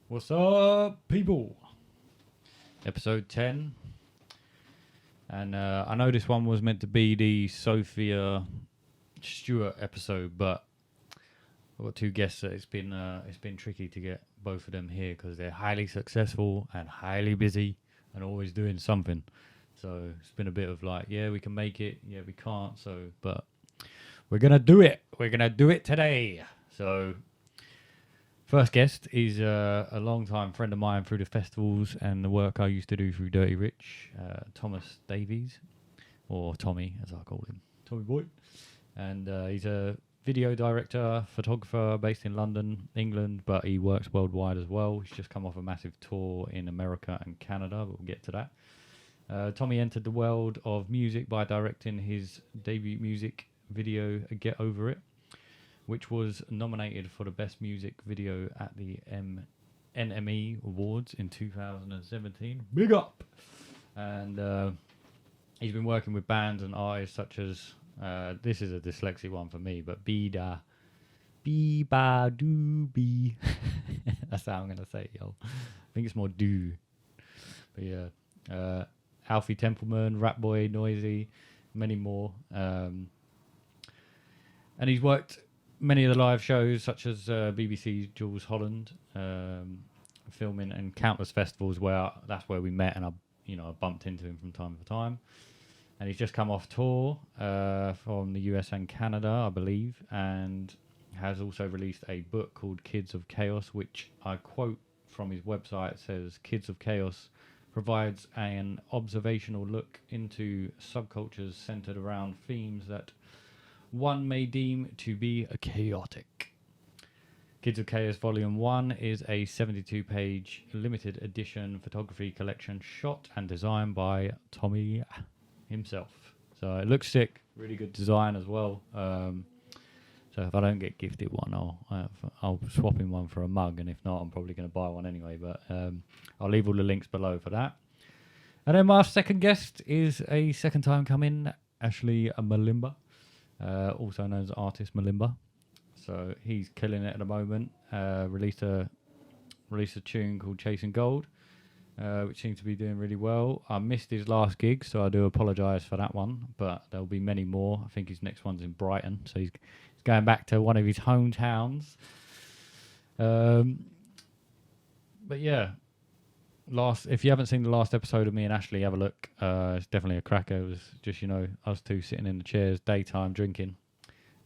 What's up, people? Episode 10. And I know this one was meant to be the Sophia Stewart episode, but I've got two guests that it's been tricky to get both of them here because they're highly successful and highly busy and always doing something. So it's been a bit of like, yeah, we can make it, yeah, we can't. So, but we're gonna do it. We're gonna do it today. So, first guest is a long-time friend of mine through the festivals and the work I used to do through Dirty Rich, Thomas Davies, or Tommy, as I call him, Tommy Boy. And he's a video director, photographer based in London, England, but he works worldwide as well. He's just come off a massive tour in America and Canada, but we'll get to that. Tommy entered the world of music by directing his debut music video, Get Over It, which was nominated for the Best Music Video at the NME Awards in 2017. Big up! And he's been working with bands and artists such as, this is a dyslexic one for me, but Be-Ba Do Be. That's how I'm going to say it, yo. I think it's more do. But yeah. Alfie Templeman, Rap Boy, Noisy, many more. And he's worked many of the live shows, such as BBC's Jules Holland, filming, and countless festivals where that's where we met, and I bumped into him from time to time. And he's just come off tour from the US and Canada, I believe, and has also released a book called Kids of Chaos, which I quote from his website. It says, "Kids of Chaos provides an observational look into subcultures centered around themes that one may deem to be chaotic." Kids of Chaos Volume 1 is a 72-page limited edition photography collection shot and designed by Tommy himself. So it looks sick, really good design as well. So if I don't get gifted one, I'll swap in one for a mug, and if not, I'm probably going to buy one anyway. But I'll leave all the links below for that. And then my second guest is a second time coming, Ashley Mulimba. Also known as artist Mulimba. So he's killing it at the moment. Released a tune called Chasing Gold, which seems to be doing really well. I missed his last gig, so I do apologise for that one, but there'll be many more. I think his next one's in Brighton, so he's going back to one of his hometowns. But yeah, if you haven't seen the last episode of me and Ashley, have a look. It's definitely a cracker. It was just, us two sitting in the chairs, daytime, drinking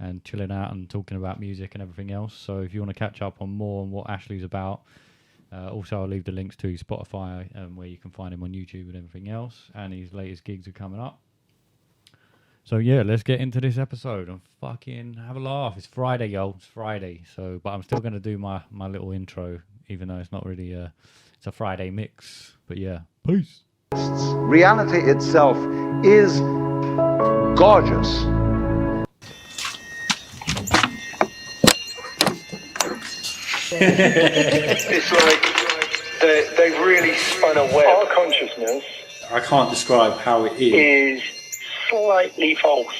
and chilling out and talking about music and everything else. So if you want to catch up on more on what Ashley's about, also I'll leave the links to his Spotify, where you can find him on YouTube and everything else, and his latest gigs are coming up. So yeah, let's get into this episode and fucking have a laugh. It's Friday, yo. It's Friday. So, but I'm still going to do my little intro, even though it's not really it's a Friday mix. But yeah, peace. Reality itself is gorgeous. It's like they've really spun a web. Our consciousness, I can't describe how it is. Slightly false.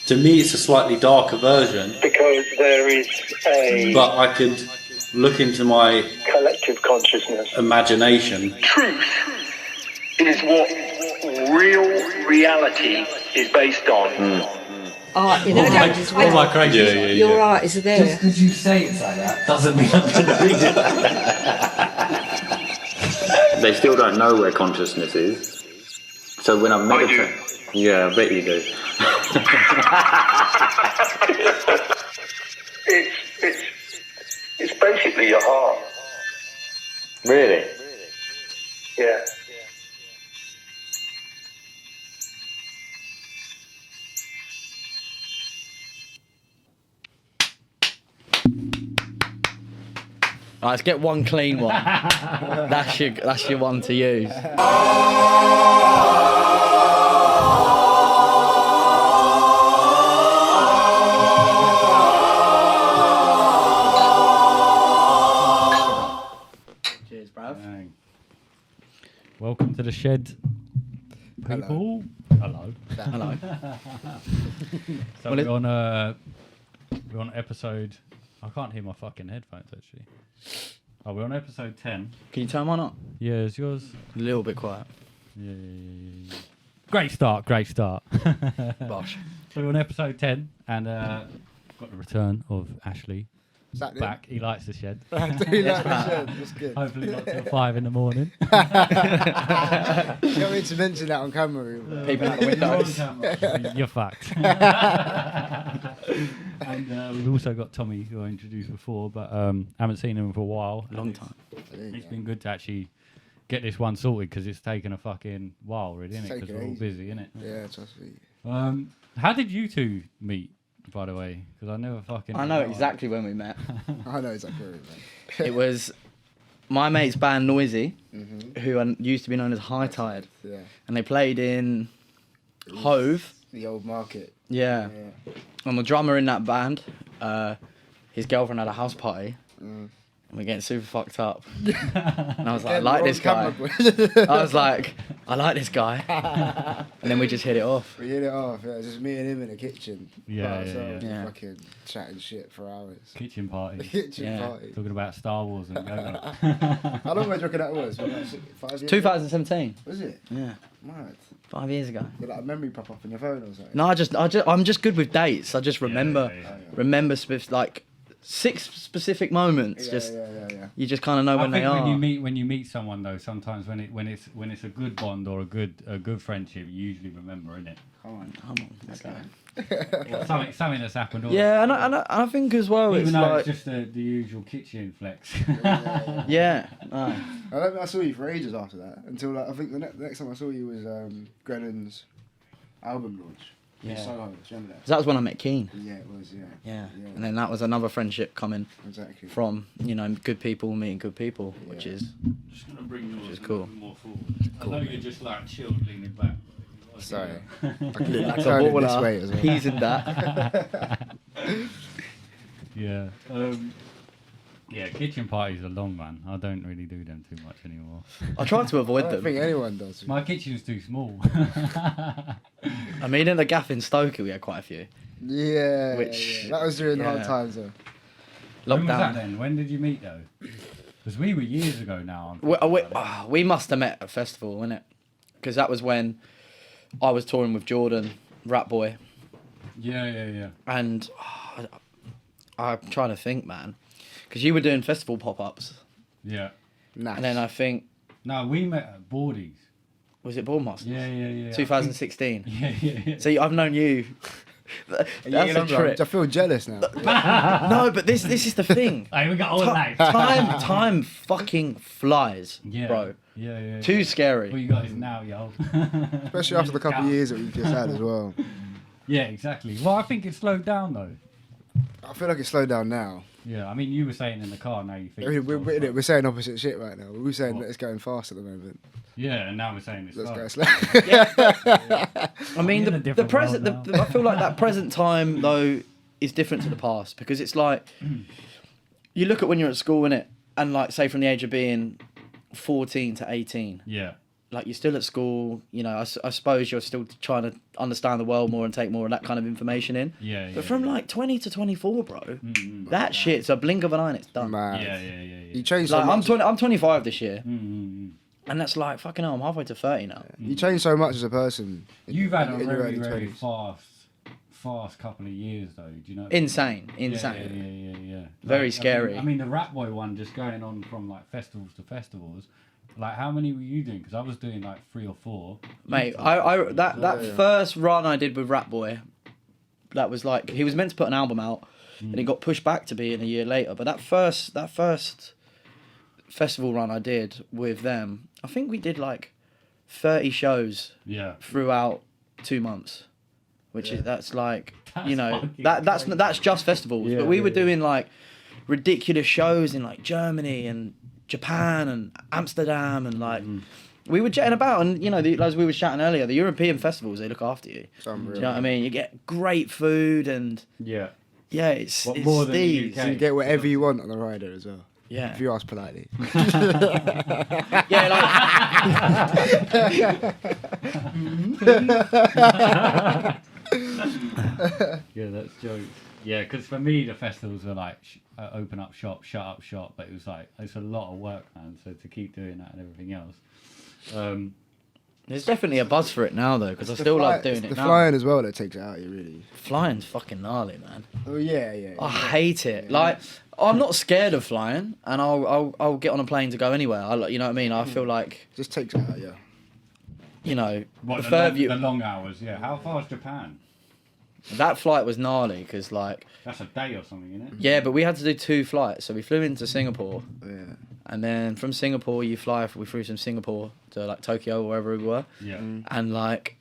To me, it's a slightly darker version. Because there is a... But I could look into my... collective consciousness. Imagination. Truth is what real reality is based on. Art in images. All my crazy. Your art is there. Just because you say it's like that doesn't mean I'm going to read it. They still don't know where consciousness is. So when I'm meditating... Yeah, I bet you do. It's basically your heart. Really? Yeah. Right, let's get one clean one. That's your one to use. Cheers, bruv. Welcome to the shed, people. Hello. Hello. So Well, we're on episode. I can't hear my fucking headphones actually. Oh, we're on episode 10. Can you turn mine up? Yeah, it's yours. A little bit quiet. Yeah. Great start. Bosh. So we're on episode 10, and got the return of Ashley Sat back. He likes the shed. I do like the shed. That's good. Hopefully not till 5 in the morning. You got me to mention that on camera. People out the windows. You're fucked. And we've also got Tommy, who I introduced before, but haven't seen him for a while. Long time. It's been good to actually get this one sorted because it's taken a fucking while, really, isn't it? Because we're all busy, isn't it? Yeah, trust me. How did you two meet, by the way? Because I never fucking. I know exactly when we met. I know exactly what you mean. It was my mate's band Noisy, who used to be known as High Tide, Yeah. and they played in Hove. The old market. Yeah. And the drummer in that band, his girlfriend had a house party, and we're getting super fucked up. And I was like, I like this guy. I was like, I like this guy. And then we just hit it off. We hit it off. Yeah, just me and him in the kitchen. Yeah. Fucking chatting shit for hours. Kitchen party. Kitchen party. Talking about Star Wars and yoga. How long ago do you reckon that was? What, like 5 years 2017. ago? Was it? Yeah. Mad. 5 years ago. Did like a memory pop up on your phone or something? No, I'm just good with dates. I just remember, like 6 specific moments. Yeah. You just kind of know I when they think are. when you meet someone though, sometimes when it's a good bond or a good friendship, you usually remember, innit? Come on, okay. Or something that's happened. Or Yeah, and I think as well, even it's though like it's just the usual kitchen flex. yeah. No. I saw you for ages after that. Until like, I think the next time I saw you was Grennan's album launch. Yeah. Soho, do you remember that? That was when I met Keen. Yeah, it was. Yeah. And then that was another friendship coming Exactly. from good people meeting good people, which is Just gonna bring yours is cool. more forward. I know you're just like chilled, leaning back. Sorry. like I a turned it baller. this way as well. He's in that. Yeah. Yeah, kitchen parties are long, man. I don't really do them too much anymore. I tried to I avoid don't them. think anyone does. My kitchen's too small. I mean, in the gaff in Stoker, we had quite a few. Yeah. Which- That was during the hard yeah. times though. When was that Lockdown. then? When did you meet though? Because we were years ago now. We must have met at a festival, wasn't it? Because that was when I was touring with Jordan, Rat Boy, Yeah. and I'm trying to think, man. Because you were doing festival pop-ups, Yeah. Nice. and then I think, No, we met at Bordy's. was it Bournemouth? Yeah. 2016. Yeah. See, I've known you. That's a trip. I feel jealous now. No, but this is the thing. Hey, we got all night. Time fucking flies, Yeah. bro. Yeah. Too What scary. you got is now, yo. Especially after the couple of years that we've just had as well. Yeah, exactly. Well, I think it slowed down though. I feel like it's slowed down now. Yeah, I mean, you were saying in the car, now you think. I mean, it's slowed down. we're saying opposite shit right now. We're saying What? that it's going fast at the moment. Yeah, and now we're saying it's Let's slow. go slow. I mean, in a the different present. world I feel like that present time though is different to the past because it's like you look at when you're at school, innit, and like say from the age of being 14 to 18, Yeah. like you're still at school. You know, I suppose you're still trying to understand the world more and take more of that kind of information in. Yeah. But from like 20 to 24, bro, that shit's a blink of an eye and it's done. Man. Yeah. You change so Like much. I'm 25 this year, Mm. and that's like fucking hell. I'm halfway to 30 now. You change so much as a person. You've had a in your very, early very 20s. fast couple of years though. Do you know? Insane. Yeah. Very scary. I mean, the Rat Boy one just going on from like festivals to festivals. Like, how many were you doing? Because I was doing like 3 or 4. Mate, that first run I did with Rat Boy, that was like he was meant to put an album out, and it got pushed back to be in a year later. But that first festival run I did with them, I think we did like 30 shows Yeah. throughout 2 months, which is that's like That's you know fucking that's just festivals. Yeah, but we were yeah. doing like ridiculous shows in like Germany and Japan and Amsterdam and like. We were jetting about, and you know, as we were chatting earlier, the European festivals, they look after you. It's Do unreal. you know what I mean? You get great food, and Yeah. yeah, it's more than the steez. UK? You get whatever you want on the rider as well. Yeah, If you ask politely. yeah, like Yeah, that's jokes. Yeah, because for me the festivals were like open up shop, shut up shop, but it was like it's a lot of work, man. So to keep doing that and everything else. There's definitely a buzz for it now though, because I still love doing it the now. flying as well that takes it out of you, really. Flying's fucking gnarly, man. Oh yeah. I hate it. Like, I'm not scared of flying, and I'll get on a plane to go anywhere. You know what I mean? I feel like just takes it out, yeah. You know, the long hours. Yeah. How far is Japan? That flight was gnarly because like that's a day or something, isn't it? Yeah, but we had to do 2 flights. So we flew into Singapore. Yeah. And then from Singapore, we flew from Singapore to like Tokyo or wherever we were. Yeah. And like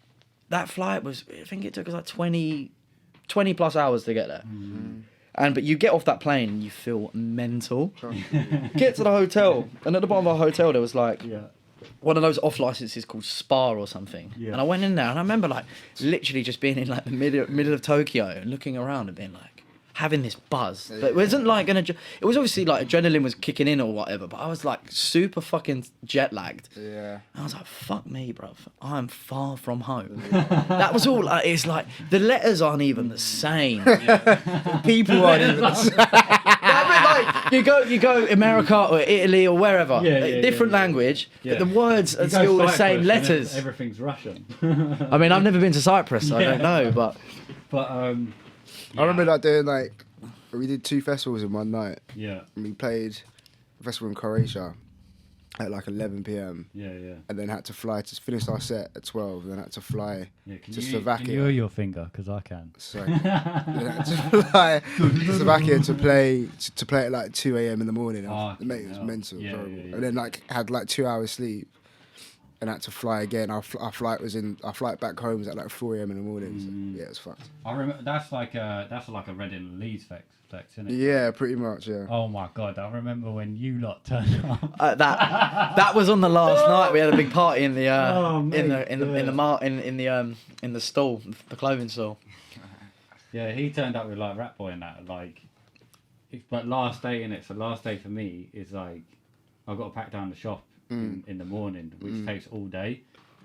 that flight was, I think it took us like 20 plus hours to get there. But you get off that plane and you feel mental. Get to the hotel, and at the bottom of our hotel there was like one of those off licenses called Spa or something. Yeah. And I went in there and I remember like literally just being in like the middle of Tokyo and looking around and being like having this buzz. But it wasn't like it was obviously like adrenaline was kicking in or whatever, but I was like super fucking jet lagged. Yeah. And I was like, fuck me, bruv. I'm far from home. That was all. It's like the letters aren't even the same. The people aren't even the same. Like you go America or Italy or wherever, different language, but the words are still the same letters. Everything's Russian. I mean, I've never been to Cyprus, so I don't know, but I remember like doing like we did 2 festivals in one night. Yeah. And we played a festival in Croatia at like 11 p.m. Yeah. And then had to fly to finish our set at 12. And then had to fly to Slovakia. Can you your finger? Because I can. Sorry. Then had to fly to Slovakia to play at like 2 a.m. in the morning. Mate, it was mental. Yeah. And then like had like 2 hours sleep. And had to fly again. Our flight back home was at like 4 a.m. in the morning. So, yeah, it was fucked. I remember that's like a Reading Leeds flex, isn't it? Yeah, pretty much. Yeah. Oh my god, I remember when you lot turned up. That was on the last night. We had a big party in the in the stall, the clothing stall. Yeah, he turned up with like Rat Boy and that but last day in it. So last day for me is like I've got to pack down the shop. In the morning, which takes all day.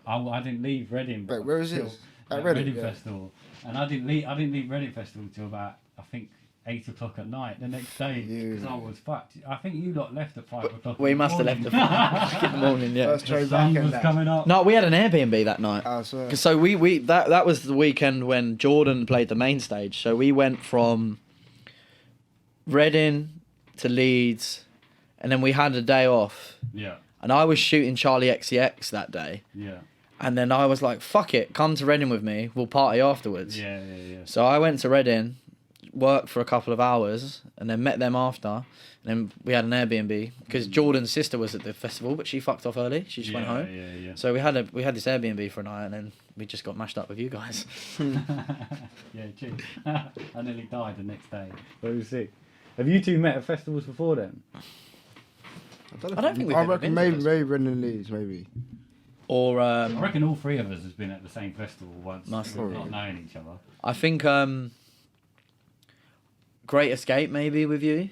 I didn't leave Reading. But where is this? At Reading Festival, and I didn't leave Reading Festival till about I think 8 o'clock at night the next day because I was fucked. I think you lot left at 5 o'clock. We must have left at 5 o'clock in the morning. Yeah, First train the sun back was coming up. No, we had an Airbnb that night. Oh, so So that was the weekend when Jordan played the main stage. So we went from Reading to Leeds, and then we had a day off. Yeah. And I was shooting Charlie XCX that day. Yeah. And then I was like, fuck it, come to Reading with me, we'll party afterwards. Yeah. So I went to Reading, worked for a couple of hours, and then met them after. And then we had an Airbnb, because Jordan's sister was at the festival, but she fucked off early. She just went home. Yeah. So we had this Airbnb for a night, and then we just got mashed up with you guys. Yeah, cheers. I nearly died the next day. But we'll see. Have you two met at festivals before then? I don't think we've I ever reckon been to maybe Brendan Leeds, maybe. Or I reckon all 3 of us has been at the same festival once, Must not have. knowing each other. I think Great Escape maybe with you.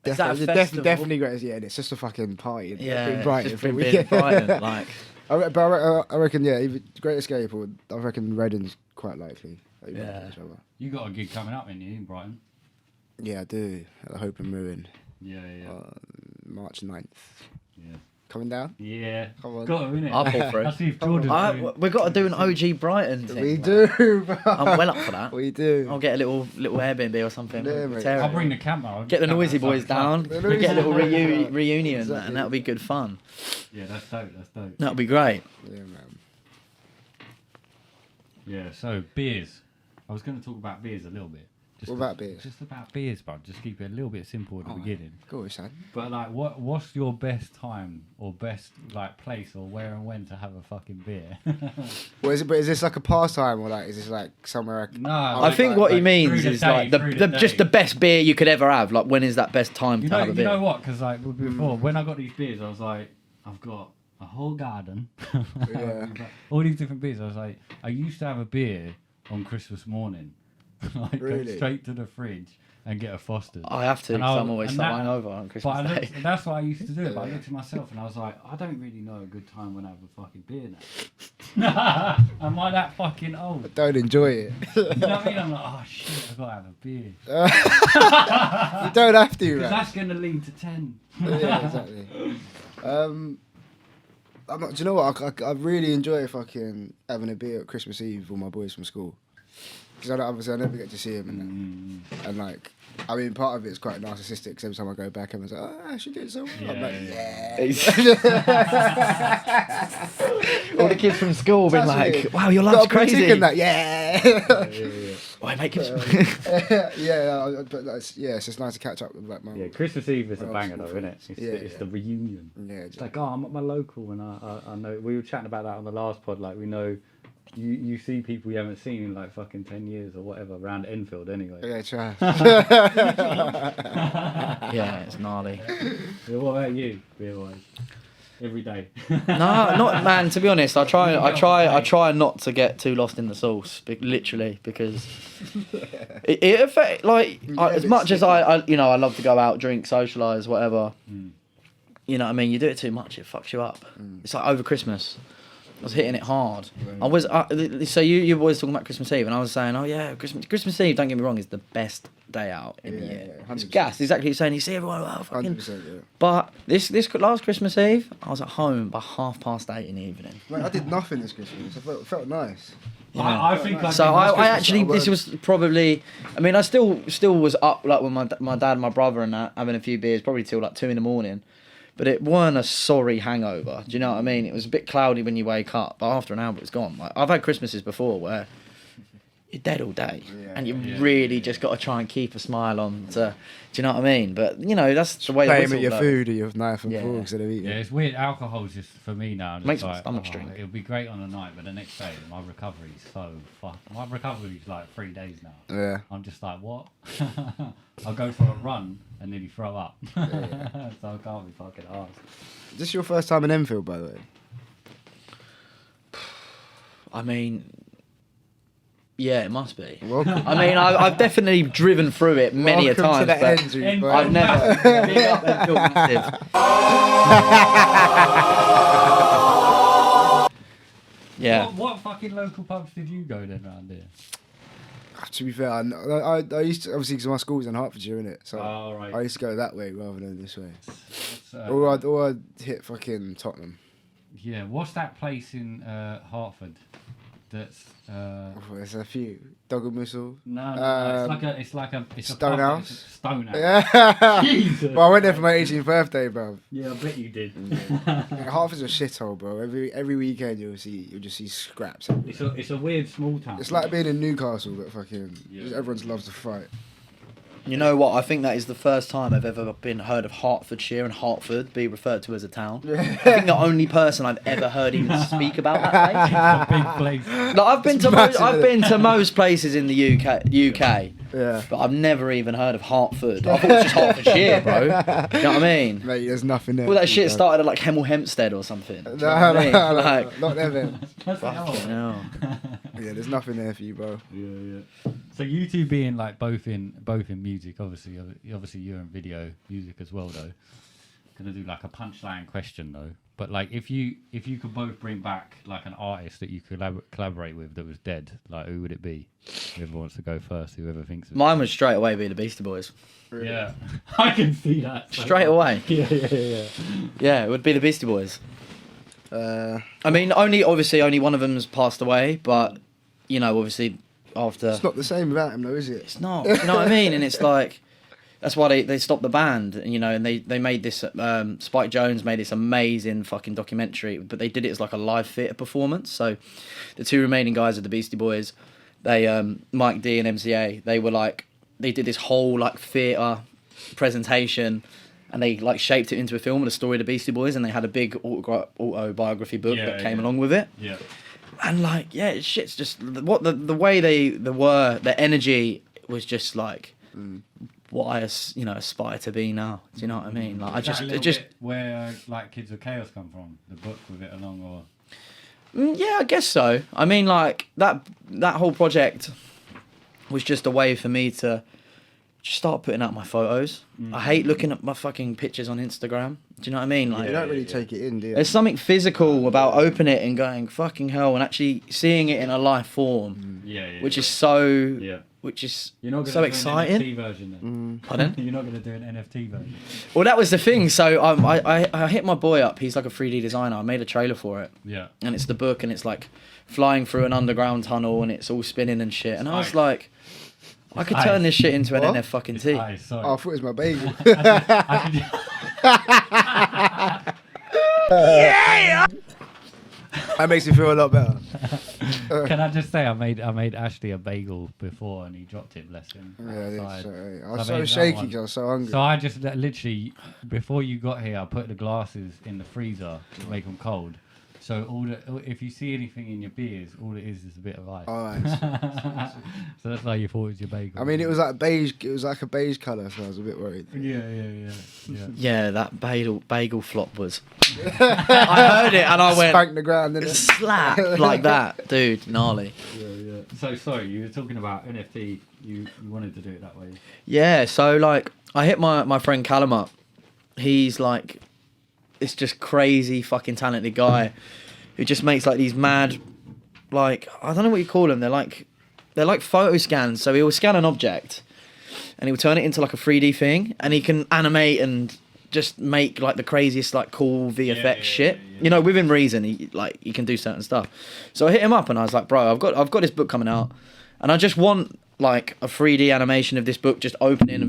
Is that a festival? Definitely great. Yeah, it's just a fucking party. Yeah, It's Brighton. just being Brighton, like. I reckon, yeah, either Great Escape or I reckon Reading's quite likely. Yeah. You got a gig coming up, ain't you, in Brighton? Yeah, I do. At the Hope and Ruin. Yeah. March 9th. Yeah. Coming down? Yeah. Come on. Got to, innit? I'll pull through. I see if Jordan's We've got to do an OG Brighton thing. We do, bro. I'm well up for that. We do. I'll get a little Airbnb or something. Yeah, mate. Tear it. I'll bring the camera. Get the Noisy Boys down. The We get a little Noisy Boys. reunion, Exactly. and that'll be good fun. Yeah, that's dope. That'll be great. Yeah, man. Yeah, so beers. I was going to talk about beers a little bit. What about beers? Just about beers, bro. Just keep it a little bit simple at the beginning. Go on, son. But like, what's your best time or best like place or where and when to have a fucking beer? Well, is this like a pastime or like is this like somewhere? No, I think what he means through the is day, like through the just day. the best beer you could ever have. Like, when is that best time You to have a know beer? what? Because like before, when I got these beers, I was like, I've got a whole garden, Yeah. all these different beers. I was like, I used to have a beer on Christmas morning, Like go Really? straight to the fridge and get a Foster's. I have to, And because I- I'm always and starting that- over on But Christmas Day. and that's what I used to do. But I looked at myself and I was like, I don't really know a good time when I have a fucking beer now. Am I that fucking old? Don't enjoy it. You know what I mean? I'm like, oh shit, I've got to have a beer. You don't have to, Because man. that's going to lead to 10. Yeah, exactly. I'm not. Do you know what? I really enjoy fucking having a beer at Christmas Eve with all my boys from school. Because obviously I never get to see them, and like, I mean, part of it is quite narcissistic. Because every time I go back, everyone's like, "Oh, she did so well." I'm like, All the kids from school being That's like, weird. wow, your Got life's a big tick crazy. in that, yeah. Why make it? But it's just nice to catch up with like my. Yeah, Christmas Eve is a my banger old though, school isn't it? friends. It's the reunion. Yeah, It's like, oh, I'm at my local, and I know we were chatting about that on the last pod. Like, we know you see people you haven't seen in like fucking 10 years or whatever around Enfield anyway. yeah, try. Yeah, it's gnarly. Yeah, what about you, beer-wise? Every day. No, not man. To be honest, I try not to get too lost in the sauce, literally, because it affect like as much as I I love to go out, drink, socialise, whatever. You know what I mean? You do it too much, it fucks you up. It's like over Christmas. I was hitting it hard. I was so you were always talking about Christmas Eve, and I was saying, oh yeah, Christmas Eve. Don't get me wrong, is the best day out in the year. It's 100%. gas. Exactly. You're saying you see everyone. Oh, fucking. 100%, yeah. But this last Christmas Eve, I was at home by 8:30 in the evening. Mate, I did nothing this Christmas. I felt nice. I think So I actually, this was probably, I mean, I still was up like with my dad and my brother and that, having a few beers, probably till like 2 a.m. But it weren't a sorry hangover. Do you know what I mean? It was a bit cloudy when you wake up, but after an hour it was gone. Like, I've had Christmases before where you're dead all day, and you really just got to try and keep a smile on. Do you know what I mean? But you know, that's the way. Playing with your food or your knife and Yeah. fork instead of eating. Yeah, it's weird. Alcohol's just for me now. I'm Makes just my like, stomach string. It'll be great on a night, but the next day my recovery's so fucked. My recovery's like 3 days now. Yeah. I'm just like, what? I'll go for a run and nearly throw up. So I can't be fucking arsed. Is this your first time in Enfield, by the way? I mean, yeah, it must be. Welcome. I mean, I've definitely driven through it many a Welcome time, to the but end, you End- bro. I've never. Big up Enfield massive. Yeah. What fucking local pubs did you go then round here? To be fair, I used to, obviously because my school's in Hertfordshire, innit? So Oh, right. I used to go that way rather than this way. So, Or I'd hit fucking Tottenham. yeah, what's that place in Hartford? That's Oh, there's a few. Dog and Whistle. no, it's like a Stonehouse? Stonehouse. Yeah. Jesus. Well, I went there for my 18th birthday, bro. Yeah, I bet you did. Hartford's a shithole, bro. Every weekend you'll just see scraps. It's a weird small town. It's like being in Newcastle, but fucking Yeah. everyone loves to fight. You know what? I think that is the first time I've ever been heard of Hertfordshire and Hartford be referred to as a town. I think the only person I've ever heard even speak about that place. It's a big place. Like, I've been to massive, I've isn't been to most places in the UK, Yeah. but I've never even heard of Hartford. I thought it was just Hertfordshire, bro. You know what I mean? Mate, there's nothing there. All that shit bro. started at like Hemel Hempstead or something. Do you know No, what I mean? no, Like, not there, man. fucking hell. Yeah, there's nothing there for you, bro. Yeah. So you two being like both in music, obviously you're in video music as well though. Gonna do like a punchline question though. But like if you could both bring back like an artist that you could collaborate with that was dead, like who would it be? Whoever wants to go first, whoever thinks of it. Mine would straight away be the Beastie Boys. Yeah, I can see that Straight away. Yeah. Yeah, it would be the Beastie Boys. Uh, I mean, only one of them's passed away, but you know, obviously after it's not the same without him, though, is it? it's not. You know what I mean? And it's like that's why they stopped the band, you know, and they made this. Spike Jonze made this amazing fucking documentary, but they did it as like a live theatre performance. So the two remaining guys of the Beastie Boys, they Mike D and MCA, they did this whole like theatre presentation. And they like shaped it into a film with the story of the Beastie Boys, and they had a big autobiography book that came along with it. Yeah. And like, yeah, shit's just the way they were, the energy was just like what I aspire to be now. Do you know what I mean? Like, where like Kids of Chaos come from, the book with it along, or yeah, I guess so. I mean, like that whole project. was just a way for me to just start putting out my photos. I hate looking at my fucking pictures on Instagram. Do you know what I mean? Like, You don't really take it in, do you? there's something physical about opening it and going fucking hell, and actually seeing it in a live form, which is so, which is You're not gonna so do exciting. An NFT version then. Pardon? You're not going to do an NFT version. Well, that was the thing. So I hit my boy up. He's like a 3D designer. I made a trailer for it. Yeah. And it's the book, and it's like flying through an underground tunnel, and it's all spinning and shit. And I was ice. like, I could ice. turn this shit into an What? NFT. Aye, sorry. Oh, I thought it was my bagel. That makes me feel a lot better. Can I just say I made Ashley a bagel before and he dropped it, bless him. Yeah, outside. I So was I so made that shaky one. because I was so hungry. So I just literally, before you got here, I put the glasses in the freezer to make them cold. So if you see anything in your beers, all it is a bit of ice. Oh, nice. So that's why you thought it was your bagel. I mean, it was like beige. It was like a beige colour, so I was a bit worried. Yeah. Yeah, that bagel flop was. I heard it and I went Spank the ground, didn't it? slap like that, dude. Gnarly. Yeah. So sorry, you were talking about NFT. You wanted to do it that way. Yeah, so like I hit my friend Callum up. He's like this just crazy fucking talented guy who just makes like these mad, like, I don't know what you call them. They're like photo scans. So he will scan an object and he will turn it into like a 3D thing, and he can animate and just make like the craziest like cool VFX shit. You know, within reason, he can do certain stuff. So I hit him up and I was like, bro, I've got this book coming out, and I just want like a 3D animation of this book just opening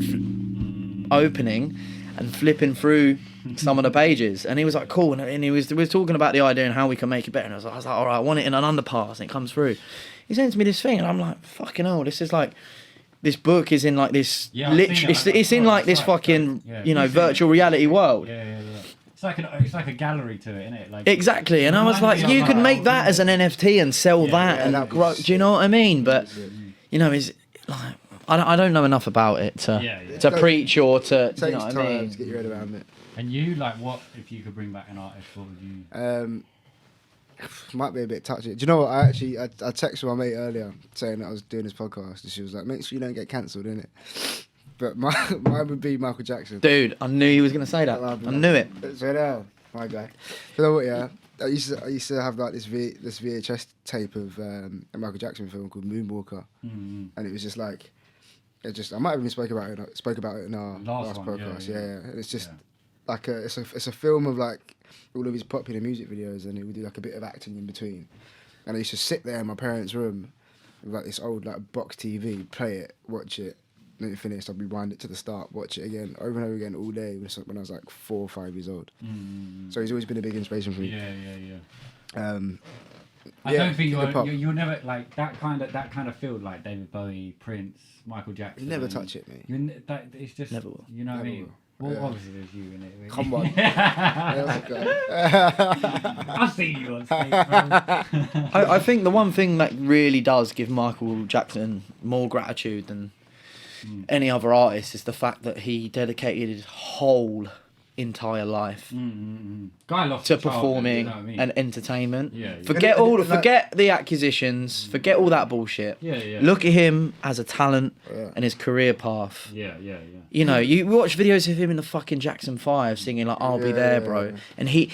and flipping through some of the pages. And he was like, cool. And he was talking about the idea and how we can make it better. And I was like, all right, I want it in an underpass, and it comes through. He sends me this thing, and I'm like, fucking hell, this is like, this book is in like this, it's in like this fucking, virtual reality world. Yeah. It's like a gallery to it, isn't it? Like, Exactly. And I was like, you could make that as an NFT and sell that and grow. Do you know what I mean? But it's like, I don't know enough about it to preach or to. It You know takes what I time mean? to get your head around it. And you, like, what if you could bring back an artist? What would you? Might be a bit touchy. Do you know what? I texted my mate earlier saying that I was doing this podcast, and she was like, "Make sure you don't get cancelled, innit?" But mine would be Michael Jackson. Dude, I knew he was gonna say that. I knew it. So now, my guy. You know what? Yeah, I used to have like this VHS tape of a Michael Jackson film called Moonwalker, and it was just like, I might have even spoke about it in our last podcast. Yeah. And it's just like it's a film of like all of his popular music videos, and he would do like a bit of acting in between. And I used to sit there in my parents' room with like this old like box TV, play it, watch it. Then it finished, I'd rewind it to the start, watch it again, over and over again all day when I was like 4 or 5 years old. So he's always been a big inspiration for me. Yeah. I don't think you're never like that kind of field, like David Bowie, Prince, Michael Jackson. You never touch it, mate. It's just Never will. You know what I mean? Well, Yeah. obviously there's you in it. Really. Come on. I've seen you on stage, bro. I think the one thing that really does give Michael Jackson more gratitude than any other artist is the fact that he dedicated his whole entire life Guy lost to his childhood, performing you know what I mean? and entertainment. Yeah. Forget the accusations, forget all that bullshit. Yeah. Look at him as a talent and his career path. Yeah. You know, you watch videos of him in the fucking Jackson 5 singing like "I'll Be There, Bro," and he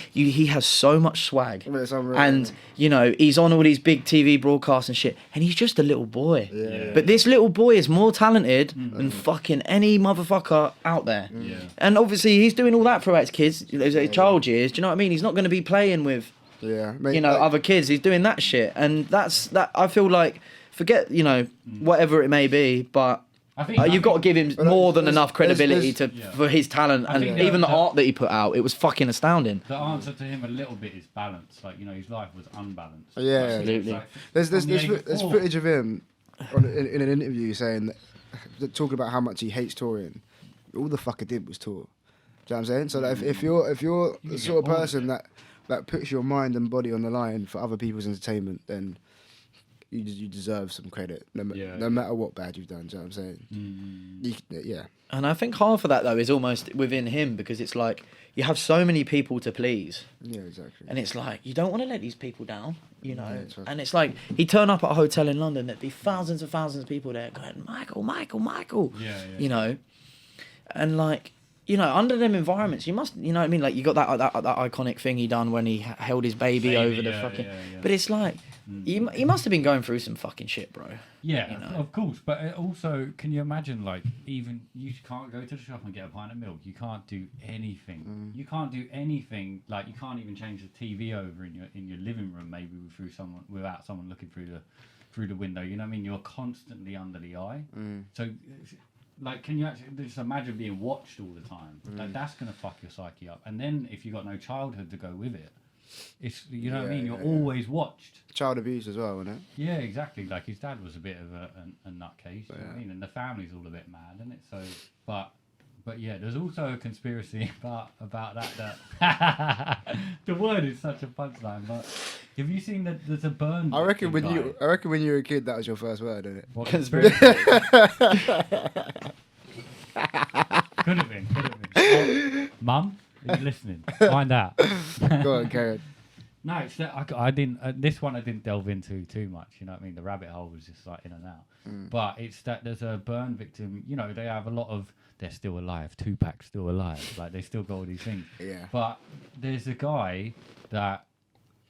has so much swag, It's unreal. and you know he's on all these big TV broadcasts and shit, and he's just a little boy. Yeah. But this little boy is more talented than fucking any motherfucker out there. Yeah. And obviously he's doing all that throughout his kids, his child years. Do you know what I mean? He's not going to be playing with mate, other kids. He's doing that shit, and that's. I feel like forget whatever it may be, but. I think You've got to give him more than enough credibility there's- for his talent, and think even the the- art that he put out, it was fucking astounding. The answer to him a little bit is balance. Like, his life was unbalanced. Yeah. Absolutely. Like, There's from the age of there's 4. footage of him in an interview saying that, talking about how much he hates touring. All the fucker did was tour. Do you know what I'm saying? So that if you're the get sort of bored of person that puts your mind and body on the line for other people's entertainment, then you deserve some credit, no Yeah. matter what bad you've done. Do you know what I'm saying? Yeah. And I think half of that though is almost within him because it's like you have so many people to please. Yeah, exactly. And it's like you don't want to let these people down, you know. Yeah, and it's like he'd turn up at a hotel in London, there'd be thousands and thousands of people there going, Michael. Yeah. You know. And like, you know, under them environments, you must, you know what I mean? Like you got that iconic thing he done when he held his baby over the fucking. Yeah. But it's like he must have been going through some fucking shit, bro. Yeah, you know? of course. But also, can you imagine, like, even you can't go to the shop and get a pint of milk. You can't do anything. You can't do anything. Like, you can't even change the TV over in your living room, maybe without someone looking through the window. You know what I mean? You're constantly under the eye. So, like, can you actually just imagine being watched all the time? Like, that's gonna fuck your psyche up. And then if you got no childhood to go with it, it's what I mean. You're always watched. Child abuse as well, isn't it? Yeah, exactly. Like his dad was a bit of a nutcase. You know what I mean? And the family's all a bit mad, isn't it? So, but yeah, there's also a conspiracy about that. The word is such a punchline. But have you seen that? There's a burn. I reckon when guy. you were a kid, that was your first word, isn't it? What conspiracy? Could have been. Oh, Mum, are you listening? Find out. Go on, Karen. No, it's that I didn't. This one I didn't delve into too much. You know what I mean? The rabbit hole was just like in and out. But it's that there's a burn victim. You know, they have a lot of. They're still alive. Tupac's still alive. Like they still got all these things. Yeah. But there's a guy that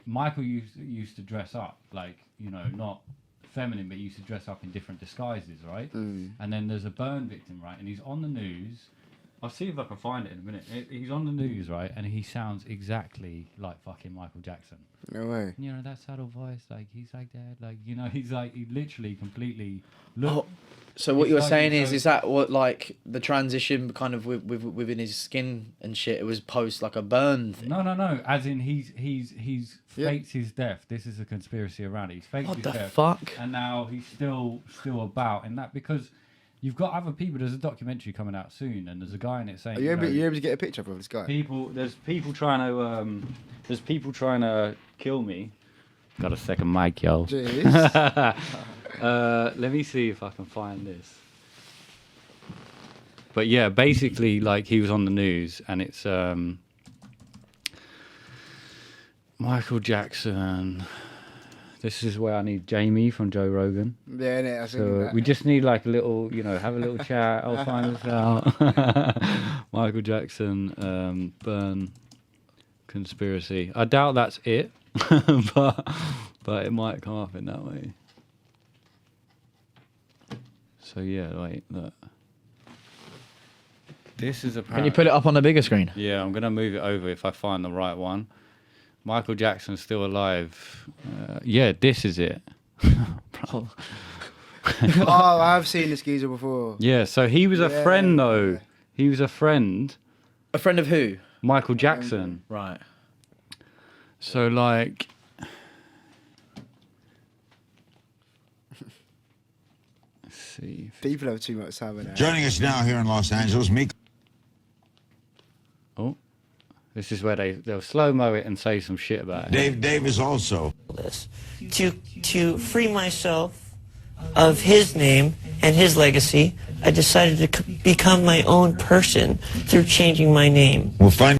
Michael used to dress up like, you know, not feminine, but used to dress up in different disguises, right? And then there's a burn victim, right? And he's on the news. I'll see if I can find it in a minute. He's on the news, right? And he sounds exactly like fucking Michael Jackson. No way. You know, that subtle voice, like, he's like that. Like, you know, he literally completely So what you're like saying it's is that what, like, the transition kind of within his skin and shit, it was post, like, a burn thing? No. As in, he's faked his death. This is a conspiracy around it. He's faked his death. What the fuck? And now he's still about. And that because you've got other people. There's a documentary coming out soon, and there's a guy in it saying... Are you able to get a picture of this guy? There's people trying to kill me. Got a second mic, yo. Jeez. Let me see if I can find this. But yeah, basically, like, he was on the news, and it's Michael Jackson. This is where I need Jamie from Joe Rogan. Yeah, innit? I think So that. we just need like a little, you know, have a little chat. I'll find this out. Michael Jackson, burn conspiracy. I doubt that's it, but it might come up in that way. So yeah, wait, look. This is Can you put it up on the bigger screen? Yeah, I'm gonna move it over if I find the right one. Michael Jackson's still alive. Yeah, this is it. Oh, I have seen this geezer before. Yeah, so he was a friend though. He was a friend. A friend of who? Michael Jackson. Right. So like... Let's see. People have too much time in there. Joining us now here in Los Angeles, Meek. Oh, this is where they'll slow-mo it and say some shit about it. Dave is also. To free myself of his name and his legacy, I decided to become my own person through changing my name. We'll find.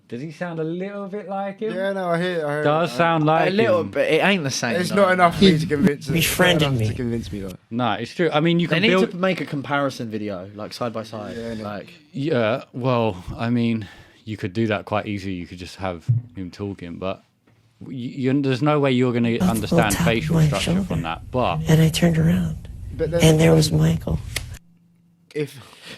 Does he sound a little bit like him? Yeah, no, I hear. Does sound like A little him. bit. It ain't the same. It's though. not enough for me to convince. Befriended me. To convince me, though. No, it's true. I mean, you They can need build... to make a comparison video, like side by side. Yeah, no. Like, Yeah, well, I mean, you could do that quite easily. You could just have him talking, but there's no way you're going to understand tap facial my structure shoulder. from that. But And I turned around, But then, and there was Michael.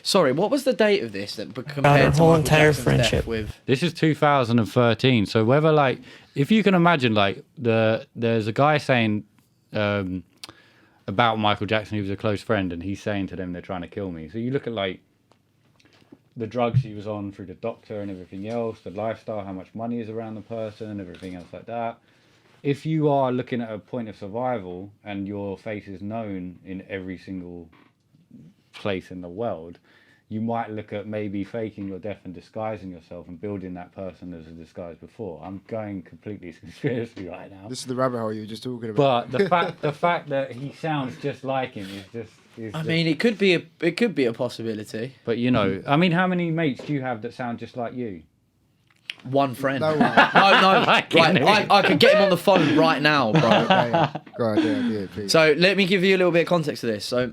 sorry, what was the date of this that Our compared to whole Michael entire Jackson's death friendship. with? this is 2013. So whether like, if you can imagine, like there's a guy saying about Michael Jackson, he was a close friend, and he's saying to them they're trying to kill me. So you look at like the drugs he was on through the doctor and everything else, the lifestyle, how much money is around the person, and everything else like that. If you are looking at a point of survival and your face is known in every single place in the world, you might look at maybe faking your death and disguising yourself and building that person as a disguise before. I'm going completely conspiracy right now. This is the rabbit hole you were just talking about. But the fact that he sounds just like him is just. I mean, it could be a possibility. But you know, I mean, how many mates do you have that sound just like you? One friend. No one. No. Right, I could get him on the phone right now, bro. Go ahead, yeah, please. So let me give you a little bit of context to this. So,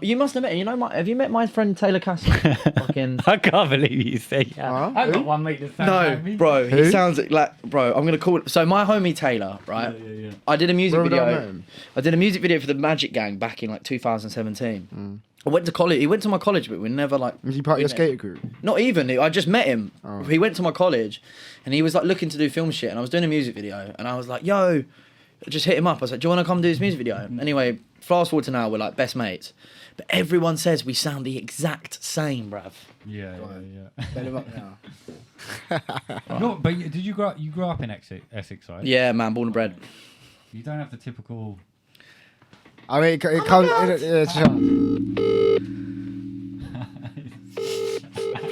you must have met him. You know, have you met my friend Taylor Castle? Fucking. I can't believe you say yeah. I got one mate that sounds like me. No, bro. He sounds like bro. I'm gonna call it. So my homie Taylor, right? Yeah. I did a music Where would I video. know him? I did a music video for the Magic Gang back in like 2017. I went to college. He went to my college, but we never like. Was he part of your skater crew? Not even. I just met him. Oh. He went to my college, and he was like looking to do film shit. And I was doing a music video, and I was like, "Yo," just hit him up. I was like, "Do you want to come do this music video?" Anyway, fast forward to now, we're like best mates. But everyone says we sound the exact same, bruv. Yeah. Let him up now. No, but did you grow up? You grew up in Essex, right? Yeah, man, born and bred. You don't have the typical. I mean, it comes.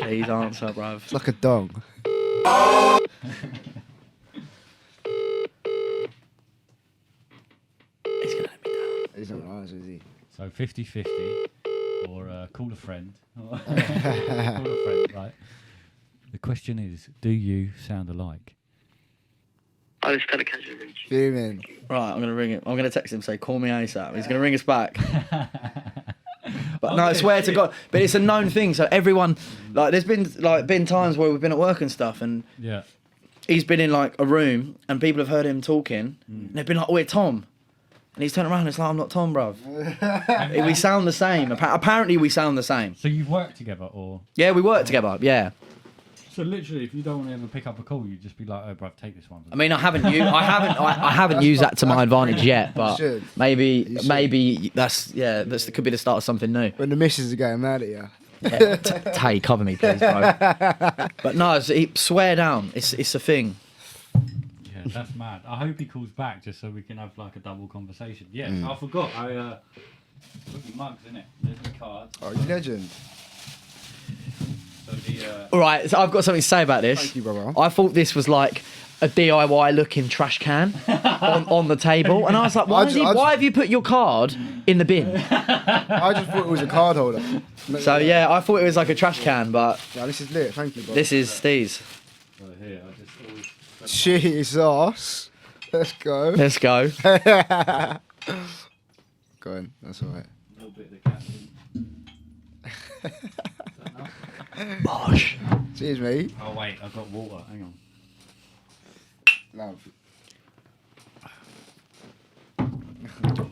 Please answer, bruv. It's like a dog. He's gonna let me down. He's not gonna answer, is he? So 50-50, or call a friend. Call a friend, right? The question is, do you sound alike? I was kind of casual. Fuming. Right, I'm gonna ring him. I'm gonna text him, say, "Call me ASAP." He's gonna ring us back. But no, I swear to God. But it's a known thing. So everyone, like, there's been times where we've been at work and stuff, and he's been in like a room, and people have heard him talking, and they've been like, "Oh, we're Tom," and he's turned around, and it's like, "I'm not Tom, bruv." We sound the same. Apparently, we sound the same. So you've worked together, or? Yeah, we work together. Yeah. So literally, if you don't want to ever pick up a call, you just be like, "Oh, bruv, take this one." I mean, I haven't used that to my advantage yet, but maybe that could be the start of something new. When the missus are going mad at you. Yeah, Tay, cover me, please, bro. But no, swear down. It's a thing. Yeah, that's mad. I hope he calls back just so we can have like a double conversation. Yes, I forgot. I put your mugs in it. There's the cards. Oh, you legend. So All right, so I've got something to say about this. Thank you, brother. I thought this was like a DIY looking trash can on the table, and I was like, why have you put your card in the bin? I just thought it was a card holder. So yeah, I thought it was like a trash can, but yeah, this is lit. Thank you, brother. This is Steve's. Right here, I just always. Jesus. Let's go. Let's go. Go on. That's all right. A little bit of the captain. Bosh. Cheers, mate. Oh wait, I've got water. Hang on. Love.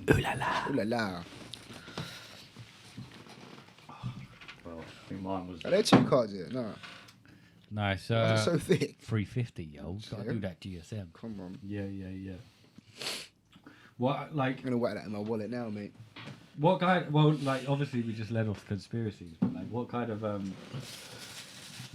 Ooh la la. Ooh la la. Well, I think mine was. Are there 2 cards here? No. Nice. It's so thick. 350, yo. Gotta do that GSM. Come on. Yeah. What, like? I'm gonna whack that in my wallet now, mate. What kind? Well, like, obviously we just led off conspiracies, but like, what kind of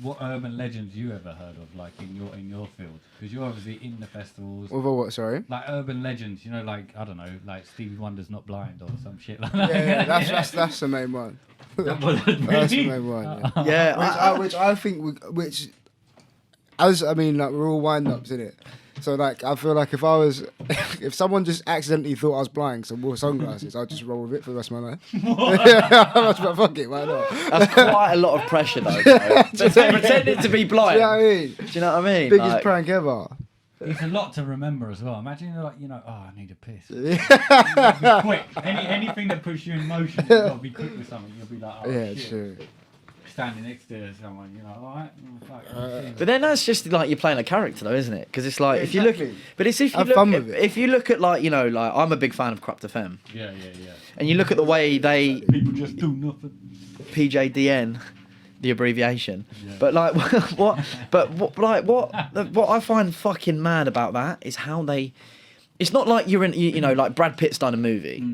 what urban legends you ever heard of, like in your field? Because you're obviously in the festivals. Over what? Sorry. Like urban legends, you know, like I don't know, like Stevie Wonder's not blind or some shit like that. Yeah, that's the main one. That was really? That's the main one. Yeah. Yeah. Which I think, I mean, like we're all wind-ups, innit? So like, I feel like if someone just accidentally thought I was blind, so wore sunglasses, I'd just roll with it for the rest of my life. I was like, fuck it, why not? That's quite a lot of pressure, though. Pretending to be blind. Do you know what I mean? Do you know what I mean? Biggest prank ever. It's a lot to remember as well. Imagine you're like, oh, I need a piss. Be quick. Anything that puts you in motion, you've got to be quick with something. You'll be like, oh, yeah, shit. true. Standing next to someone, you're like, all right. But then that's just like you're playing a character, though, isn't it? Because it's like if you look, but it's if you look at like like I'm a big fan of Corrupt FM. Yeah. And you look at the way people just do nothing. PJDN, the abbreviation. Yeah. But like what I find fucking mad about that is how they it's not like you're in, you know, like Brad Pitt's done a movie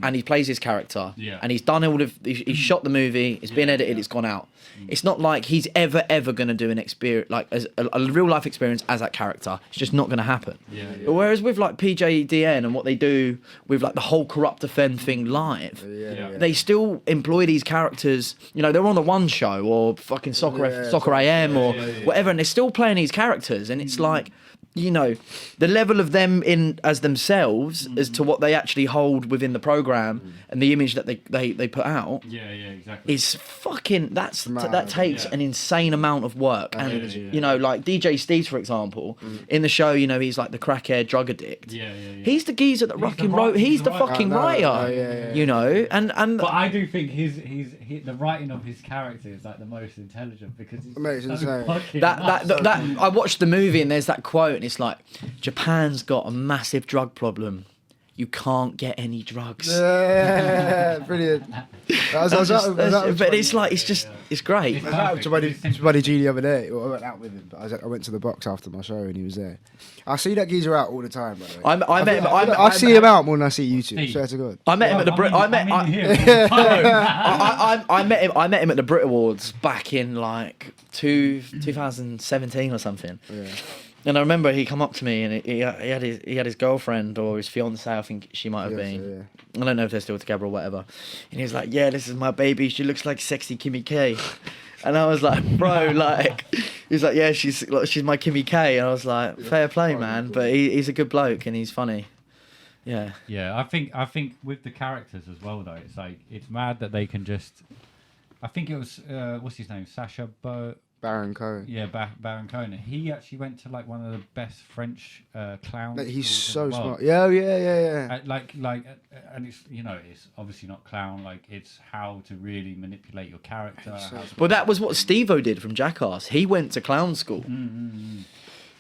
and he plays his character and he's done he's shot the movie, it's been edited, it's gone out. It's not like he's ever going to do an experience, like as a real life experience as that character. It's just not going to happen. But whereas with like PJDN and what they do with like the whole Corrupt Offend thing live, they still employ these characters. You know, they're on the One Show or fucking Soccer AM or whatever, and they're still playing these characters, and it's like, you know, the level of them in as themselves as to what they actually hold within the program and the image that they put out. Exactly. Is fucking that takes an insane amount of work. And you know, like DJ Steve's, for example, in the show, you know, he's like the crackhead drug addict. He's the geezer that fucking wrote. He's the fucking writer. You know, and but I do think the writing of his character is like the most intelligent because it's so fucking that I watched the movie and there's that quote and it's like, Japan's got a massive drug problem. You can't get any drugs. Yeah, brilliant. But it's like, it's great. I was out with Buddy G the other day. Well, I went out with him, but I went to the box after my show and he was there. I see that geezer out all the time, by the way. I see him out more than I see you two. Swear to God. I met him at the I met him at the Brit Awards back in like 2017 or something. Yeah. And I remember he come up to me and he had his girlfriend or his fiancée, I think she might have been. I don't know if they're still together or whatever. And he was like, "Yeah, this is my baby. She looks like sexy Kimmy K." And I was like, "Bro, like," he's like, "Yeah, she's my Kimmy K." And I was like, "Fair play, man." But he's a good bloke and he's funny. Yeah. Yeah, I think with the characters as well though, it's like it's mad that they can just. I think it was what's his name, Sacha Baron Cohen. Yeah, Baron Cohen. He actually went to like one of the best French clowns. He's so smart. Yeah. And it's, you know, it's obviously not clown. Like it's how to really manipulate your character. Well, that was what Steve-O did from Jackass. He went to clown school.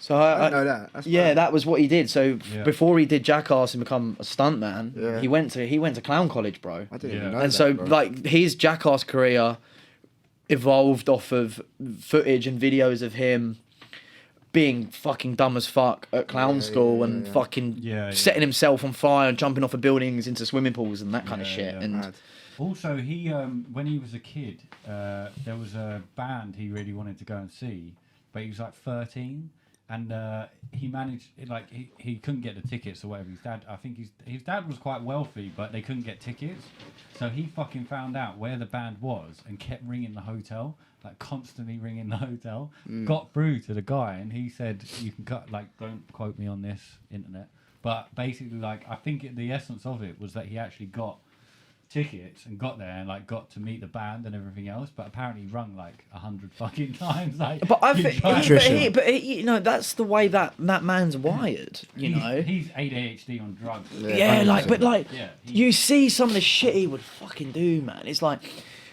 So I know that. That's that was what he did. So before he did Jackass and become a stuntman, he went to clown college, bro. I didn't even know and that, so bro. like his Jackass career evolved off of footage and videos of him being fucking dumb as fuck at clown school and fucking setting himself on fire and jumping off of buildings into swimming pools and that kind of shit. And also he when he was a kid, there was a band he really wanted to go and see, but he was like 13. And he managed, like, he couldn't get the tickets or whatever. His dad was quite wealthy, but they couldn't get tickets. So he fucking found out where the band was and kept ringing the hotel, like constantly ringing the hotel. Got through to the guy, and he said, "You can cut, like, don't quote me on this, internet." But basically, like, I think the essence of it was that he actually got tickets and got there and like got to meet the band and everything else, but apparently he rung like 100 fucking times. Like, but I think, you know, that's the way that man's wired. You know, he's ADHD on drugs. You see some of the shit he would fucking do, man. It's like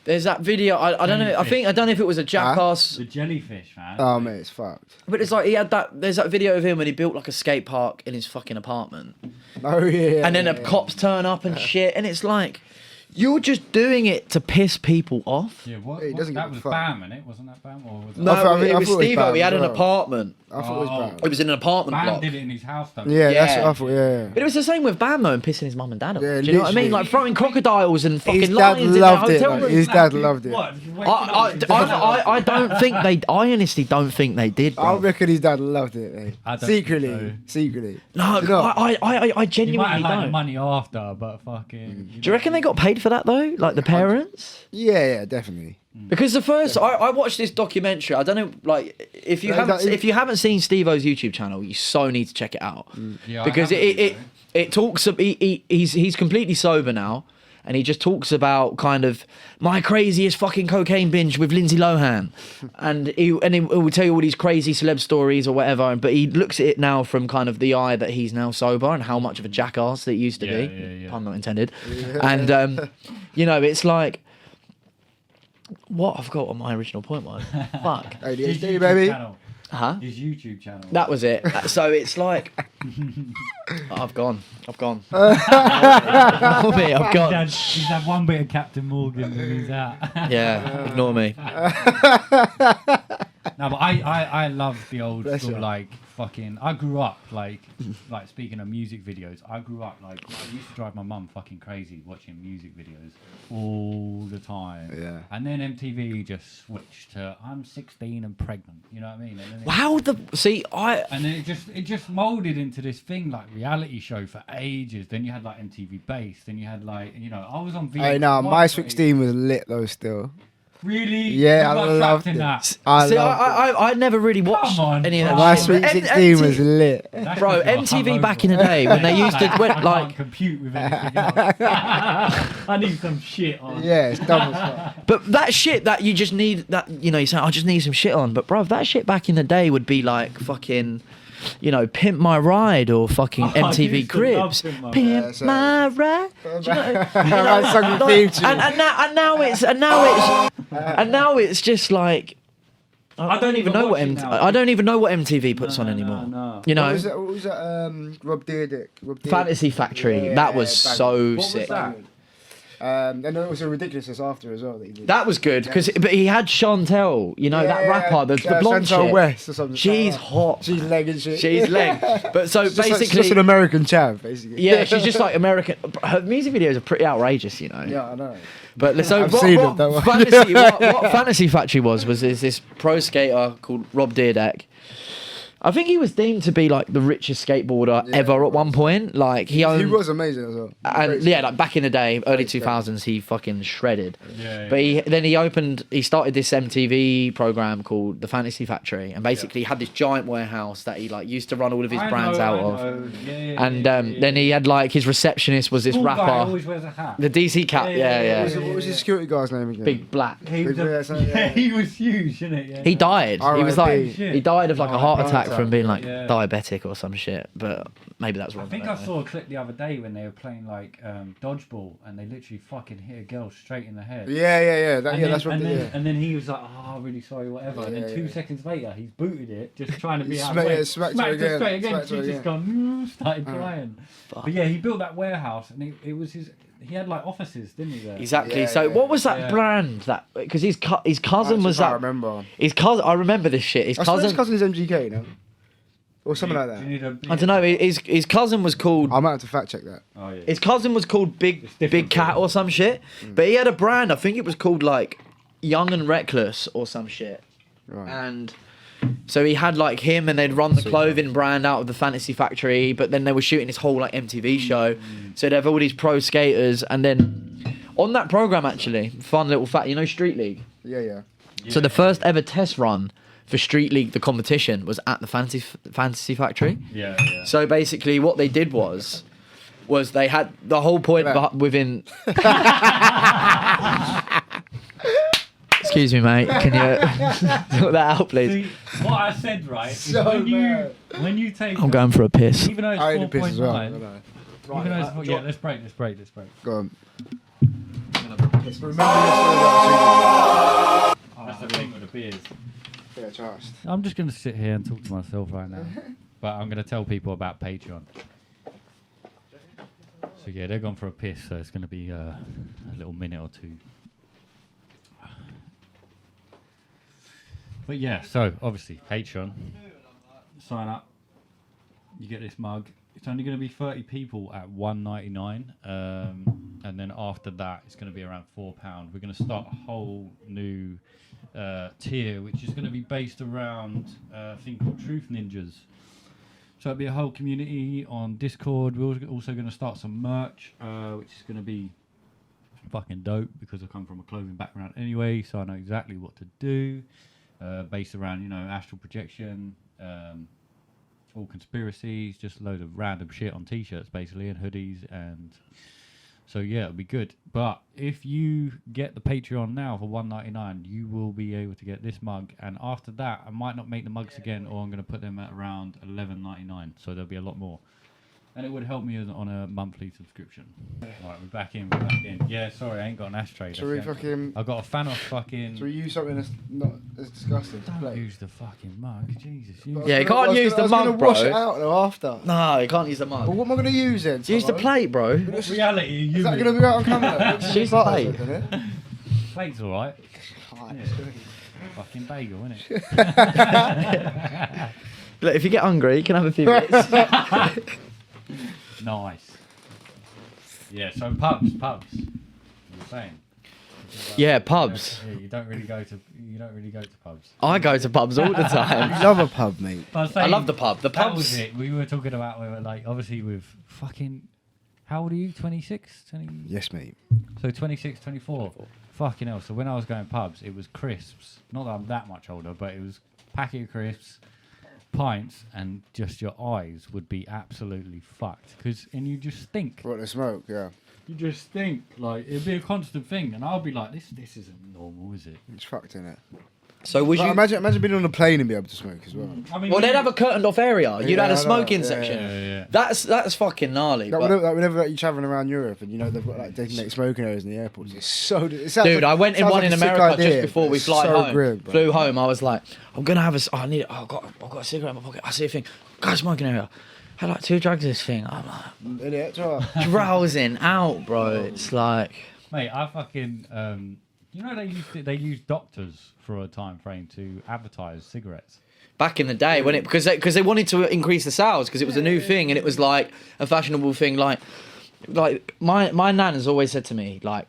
there's that video. I don't know. I don't know if it was a Jackass. The jellyfish, man. Oh mate, it's fucked. But it's like he had that. There's that video of him when he built like a skate park in his fucking apartment. Oh yeah. And then the cops turn up and shit, and it's like. You're just doing it to piss people off. Yeah, that was BAM, innit? Wasn't that BAM? Or was no, it was Steve-O. He had an apartment. I thought it was BAM. It was in an apartment BAM block. did it in his house, though. Yeah, that's what I thought, yeah. But it was the same with BAM, though, and pissing his mum and dad off. Yeah, do you know what I mean? Like throwing crocodiles and fucking lions in the hotel room. His dad loved it. What? I don't think they... I honestly don't think they did, bro. I reckon his dad loved it, mate. Secretly. No, I genuinely you might have had don't. the money after, but fucking... Do you reckon they got paid for that, though? Like, the parents? Yeah, definitely. Because the first, I watched this documentary. I don't know, like if you haven't seen Steve-O's YouTube channel, you so need to check it out. Yeah, because it talks. He's completely sober now, and he just talks about kind of my craziest fucking cocaine binge with Lindsay Lohan, and he will tell you all these crazy celeb stories or whatever. But he looks at it now from kind of the eye that he's now sober and how much of a jackass that he used to be. Pun not intended. And you know, it's like. What? I forgot what my original point was. Fuck. ADHD, baby. Huh? His YouTube channel. That was it. So it's like... I've gone. I've gone. He's had one bit of Captain Morgan and he's out. Yeah, ignore me. No, but I love the old school, like, fucking. I grew up like speaking of music videos. I grew up like I used to drive my mum fucking crazy watching music videos all the time. Yeah. And then MTV just switched to I'm 16 and pregnant. You know what I mean? And then Wow. And then it just molded into this thing like reality show for ages. Then you had like MTV Base. Then you had like I was on. Hey, no, my 16 was lit though still. Really? Yeah, You I got loved trapped in it. that. I never really watched any of that. My shit. Sweet 16 was lit. Bro, MTV back in the day when they used to I like can't compute with anything else. I need some shit on. Yeah, it's dumb as fuck. But that shit that you just need, that you say I just need some shit on. But bro, that shit back in the day would be like fucking, Pimp My Ride or fucking MTV Cribs. Pimp My Ride. Do you know, and now it's just like I don't even know what MTV puts on anymore. No. You know, What was that? Rob Dyrdek. Fantasy Factory. That was so What sick. was that? And there was a ridiculousness after as well that he did. That was good but he had Chantel, that rapper, the blonde Chantel chick. West or something. She's hot. She's leg and shit. She's leg. But so It's basically, just an American chav, basically. yeah, she's just like American. Her music videos are pretty outrageous, Yeah, I know. But so I've seen them, don't worry. what Fantasy Factory was this pro skater called Rob Dyrdek. I think he was deemed to be like the richest skateboarder ever at one point. Like he was amazing as well. And like back in the day, early 2000s, he fucking shredded. But he started this MTV program called The Fantasy Factory, and basically he had this giant warehouse that he like used to run all of his brands out of. Then he had like his receptionist was this rapper. Guy always wears a hat. The DC cap, yeah. What was his security guy's name again? Big Black. He was huge, isn't it? Yeah. He died. He was like he died of like a heart attack from being like diabetic or some shit. But maybe that's wrong. I think I saw a clip the other day when they were playing like dodgeball and they literally fucking hit a girl straight in the head. Yeah. That's what. And then he was like, "Oh, really sorry, whatever." And then 2 seconds later, he's booted it, just trying to be out. Smacked her again. Straight again. She's just gone, started crying. But yeah, he built that warehouse, and it was his. He had like offices, didn't he? There? Exactly. What was that brand? That because his cousin was that. I remember. His cousin. I remember this shit. His cousin. His cousin's MGK, no? Or something like that. I don't know. His cousin was called. I might have to fact check that. Oh, yeah. His cousin was called Big Cat or some shit. But he had a brand. I think it was called like Young and Reckless or some shit. Right. And so he had like him, and they'd run the clothing brand out of the Fantasy Factory. But then they were shooting this whole like MTV show. So they'd have all these pro skaters, and then on that program actually, fun little fact. Street League. Yeah. So the first ever test run for Street League, the competition, was at the Fantasy Factory. Yeah. So basically, what they did was they had the whole point within. Excuse me, mate. Can you sort that out, please? See, what I said, right? Is So when you take. I'm going for a piss. Even though it's I need a piss as well. 4.9. Even though it's, let's break. Go on. That's the thing with the beers. Yeah, trust. I'm just going to sit here and talk to myself right now. But I'm going to tell people about Patreon. So yeah, they're gone for a piss, so it's going to be a little minute or two. But yeah, so obviously Patreon. Sign up. You get this mug. It's only going to be 30 people at $1.99. And then after that, it's going to be around £4. We're going to start a whole new tier, which is going to be based around a thing called Truth Ninjas. So it'll be a whole community on Discord. We're also going to start some merch, which is going to be fucking dope because I come from a clothing background anyway, so I know exactly what to do. Based around, astral projection, all conspiracies, just a load of random shit on t-shirts basically and hoodies, and so yeah, it'll be good. But if you get the Patreon now for $1.99, you will be able to get this mug, and after that I might not make the mugs again, or I'm going to put them at around $11.99, so there'll be a lot more. And it would help me on a monthly subscription. Right, we're back in. Yeah, sorry, I ain't got an ashtray. Shall we fucking... I've got a Thanos fucking... Shall we use something that's not as disgusting? Don't use the fucking mug, Jesus. Yeah, you can't use the mug, bro. I was going to wash it out though after. No, you can't use the mug. But what am I going to use then? Use the plate, bro. What reality are you Is that going to be out on camera? Use the plate. Plate's alright. Yeah. Fucking bagel, innit? Look, if you get hungry, you can have a few bits. Nice. Yeah, so pubs. You're saying. Yeah, pubs. You don't really go to pubs. I go to pubs all the time. You love a pub, mate. I love the pub. The That pubs. was it. We were talking about like obviously with fucking. How old are you? 26? 20? Yes, mate. So 26, 24. Fucking hell. So when I was going pubs, it was crisps. Not that I'm that much older, but it was packet of crisps, pints, and just your eyes would be absolutely fucked. And you just stink. What, the smoke, yeah. You just stink. Like, it'd be a constant thing. And I'll be like, this isn't normal, is it? It's fucked, innit? So would you imagine being on a plane and be able to smoke as well? I mean, well, they'd have a curtained off area. You'd Yeah, have a I know. smoking Yeah, section. yeah. That's fucking gnarly. Like, but- whenever you're traveling around Europe and they've got like designated smoking areas in the airports, it's so. It sounds Dude, like- I went in sounds one like in a sick America idea, just before but we it's fly so home. grim, bro. Flew home. I was like, I'm gonna have a. I need. I've got a cigarette in my pocket. I see a thing. Got a smoking area. Had like 2 drugs of this thing. I'm like Innit? Right. drowsing out, bro. It's like. Mate, I fucking they used doctors for a time frame to advertise cigarettes. Back in the day, when it because they wanted to increase the sales because it was a new thing and it was like a fashionable thing. Like my nan has always said to me like,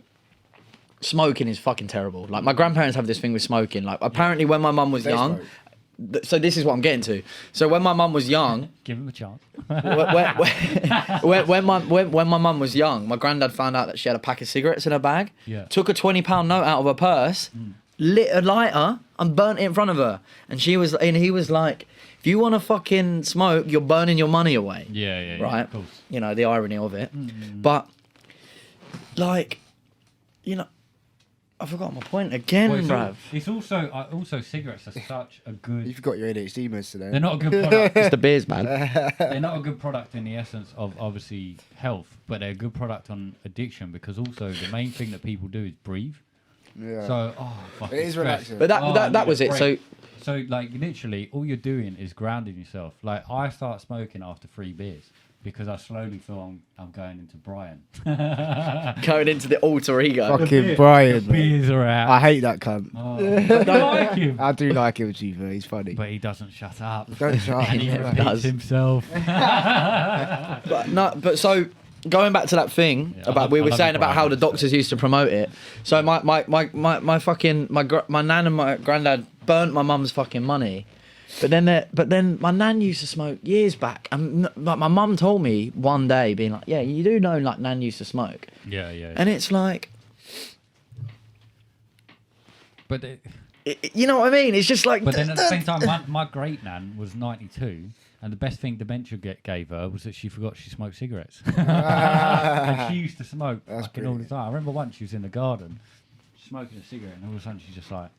smoking is fucking terrible. Like my grandparents have this thing with smoking. Like apparently when my mum was They young. smoke. So this is what I'm getting to. So when my mum was young, Give him a chance. when my mum was young, my granddad found out that she had a pack of cigarettes in her bag. Yeah. Took a £20 note out of her purse, lit a lighter, and burnt it in front of her. And he was like, "If you want to fucking smoke, you're burning your money away." Yeah, Right. of course. You know the irony of it, but like, you know, I forgot my point again, Well, bruv. it's also cigarettes are such a good. You've got your ADHD meds today. They're not a good product. It's the beers, man. They're not a good product in the essence of obviously health, but they're a good product on addiction because also the main thing that people do is breathe. Yeah. So fucking It is stress. relaxing. But I that need was a it. break. So like literally all you're doing is grounding yourself. Like I start smoking after 3 beers because I slowly feel I'm going into Brian. Going into the alter ego. Fucking Brian. The beers are out. I hate that cunt. Oh, I don't like him. I do like him, Chief. He's funny. But he doesn't shut up. Don't shut up. And he Yeah, he repeats does. himself. But so going back to that thing about we were saying about how the doctors used to promote it. So my nan and my granddad burnt my mum's fucking money. But then my nan used to smoke years back, and like my mum told me one day, being like, "Yeah, you do know like nan used to smoke," Yeah. and it's like, But you know what I mean? It's just like, But then at the same time, my great nan was 92, and the best thing dementia gave her was that she forgot she smoked cigarettes. And she used to smoke That's fucking all the brilliant. time. I remember once she was in the garden smoking a cigarette, and all of a sudden she's just like,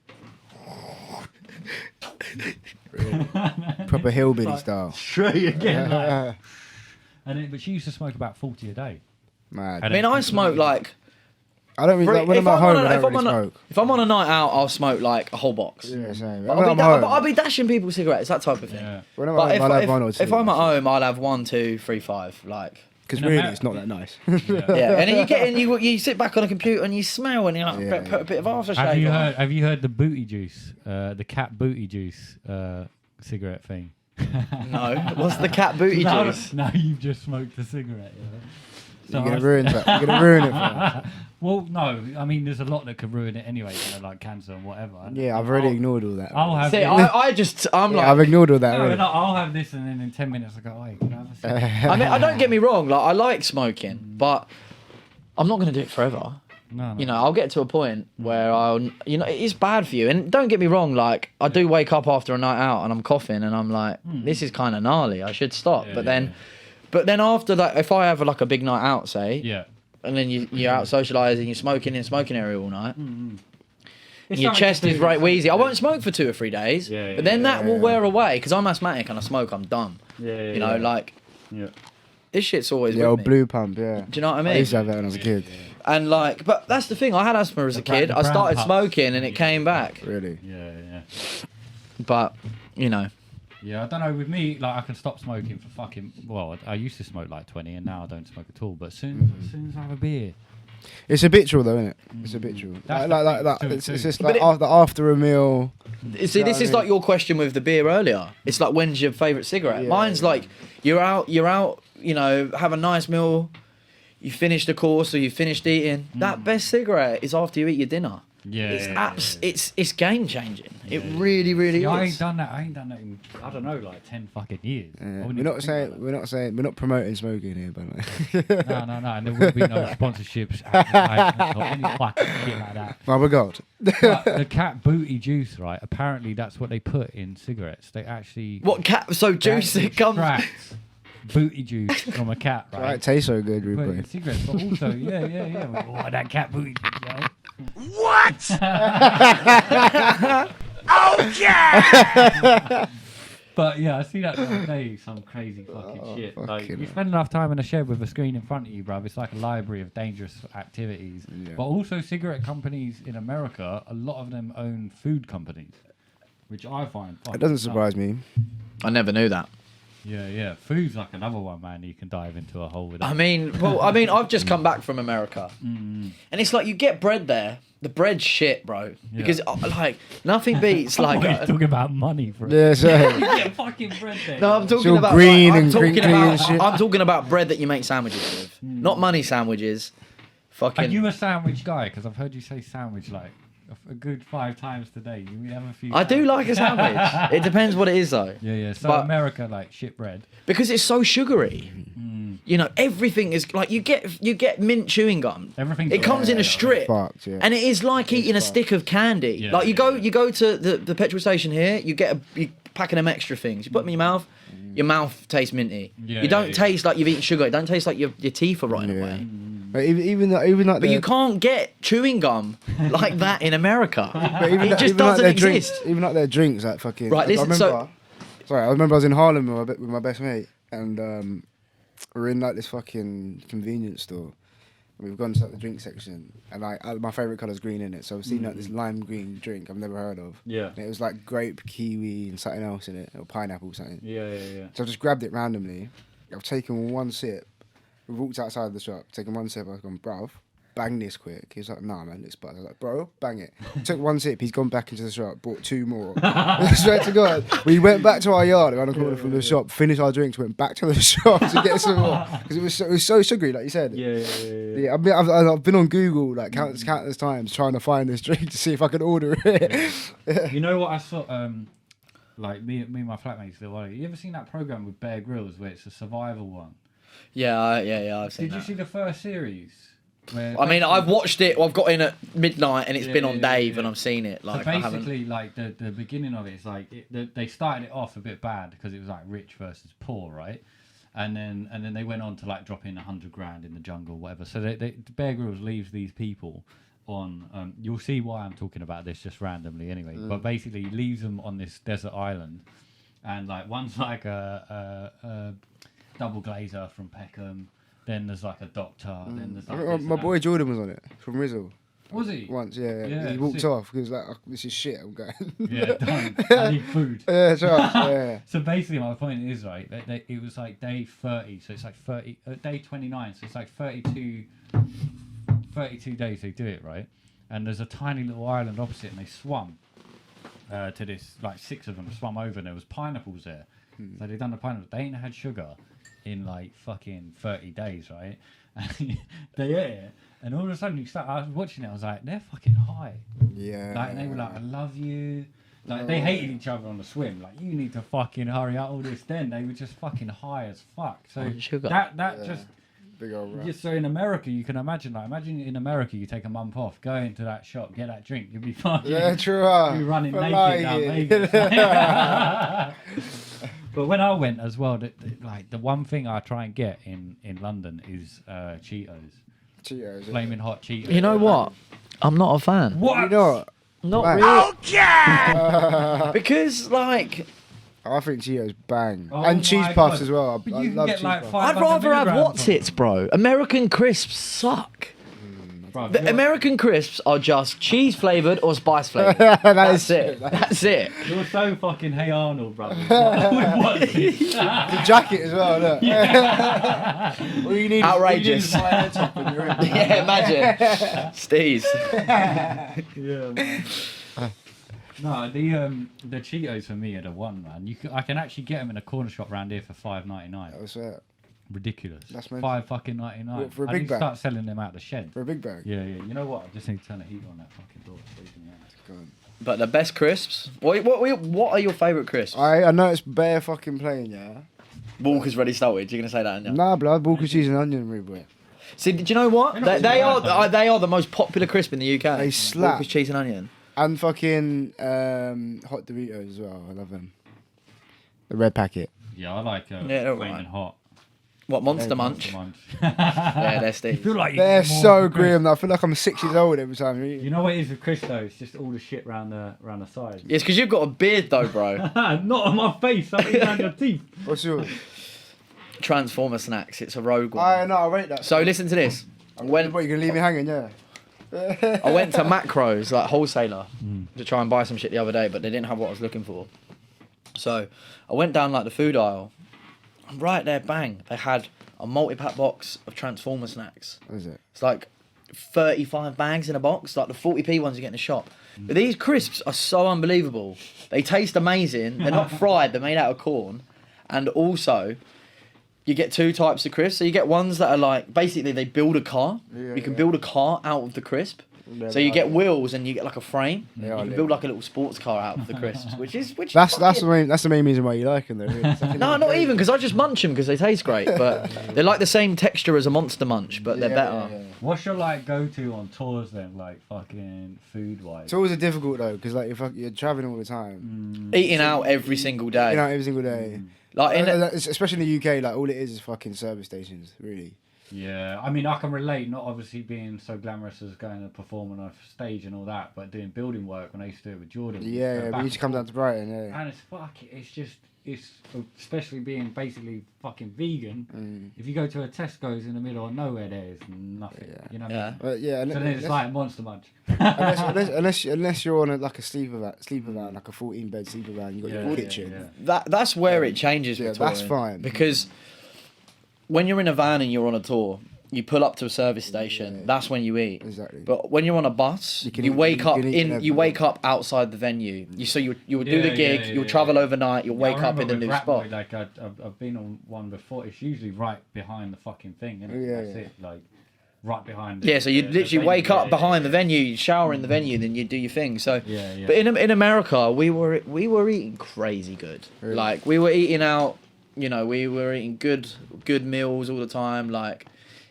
Proper hillbilly style. straight again. But she used to smoke about 40 a day. Mad. I mean, I smoke like. I don't really, when I'm at home, I don't really smoke. If I'm on a night out, I'll smoke like a whole box. Yeah, same. But When I'm home, I'll be dashing people cigarettes, that type of thing. Yeah. when I'm But at home, I'll have one or if two. I'm at home, I'll have 1, 2, 3, 5, like. Because No, really, no. it's not that nice. Yeah, and then you get in, you sit back on a computer and you smell and you like Yeah, put a bit of aftershave Have you on. heard? Have you heard the booty juice, the cat booty juice cigarette thing? No, what's the cat booty juice? No, you've just smoked a cigarette. Yeah. So You're I gonna was- ruin that. You're gonna ruin it for me. Well, no, I mean, there's a lot that could ruin it anyway, like cancer and whatever. Yeah, I've already ignored all that. I'll have See, this. I'm Yeah, like, I've ignored all that. No, already. no, I'll have this, and then in 10 minutes I go, "Hey, can I have a cigarette?" I mean, I don't get me wrong, like I like smoking, but I'm not going to do it forever. No. You know, I'll get to a point where it is bad for you. And don't get me wrong, like I do wake up after a night out and I'm coughing and I'm like, this is kind of gnarly. I should stop. Yeah, but then after that, if I have like a big night out, say, Yeah. and then you're out socialising, you're smoking in a smoking area all night. And It's your something chest to is do, right it's wheezy. I something won't smoke for 2 or 3 days, Yeah, but then yeah, that will wear away because I'm asthmatic and I smoke, I'm done. Yeah. You know, like Yeah. this shit's always The with old me. blue pump, yeah. Do you know what I I mean? used to have that when I was a kid. And like, but that's the thing. I had asthma as a kid. the I brown started pups. smoking and it came back. Really. Yeah. But you know, Yeah, I don't know. With me, like, I can stop smoking for fucking. Well, I used to smoke like 20, and now I don't smoke at all. But as soon as I have a beer, It's habitual though, isn't it? It's habitual. That's Like the thing, it's just But like after a meal. See, this is like your question with the beer earlier. It's like, when's your favourite cigarette? Yeah, Mine's like, you're out, you know, have a nice meal, you finished the course or you finished eating. That best cigarette is after you eat your dinner. Yeah, It's game changing. It really, really is. I ain't done that in, I don't know, like 10 fucking years. We're not promoting smoking here, by the way. No, and there will be no sponsorships, advertisements, or any fucking shit like that. Oh my god. But the cat booty juice, right? Apparently, that's what they put in cigarettes. They actually Juice it comes. extract booty juice from a cat, right? Right, tastes so good, Put it in Ruben. cigarettes, but also, yeah. Oh, that cat booty juice, right? What? But yeah, I see that the other day, some crazy fucking shit. Like, you spend enough time in a shed with a screen in front of you, bruv, it's like a library of dangerous activities. Yeah. But also cigarette companies in America, a lot of them own food companies, which I find It doesn't surprise me. I never knew that. Yeah. Food's like another one, man. You can dive into a hole with. I mean, I've just come back from America, and it's like you get bread there. The bread's shit, bro. Yeah. Because like nothing beats like. talking about money for it. Yeah, so You get fucking bread there. No, I'm talking all about green like, and crinkly and shit. I'm talking about bread that you make sandwiches with, not money sandwiches. Are Fucking. you a sandwich guy? Because I've heard you say sandwich like a good 5 times today. You have a few. I do like a sandwich. It depends what it is though. Yeah. So But- America, like shit bread. Because it's so sugary. You know, everything is like you get mint chewing gum. Everything's It comes in a strip, fucked, yeah. and it is like eating a stick of candy. Yeah, like you yeah. go to the petrol station here, you packing them extra things. You put them in your mouth tastes minty. Yeah, you don't yeah. taste like you've eaten sugar. It don't taste like your teeth are rotting away. But even like But you can't get chewing gum like that in America. But even it just even doesn't like their exist. drinks, even like their drinks, like fucking. Right, like, listen, I remember I was in Harlem with my best mate, and we're in like this fucking convenience store. And we've gone to like, the drink section, and like my favorite colour is green in it. So I've seen like this lime green drink I've never heard of. Yeah. And it was like grape, kiwi, and something else in it, or pineapple, something. Yeah. So I just grabbed it randomly. I've taken one sip. We walked outside the shop, taken one sip. I was gone, bruv, bang this quick. He was like, nah, man, it's buzz. I was like, bro, bang it. Took one sip. He's gone back into the shop, bought 2 more. I swear to God, we went back to our yard around the corner from the shop, finished our drinks, went back to the shop to get some more because it was so sugary, like you said. Yeah. I've been on Google like countless times trying to find this drink to see if I could order it. You know what I saw? Like me and my flatmates the other day. You ever seen that program with Bear Grylls where it's a survival one? Yeah, I've seen Did you see the first series? Where I mean, I've watched it. I've got in at midnight, and it's been on Dave, yeah. and I've seen it. Like, so I haven't. basically, like the beginning of it is like they started it off a bit bad because it was like rich versus poor, right? And then they went on to like drop in 100 grand in the jungle, whatever. So Bear Grylls leaves these people on. You'll see why I'm talking about this just randomly, anyway. But basically, he leaves them on this desert island, and like one's like a double glazer from Peckham. Then there's like a doctor. Then there's like My boy Jordan was on it from Rizzle. Was he? Once, yeah. Yeah, He walked sick. off because like, this is shit. I'm going. Yeah, done. I need food. Yeah, that's right. Yeah. So basically, my point is, right, it was like day 30, so it's like 30, day 29, so it's like 32 days they do it, right? And there's a tiny little island opposite, and they swum to this, like 6 of them swum over, and there was pineapples there. So they done the pineapples. They ain't had sugar in like fucking 30 days, right? And they ate it, and all of a sudden I was watching it, I was like, they're fucking high. Yeah. Like, and they were like, I love you. Like, they hated each other on the swim. Like, you need to fucking hurry up all this. Then they were just fucking high as fuck. So sugar. that just. Big old rat. Yeah, so in America, you can imagine in America, you take a month off, go into that shop, get that drink, you'll be fucking. Yeah, true. You'll be running naked down Vegas. But when I went as well, the one thing I try and get in London is Cheetos. Cheetos. Flaming hot Cheetos. You know what? I'm not a fan. What? You know what? Not Bang. really. Because like, I think Cheetos bang. Oh and cheese my puffs God. as well. But I you can love get cheese like puffs. 500 I'd rather have milligrams what's of- its, bro. American crisps suck. Bruv, The you're- American crisps are just cheese flavoured or spice flavoured. That's it. That's it. You're so fucking Hey Arnold, brother. What is this? The jacket as well, look. All you need Outrageous. Is a fire top and you're in. Yeah, imagine. Steez. Yeah, man. No, the Cheetos for me are the one, man. I can actually get them in a corner shop around here for $5.99. What's that? Ridiculous. That's mental. $5.99. What, for a I big need to bag? start selling them out the shed. For a big bag? Yeah. You know what? I just need to turn the heat on that fucking door. It's freezing me out. Go on. But the best crisps. What are your favourite crisps? I know it's bare fucking plain, yeah. Walker's ready started. You're gonna say that, aren't you? Nah, blood. Walker cheese and onion, really, boy. See, do you know what? They are the most popular crisp in the UK. They slap. Walker's cheese and onion. And fucking hot Doritos as well. I love them. The red packet. Yeah, I like they're Flaming right. Hot. What, Monster Munch? Munch. Yeah, they're Steve. You feel like They're eating more so crisp. grim. I feel like I'm 6 years old every time I eat. You know what it is with Chris though? It's just all the shit round the side. It's because you've got a beard though, bro. Not on my face. I'm eating around your teeth. What's yours? Transformer snacks. It's a rogue one. I know, I rate that. So listen to this. What, you gonna leave me hanging? Yeah. I went to Macros, like wholesaler, to try and buy some shit the other day, but they didn't have what I was looking for. So I went down like the food aisle, and right there, bang, they had a multi-pack box of Transformer snacks. What is it? It's like 35 bags in a box, like the 40p ones you get in the shop. But these crisps are so unbelievable. They taste amazing. They're not fried. They're made out of corn, and also you get two types of crisps. So you get ones that are like, basically they build a car. You can build a car out of the crisp. So you get wheels and you get like a frame. You can build like a little sports car out of the crisps, which That's the main reason why you like them though. Really. no, not even, because I just munch them because they taste great. But they're like the same texture as a Monster Munch, but they're better. Yeah. What's your like go-to on tours then, like fucking food-wise? Tours are difficult though, because like you're traveling all the time. Eating out every single day. Eating out every single day. Like especially in the UK, like all it is fucking service stations, really. Yeah, I mean, I can relate, not obviously being so glamorous as going to perform on a stage and all that, but doing building work when I used to do it with Jordan. Yeah, we used to come down to Brighton, yeah. And it's especially being basically fucking vegan. If you go to a Tesco's in the middle of nowhere, there's nothing. Yeah. You know what I mean? Yeah, So then it's like Monster Munch. unless you're on a sleeper van, like a 14-bed sleeper van, you got your kitchen. That's where it changes. Yeah, with that's touring. fine. Because when you're in a van and you're on a tour, you pull up to a service station. That's when you eat. Exactly. But when you're on a bus, you wake up outside the venue. You would do the gig. You'll travel overnight. You'll wake up in a new spot. Like I've been on one before. It's usually right behind the fucking thing, isn't it? That's it. Like right behind. Yeah, so you literally wake up behind the venue, you shower in the venue, then you do your thing. So, but in America, we were eating crazy good. Really? Like we were eating out. You know, we were eating good meals all the time. Like,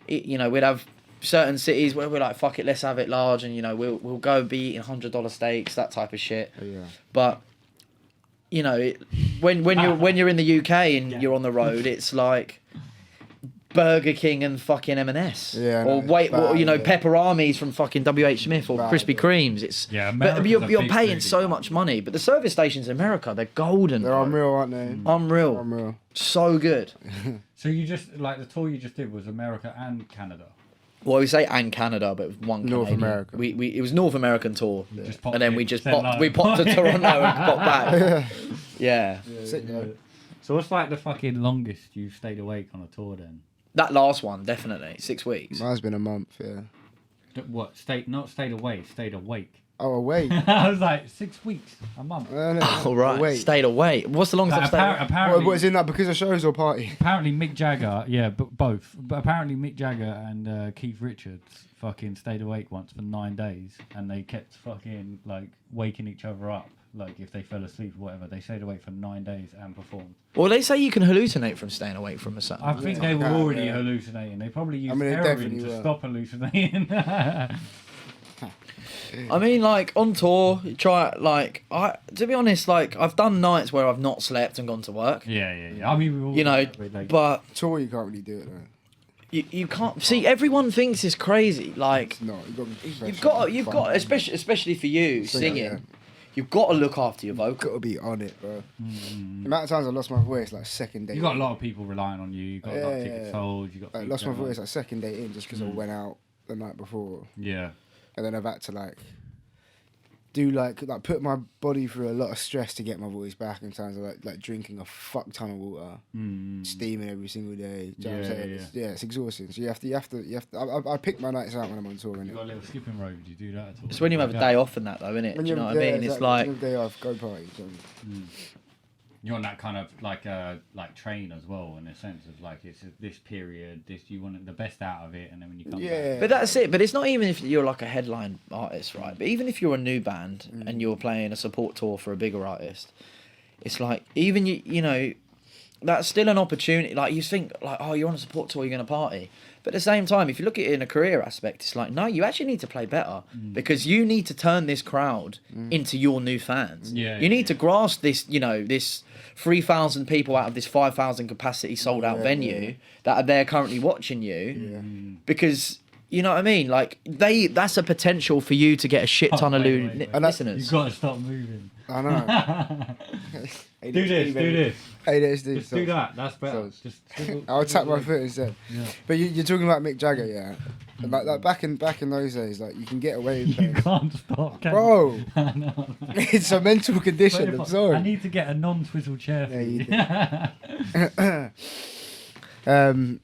we'd have certain cities where we're like, fuck it, let's have it large, and we'll go be eating $100 steaks, that type of shit. Yeah. But when you're in the UK and you're on the road, it's like Burger King and fucking M&S. Yeah, or no, Pepper Armies from fucking WH Smith or Bad, Krispy Kremes. It's America's but a you're big paying foodie so much money. But the service stations in America, they're golden. They're unreal, aren't they? Unreal. So good. So you just like the tour you just did was America and Canada. Well, we say and Canada, but it was one North Canadian. America. It was North American tour, Just and then we said hello. popped to Toronto and popped back. Yeah. So what's like the fucking longest you've stayed awake on a tour then? That last one, definitely 6 weeks. Mine's been a month, yeah. What? Not stayed away, stayed awake. Oh, awake. I was like 6 weeks, a month. Oh right, awake. stayed away. What's the longest I've stayed away? Apparently, What is in that because of shows or party? apparently Mick Jagger, both. But apparently Mick Jagger and Keith Richards fucking stayed awake once for 9 days, and they kept fucking like waking each other up. Like if they fell asleep or whatever, they stayed awake for 9 days and performed. Well, they say you can hallucinate from staying awake from a sun. I think they were already hallucinating. They probably used heroin to stop hallucinating. I mean, like on tour, you try it. Like to be honest, like I've done nights where I've not slept and gone to work. Yeah. I mean, we all but tour you can't really do it though. You can't see. Everyone thinks it's crazy. Like no, you've got especially for you singing. Yeah. You've got to look after your vocal. You've got to be on it, bro. The amount of times I lost my voice, like second day. You got a lot of people relying on you. You got a lot of tickets sold. You got lost my voice like second day in just because I went out the night before, Yeah. and then I've had to like do like put my body through a lot of stress to get my voice back in terms of like drinking a fuck ton of water, steaming every single day. Do you know what I'm saying? It's exhausting. So you have to. I pick my nights out when I'm on tour. You got a little skipping rope. Do you do that at all? It's when you have a day off and that, though, isn't it? Do you know what I mean? Exactly. It's like when you have a day off, go party. You're on that kind of like train as well, in a sense of like it's this period, you want the best out of it, and then when you come back. But that's it. But it's not even if you're like a headline artist, right? But even if you're a new band and you're playing a support tour for a bigger artist, it's like even you know, that's still an opportunity. Like you think like, oh, you're on a support tour, you're gonna party. But at the same time, if you look at it in a career aspect, it's like, no, you actually need to play better because you need to turn this crowd into your new fans. You need to grasp this, you know, this 3,000 people out of this 5,000 capacity sold out venue that are there currently watching you because, you know what I mean? Like, that's a potential for you to get a shit ton of listeners. You've got to stop moving. I know. do this. ADHD. Just do that. That's better. I'll tap my foot instead. Yeah. But you're talking about Mick Jagger, yeah. And like back in those days, like you can get away with You can't stop, can bro. you? No. It's a mental condition. I'm sorry. I need to get a non-twizzle chair for you.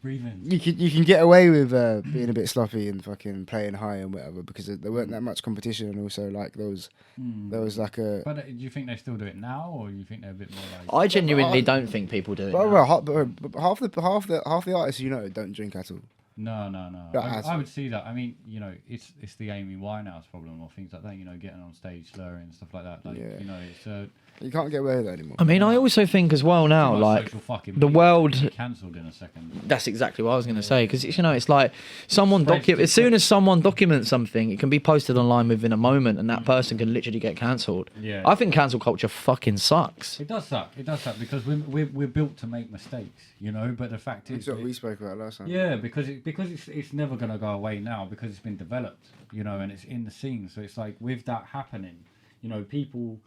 Breathe in. You can get away with being a bit sloppy and fucking playing high and whatever because there weren't that much competition and also like there was like a. But do you think they still do it now, or you think they're a bit more like? I genuinely don't think people do it. Bro, half the artists don't drink at all. No. I would see that. I mean, you know, it's the Amy Winehouse problem or things like that. You know, getting on stage slurring and stuff like that. Like, you know, it's you can't get away with that anymore. I mean, I also think as well now, like the world cancelled in a second. That's exactly what I was going to say because you know it's like as soon as someone documents something, it can be posted online within a moment, and that person can literally get cancelled. Yeah, I think cancel culture fucking sucks. It does suck. Because we're built to make mistakes, you know. But the fact is, that's what we spoke about last time. Yeah, because it's never going to go away now because it's been developed, you know, and it's in the scene. So it's like with that happening, you know, people.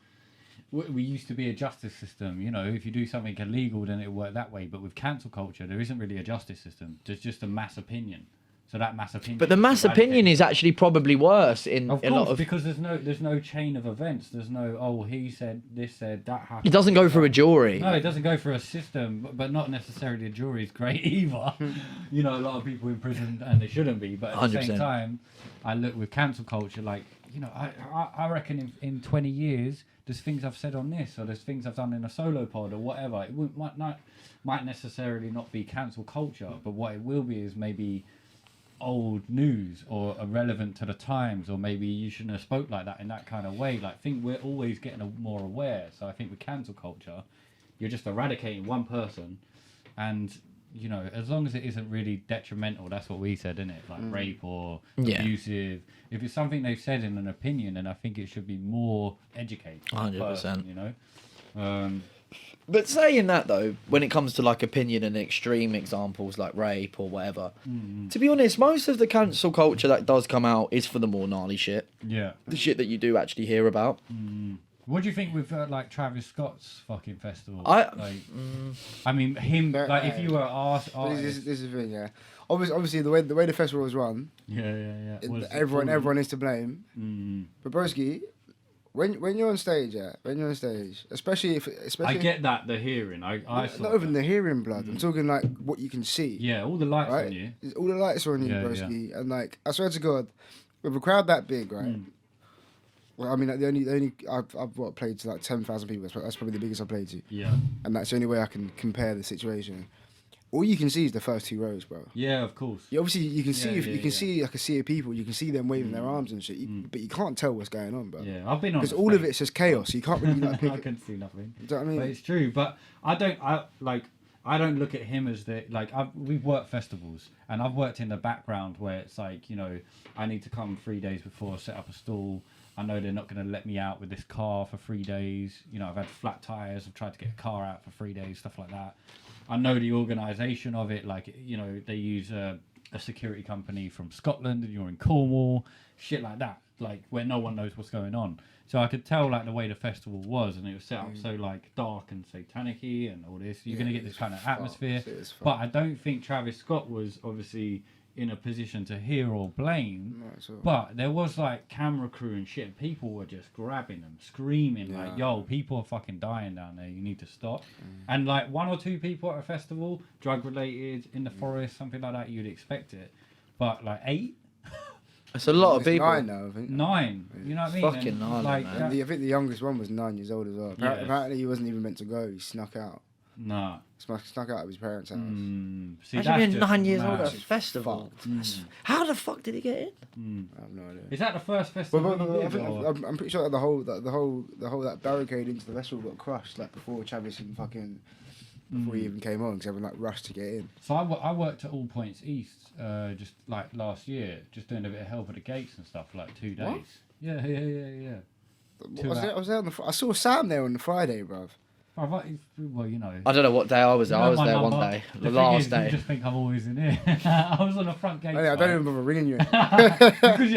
We used to be a justice system, you know, if you do something illegal, then it worked that way. But with cancel culture, there isn't really a justice system. There's just a mass opinion. So that mass opinion. But the mass opinion is actually probably worse in of a course, lot of because there's no chain of events. There's no he said this said that happened. It doesn't go through a jury. No, it doesn't go through a system, but not necessarily a jury is great either. You know, a lot of people in prison and they shouldn't be. But at the 100%. same time, I look with cancel culture like, you know, I reckon in 20 years there's things I've said on this or there's things I've done in a solo pod or whatever. It might necessarily not be cancel culture, but what it will be is maybe old news or irrelevant to the times, or maybe you shouldn't have spoke like that in that kind of way. Like, I think we're always getting more aware. So I think with cancel culture, you're just eradicating one person, and you know, as long as it isn't really detrimental, that's what we said, isn't it? Like rape or abusive. If it's something they've said in an opinion, then I think it should be more educated. 100%. You know. But saying that though, when it comes to like opinion and extreme examples like rape or whatever, to be honest, most of the cancel culture that does come out is for the more gnarly shit. Yeah. The shit that you do actually hear about. What do you think with like Travis Scott's fucking festival? I mean, him. Like, if you were asked, this is the thing, yeah. Obviously, the way the festival was run, everyone is to blame. But broski, when you're on stage, especially I get that the hearing. I not even the hearing, blood. I'm talking like what you can see. Yeah, all the lights right? on you. All the lights are on you, broski, and like I swear to God, with a crowd that big, right? Well, I mean, like, the only I've played to like 10,000 people. That's probably the biggest I've played to. Yeah. And that's the only way I can compare the situation. All you can see is the first two rows, bro. Yeah, of course. Obviously, you can see like a sea of people. You can see them waving their arms and shit. But you can't tell what's going on, bro. Yeah, I've been on. Because all of it's just chaos. You can't really like pick. I can see nothing. Do you know what I mean? But it's true. But I don't look at him as the we've worked festivals and I've worked in the background where it's like, you know, I need to come 3 days before, set up a stall. I know they're not going to let me out with this car for 3 days. You know, I've had flat tires. I've tried to get a car out for 3 days, stuff like that. I know the organisation of it. Like, you know, they use a security company from Scotland and you're in Cornwall, shit like that, like where no one knows what's going on. So I could tell like the way the festival was, and it was set up so like dark and satanic-y and all this. You're going to get this kind of atmosphere. But I don't think Travis Scott was obviously in a position to hear or blame, Not at all. but there was like camera crew and shit. People were just grabbing them, screaming like, "Yo, people are fucking dying down there. You need to stop." And like 1 or 2 people at a festival, drug related, in the forest, something like that, you'd expect it. But like 8. It's a lot of It's people. 9 now, I think. 9, you know what I mean? Fucking And, gnarly, like, man. that- I think the youngest one was 9 years old as well. Yeah. Apparently he wasn't even meant to go. He snuck out. Nah. Snuck out of his parents' house. See, Imagine that's being just 9 years old mad. at a festival. How the fuck did he get in? I have no idea. Is that the first festival? Well, you I did, think, or- I'm pretty sure that the whole that barricade into the festival got crushed like before Travis and fucking before he even came on because everyone like rushed to get in. So I worked at All Points East just like last year, just doing a bit of help at the gates and stuff for like 2 days. What? Yeah. I was there on I saw Sam there on the Friday, bruv. Well, you know. I don't know what day I was there. You I know was my there number. one day, the thing last is, day. You just think I'm always in here. I was on the front gate. I don't even bother ringing you. Because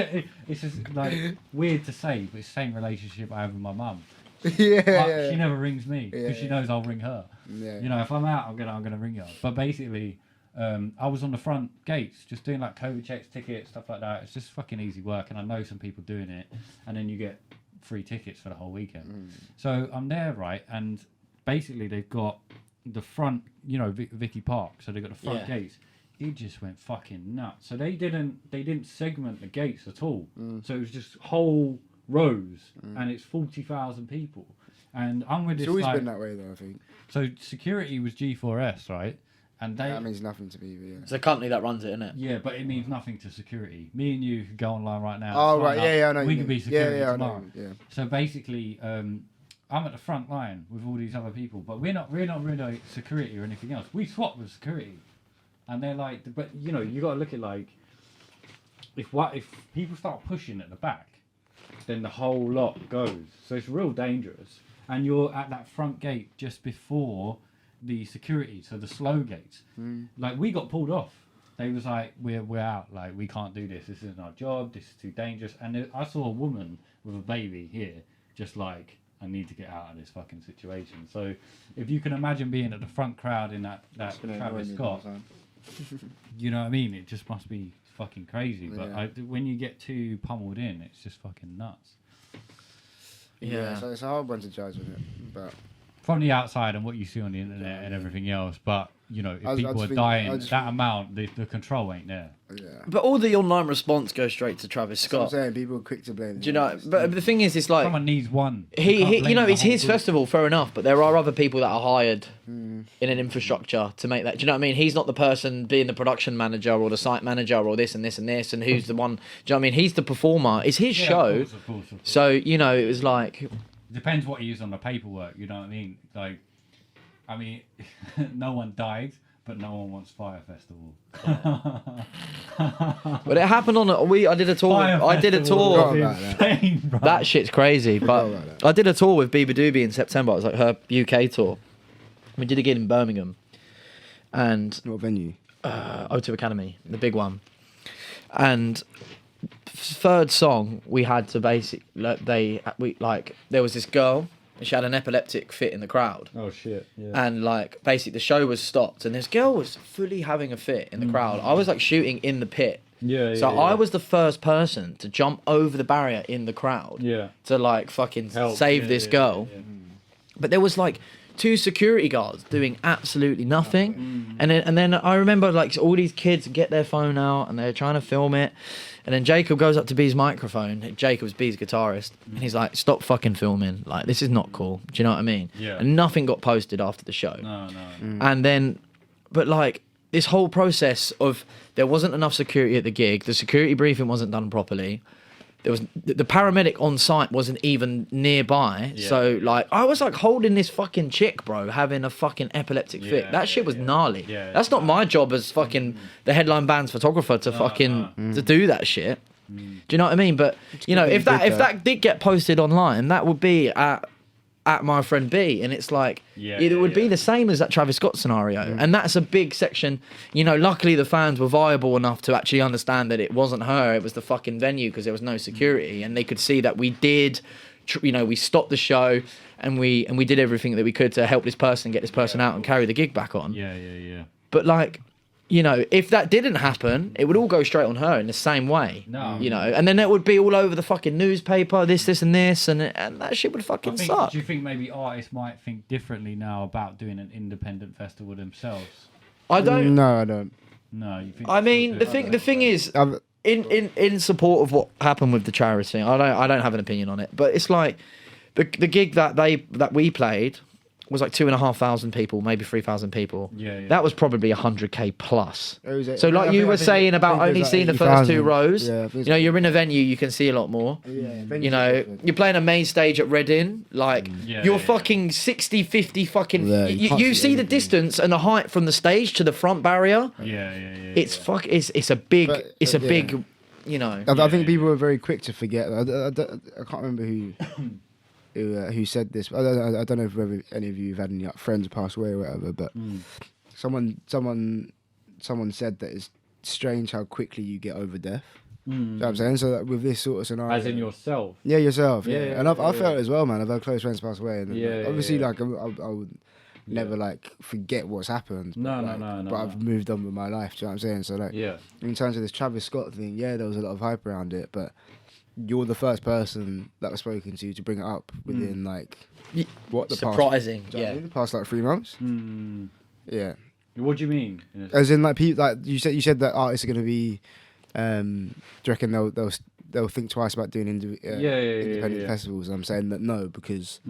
it's just like weird to say, but it's the same relationship I have with my mum. Yeah. She never rings me because she Yeah. knows I'll ring her. Yeah. You know, if I'm out, I'm gonna ring her. But basically, I was on the front gates, just doing like COVID checks, tickets, stuff like that. It's just fucking easy work, and I know some people doing it, and then you get free tickets for the whole weekend. So I'm there, right, and basically they've got the front, you know, Vicky Park. So they've got the front gates. It just went fucking nuts. So they didn't segment the gates at all. So it was just whole rows, and it's 40,000 people. And I'm with this. It's always like, been that way though, I think. So security was G4S, right? And That means nothing to me, but yeah. It's a company that runs it, isn't it? yeah, but it means nothing to security. Me and you could go online right now. Oh sign right, up. yeah, I know. We you could mean. be security I tomorrow. know. Yeah. So basically, I'm at the front line with all these other people, but we're not really security or anything else. We swap with security, and they're like, but you know, you got to look at like, if people start pushing at the back, then the whole lot goes. So it's real dangerous, and you're at that front gate just before the security, so the slow gates. Like we got pulled off. They was like, we're out. Like we can't do this. This isn't our job. This is too dangerous. And I saw a woman with a baby here, just like, I need to get out of this fucking situation. So if you can imagine being at the front crowd in that Travis Scott, you know what I mean? It just must be fucking crazy. But when you get too pummeled in, it's just fucking nuts. Yeah. So it's a hard one to judge, isn't it? But From the outside and what you see on the internet and everything else, but you know, if I people just are think- dying, I just that think- amount, the control ain't there. yeah. But all the online response goes straight to Travis That's what I'm Scott. saying. People are quick to blame. Do you know? But the thing is, it's like Someone needs one. You he can't you blame know, the it's whole his group. festival, fair enough. But there are other people that are hired in an infrastructure to make that. Do you know what I mean? He's not the person being the production manager or the site manager or this and this and this, and who's the one. Do you know what I mean? He's the performer. It's his Yeah, show. of course. So you know, it was like. Depends what he used on the paperwork, you know what I mean? Like, I mean, no one died, but no one wants Fire Festival. But it happened on I did a tour. I did a tour. Forgot about Insane, bro. That shit's crazy. But about I did a tour with Bieber Doobie in September. It was like her UK tour. We did a gig in Birmingham, and What venue? O2 Academy, the big one. And third song, we had to there was this girl, and she had an epileptic fit in the crowd. Oh, shit. Yeah. And like basically the show was stopped, and this girl was fully having a fit in the crowd. I was like shooting in the pit. So I was the first person to jump over the barrier in the crowd to like fucking save this girl. But there was like 2 security guards doing absolutely nothing. And then I remember like all these kids get their phone out and they're trying to film it. And then Jacob goes up to B's microphone. Jacob's B's guitarist. And he's like, stop fucking filming. Like, this is not cool. Do you know what I mean? Yeah. And nothing got posted after the show. No. And then, but like, this whole process of there wasn't enough security at the gig. The security briefing wasn't done properly. There was the paramedic on site wasn't even nearby. So like I was like holding this fucking chick, bro, having a fucking epileptic fit. That shit was gnarly. That's not my job as fucking the headline band's photographer to to do that shit. Do you know what I mean? But you know, if that did get posted online, that would be at my friend B, and it's like it would be the same as that Travis Scott scenario, and that's a big section. You know, luckily the fans were viable enough to actually understand that it wasn't her, it was the fucking venue, because there was no security, and they could see that we did, we stopped the show, and we did everything that we could to help this person get this person out and carry the gig back on. Yeah. But like, you know, if that didn't happen, it would all go straight on her in the same way. No. You know, and then it would be all over the fucking newspaper, this, and this, and that shit would fucking suck. Do you think maybe artists might think differently now about doing an independent festival themselves? I don't. No, I don't. No, you think? I mean, the thing is, in support of what happened with the charity thing, I don't have an opinion on it, but it's like the gig that we played was like 2,500 people, maybe 3,000 people. Yeah. That was probably 100K plus. So I like you think- were I think- saying I about think it was only like seeing the first 80,000. two rows. Yeah, I think you it's- know, you're in a venue, you can see a lot more. You know, you're playing a main stage at Reading, like you're fucking 60, 50 fucking. Yeah, you can't you see see the anything. distance and the height from the stage to the front barrier. Yeah. It's a big, But, it's a yeah. big, you know. I think people are very quick to forget. I can't remember who said this. I don't know if whether any of you have had any like, friends pass away or whatever, but someone said that it's strange how quickly you get over death. You know what I'm saying? So that with this sort of scenario, As in yourself. yeah, yourself, yeah. Yeah, And I felt it as well, man. I've had close friends pass away, and Yeah, obviously, yeah. like I would never like forget what's happened. No, but, no, like, no, But no. I've moved on with my life. Do you know what I'm saying? So like, Yeah. in terms of this Travis Scott thing, yeah, there was a lot of hype around it, but you're the first person that was spoken to bring it up within like what the Surprising, past, the past like 3 months. Yeah. What do you mean? As in, like people, like you said that artists are going to be. Do you reckon they'll think twice about doing independent festivals? I'm saying that no, because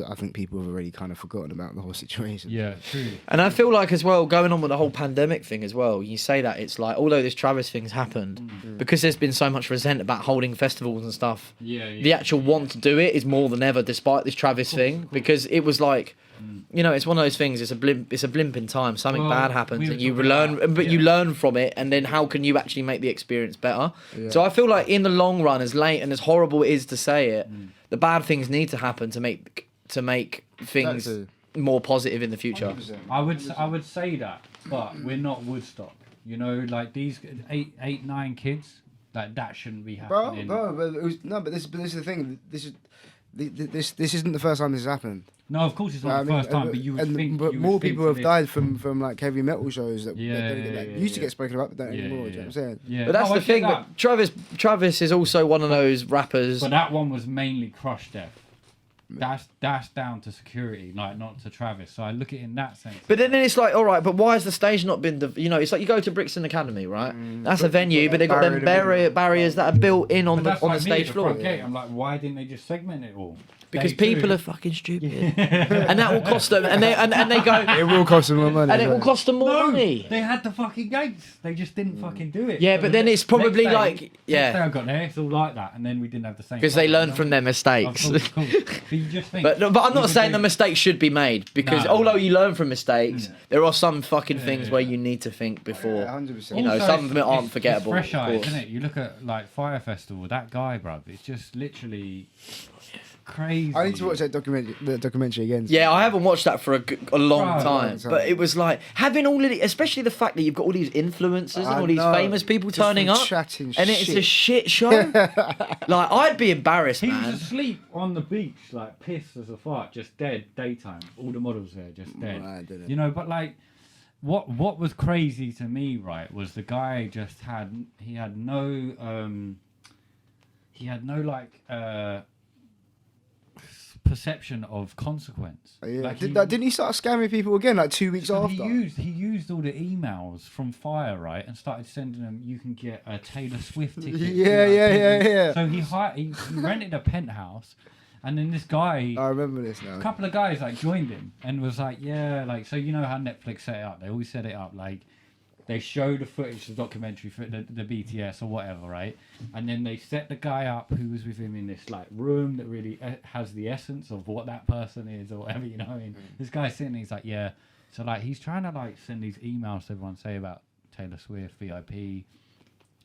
I think people have already kind of forgotten about the whole situation. Yeah, true. And I feel like as well, going on with the whole pandemic thing as well, you say that it's like, although this Travis thing's happened, because there's been so much resent about holding festivals and stuff, the actual want to do it is more than ever, despite this Travis thing, because it was like, you know, it's one of those things. It's a blimp in time. Something bad happens, and you learn, but you learn from it. And then how can you actually make the experience better? Yeah. So I feel like in the long run, as late and as horrible it is to say it, the bad things need to happen to make things more positive in the future. 100%. I would say that, but we're not Woodstock. You know, like these 8, 9 kids, like that shouldn't be happening. But this is the thing. This isn't the first time this has happened. No, of course it's not the first time, but you would think. But you more would think people have this- died from like heavy metal shows that used to yeah. get spoken about, but don't anymore. Do you know what I'm saying? Yeah. But that's No, I the get thing. that. But Travis is also one of those rappers. But that one was mainly crush death. That's down to security, like not to Travis. So I look at it in that sense. But then it's like, all right, but why has the stage not been, you know, it's like you go to Brixton Academy, right? That's a venue, but they've got them barriers that are built in on But the that's on like the me at stage the floor. front gate. I'm like, why didn't they just segment it all? Because Day people two- are fucking stupid, and that will cost them, and they go, It will cost them more money. and it will cost them more No, money. they had the fucking gates. They just didn't fucking do it. Yeah, So but the then it's probably next day- like, next yeah. day I got there, it's all like that, and then we didn't have the same. Because they problem, learn from their mistakes. Of course. So you just think. But I'm you not could saying do- the mistakes should be made, because No. although you learn from mistakes, Yeah. there are some fucking things yeah. where you need to think before. 100%. You know, Also, some of them aren't it's forgettable. fresh of eyes, course. isn't it? You look at like Fire Festival, that guy, bruv. It's just literally crazy. I need to watch that documentary again. Yeah, I haven't watched that for a long Right. time, but it was like having all of the, especially the fact that you've got all these influencers and I all these know. famous people Just turning from up, chatting and it's a shit. shit show. Like I'd be embarrassed, He man. was asleep on the beach, like pissed as a fart, just dead. Daytime, all the models there, just dead. Right, didn't. You know, but like, what was crazy to me, right, was the guy just had no like perception of consequence. Yeah. Like Didn't he start scamming people again like 2 weeks so after? he used all the emails from Fire, right, and started sending them. You can get a Taylor Swift ticket. Yeah. So he rented a penthouse, and then this guy, I remember this now. a couple of guys like joined him and was like, yeah, like, so you know how Netflix set it up? They always set it up like they show the footage, the documentary for the BTS or whatever, right? And then they set the guy up who was with him in this like room that really has the essence of what that person is or whatever, you know what I mean? This guy's sitting there, he's like, yeah. So like he's trying to like send these emails to everyone, say about Taylor Swift, VIP,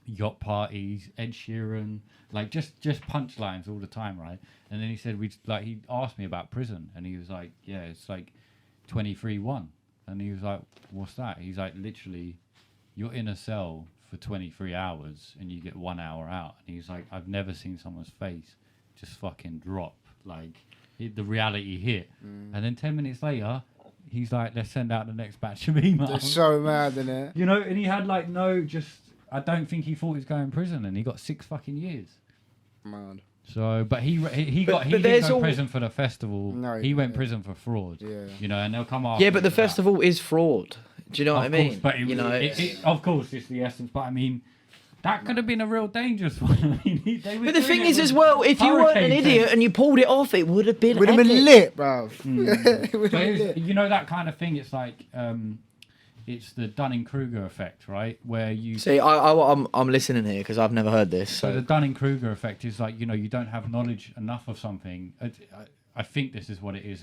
yacht parties, Ed Sheeran, like just punchlines all the time, right? And then he said he asked me about prison, and he was like, yeah, it's like 23-1, and he was like, what's that? He's like, literally, you're in a cell for 23 hours and you get 1 hour out. And he's like, I've never seen someone's face just fucking drop, like the reality hit. And then 10 minutes later, he's like, let's send out the next batch of emails. They're so mad, innit? You know, and he had like I don't think he thought he was going to prison, and he got 6 fucking years. Man. So, but he didn't go to prison for the festival. No, he went prison for fraud. Yeah. You know, and they'll come after. Yeah, but the festival is fraud. Do you know what I mean? But of course, it's the essence. But I mean, that could have been a real dangerous one. I mean, but the thing is, as well, if you weren't an idiot and you pulled it off, it would have been. Would have been lit, bruv. You know that kind of thing. It's like. It's the Dunning-Kruger effect, right? Where you see, I'm listening here because I've never heard this. So the Dunning-Kruger effect is like, you know, you don't have knowledge enough of something. I think this is what it is.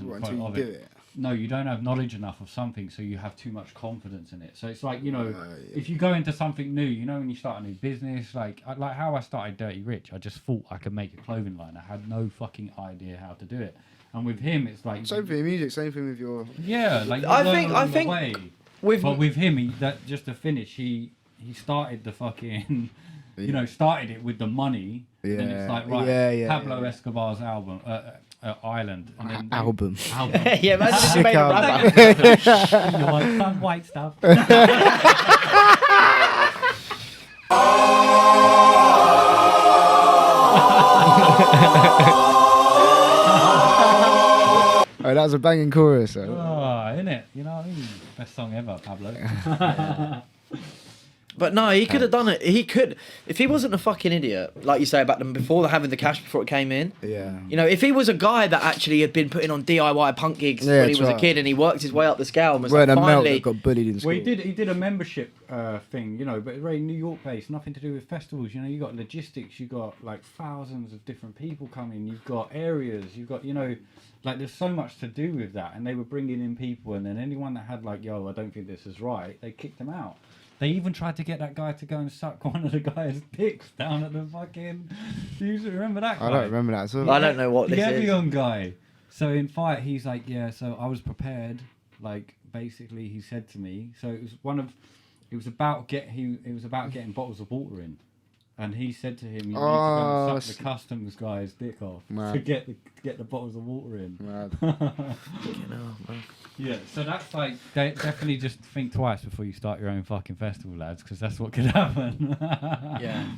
No, you don't have knowledge enough of something, so you have too much confidence in it. So it's like, you know, if you go into something new, you know, when you start a new business, like how I started Dirty Rich, I just thought I could make a clothing line. I had no fucking idea how to do it. And with him, it's like same thing with music, same thing with your like I think. But with him, just to finish, he started the fucking, you know, started it with the money. Yeah. Then it's like Pablo Escobar's album, Island, and then album. Yeah, man, this is made a rapper. You want some white stuff? Oh, that was a banging chorus. Oh, innit? You know what I mean? Best song ever, Pablo. But no, he could have done it. He could, if he wasn't a fucking idiot, like you say about them before having the cash before it came in. Yeah. You know, if he was a guy that actually had been putting on DIY punk gigs when he was a kid and he worked his way up the scale and was like, finally got bullied in school. Well, he did a membership thing, you know, but very New York based, nothing to do with festivals. You know, you got logistics, you got like thousands of different people coming, you've got areas, you've got, you know, like there's so much to do with that. And they were bringing in people, and then anyone that had like, yo, I don't think this is right, they kicked them out. They even tried to get that guy to go and suck one of the guy's dicks down at the fucking... Do you remember that guy? I don't remember that at all. I don't know what this is. The Evian guy. So in fight, he's like, yeah, so I was prepared. Like, basically, he said to me... So it was about getting bottles of water in. And he said to him, you need to go and suck the customs guy's dick off to get the bottles of water in. Yeah, so that's like, definitely just think twice before you start your own fucking festival, lads, because that's what could happen. Yeah.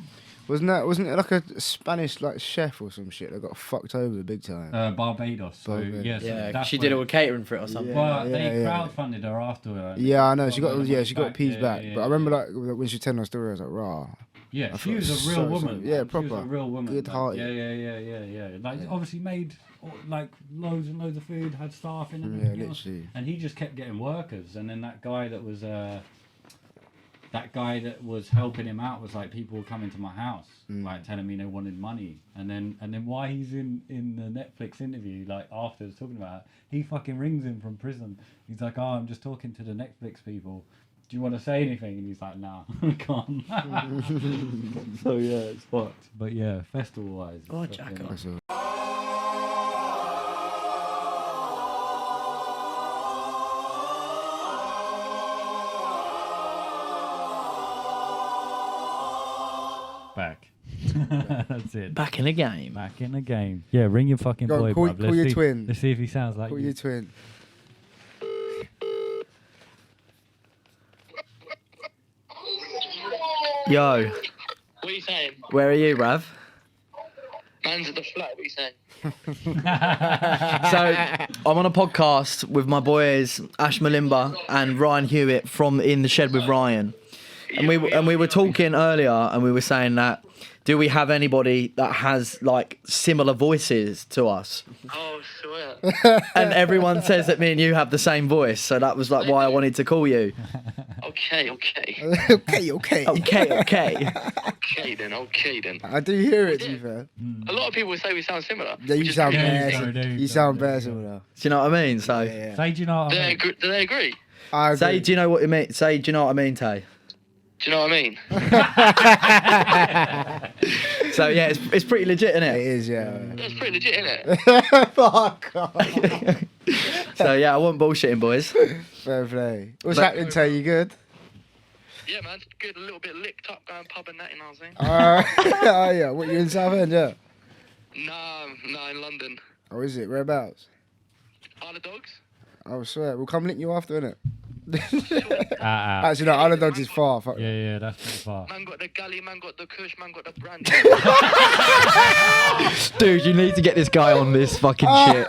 Wasn't it like a Spanish like chef or some shit that got fucked over big time? Barbados. So, yeah, she did all catering for it or something. Well, they crowdfunded her after. Yeah, I know. She got peas back. But I remember like when she was telling her story, I was like, rah. Yeah, she was a real woman. Yeah, proper. She was a real woman. Good heart. Yeah. Like, obviously made like loads and loads of food, had staff in it. Yeah, literally. And he just kept getting workers. And then that guy that was helping him out was like, people were coming to my house, like telling me they wanted money. And then while he's in the Netflix interview, like afterwards talking about it, he fucking rings him from prison. He's like, oh, I'm just talking to the Netflix people. Do you want to say anything? And he's like, nah, I can't. So yeah, it's fucked. But yeah, festival wise. Oh, Jacko. Back. That's it. Back in the game. Back in the game. Yeah, ring your fucking Go boy, on, call bruv. your twin. Let's see if he sounds like Call you. your twin. Yo. What are you saying? Where are you, Rav? Man's at the flat, what are you saying? So, I'm on a podcast with my boys Ash Mulimba and Ryan Hewitt from In the Shed with Ryan. And we were talking earlier and we were saying that, do we have anybody that has like similar voices to us? Oh, swear. And everyone says that me and you have the same voice, so that was like why I wanted to call you. Okay. Okay then. I do hear it, to be fair. A lot of people say we sound similar. Yeah, you sound better. You sound better similar. Do you know what I mean? So, Say, do you know what I mean? Do they agree? I agree. Say, do you know what you mean? Say, do you know what I mean, Tay? Do you know what I mean? So yeah, it's pretty legit, isn't it? It is, yeah. That's pretty legit, isn't it? Fuck off. So yeah, I wasn't bullshitting, boys. Fair play. What's happening, Tay? You good? Yeah, man. Good. A little bit licked up, going pub and that, you know what I'm saying? Oh, yeah. What, you in Southend, yeah? Nah, in London. Oh, is it? Whereabouts? Isle of Dogs. I swear. We'll come link you after, innit? Out. Actually, no, Island Dogs is far. Fuck. Yeah, that's too far. Man got the galley, man got the kush, man got the brand. Dude, you need to get this guy on this fucking shit.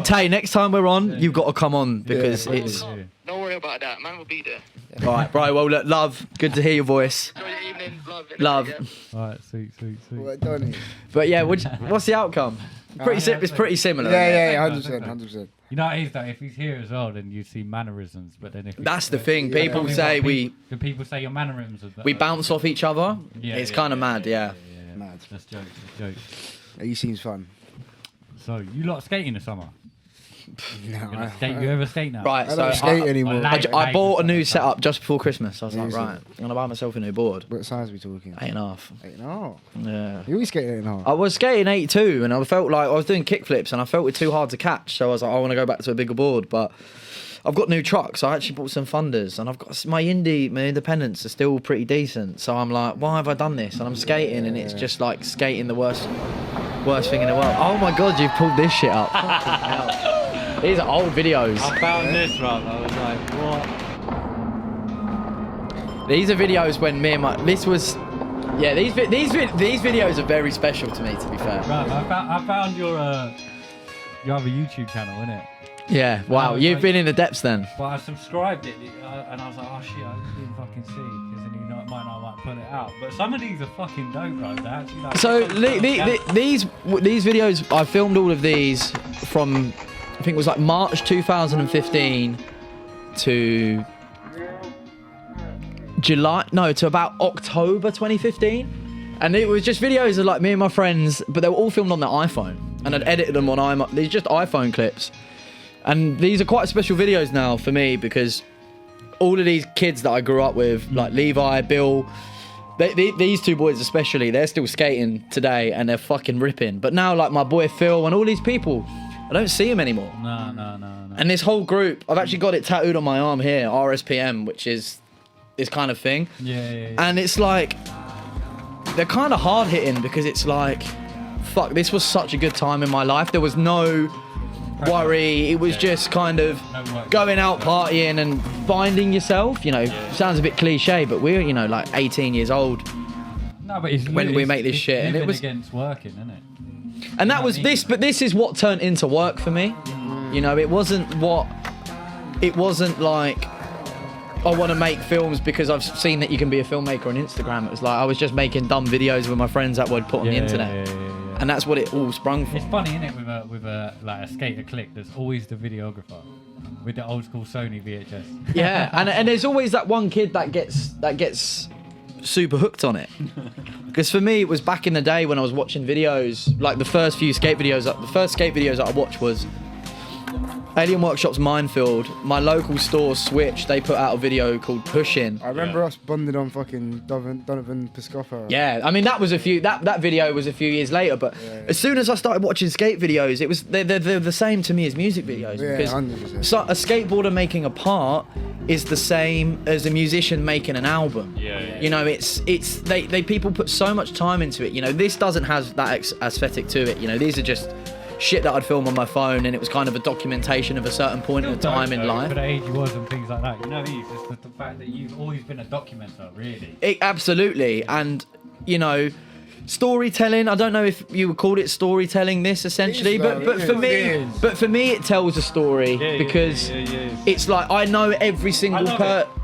Tay, next time we're on, you've got to come on because it's... Don't worry about that, man will be there. All right, bro. Well, look, love. Good to hear your voice. Enjoy your evening, Love. All right, sweet. Well done. But yeah, what's the outcome? It's pretty similar. Yeah, 100%. You know what it is though, if he's here as well, then you see mannerisms. But then if that's the thing. People say Do people say your mannerisms? We bounce off each other. Yeah, it's kind of mad. Yeah. Mad. That's jokes. He seems fun. So you lot skating this summer? No, you ever skate now? Right, I don't skate anymore. I bought a new setup just before Christmas. I was like, right, I'm gonna buy myself a new board. What size are we talking? 8.5. 8.5. Yeah. You always skating 8.5. I was skating 82, and I felt like I was doing kickflips, and I felt it too hard to catch. So I was like, I want to go back to a bigger board, but I've got new trucks. I actually bought some funders, and I've got my independents are still pretty decent. So I'm like, why have I done this? And I'm skating, and it's just like skating the worst thing in the world. Oh my god, you've pulled this shit up. These are old videos. I found this, right? I was like, what? These are videos when me and these videos are very special to me, to be fair. Right, I found your other YouTube channel, innit? Yeah, wow, you've been in the depths then. But I subscribed it, and I was like, oh shit, I didn't fucking see, because then I might put it out. But some of these are fucking dope, right? They're actually like... So these videos, I filmed all of these from... I think it was like March 2015 to to about October 2015. And it was just videos of like me and my friends, but they were all filmed on their iPhone. And I'd edited them on these just iPhone clips. And these are quite special videos now for me because all of these kids that I grew up with, like Levi, Bill, these two boys especially, they're still skating today and they're fucking ripping. But now like my boy Phil and all these people, I don't see him anymore. No. And this whole group, I've actually got it tattooed on my arm here, RSPM, which is this kind of thing. Yeah. And it's like, they're kind of hard hitting because it's like, fuck, this was such a good time in my life. There was no worry. It was just kind of going out partying and finding yourself. You know, sounds a bit cliche, but we're, like 18 years old. No, but it's when we make this shit, and it was against working, isn't it? And that was this, but this is what turned into work for me. It wasn't like I want to make films because I've seen that you can be a filmmaker on Instagram. It was like I was just making dumb videos with my friends that would put on the internet. Yeah. And that's what it all sprung from. It's funny, isn't it, with a skater click, there's always the videographer with the old school Sony VHS. Yeah, and there's always that one kid that gets super hooked on it. Because for me, it was back in the day when I was watching videos, like the first skate videos that I watched was Alien Workshop's Minefield. My local store, Switch, they put out a video called Pushin'. I remember us bonded on fucking Donovan Piscopo. Yeah, I mean that video was a few years later, but as soon as I started watching skate videos, it was they're the same to me as music videos. Yeah, because 100%. So a skateboarder making a part is the same as a musician making an album. It's people put so much time into it. This doesn't have that aesthetic to it. These are just shit that I'd film on my phone, and it was kind of a documentation of a certain point in time in life. For the age you was and things like that. It's just the fact that you've always been a documenter, really. Absolutely, and storytelling. I don't know if you would call it storytelling. This essentially, but for me, it tells a story because it's like I know every single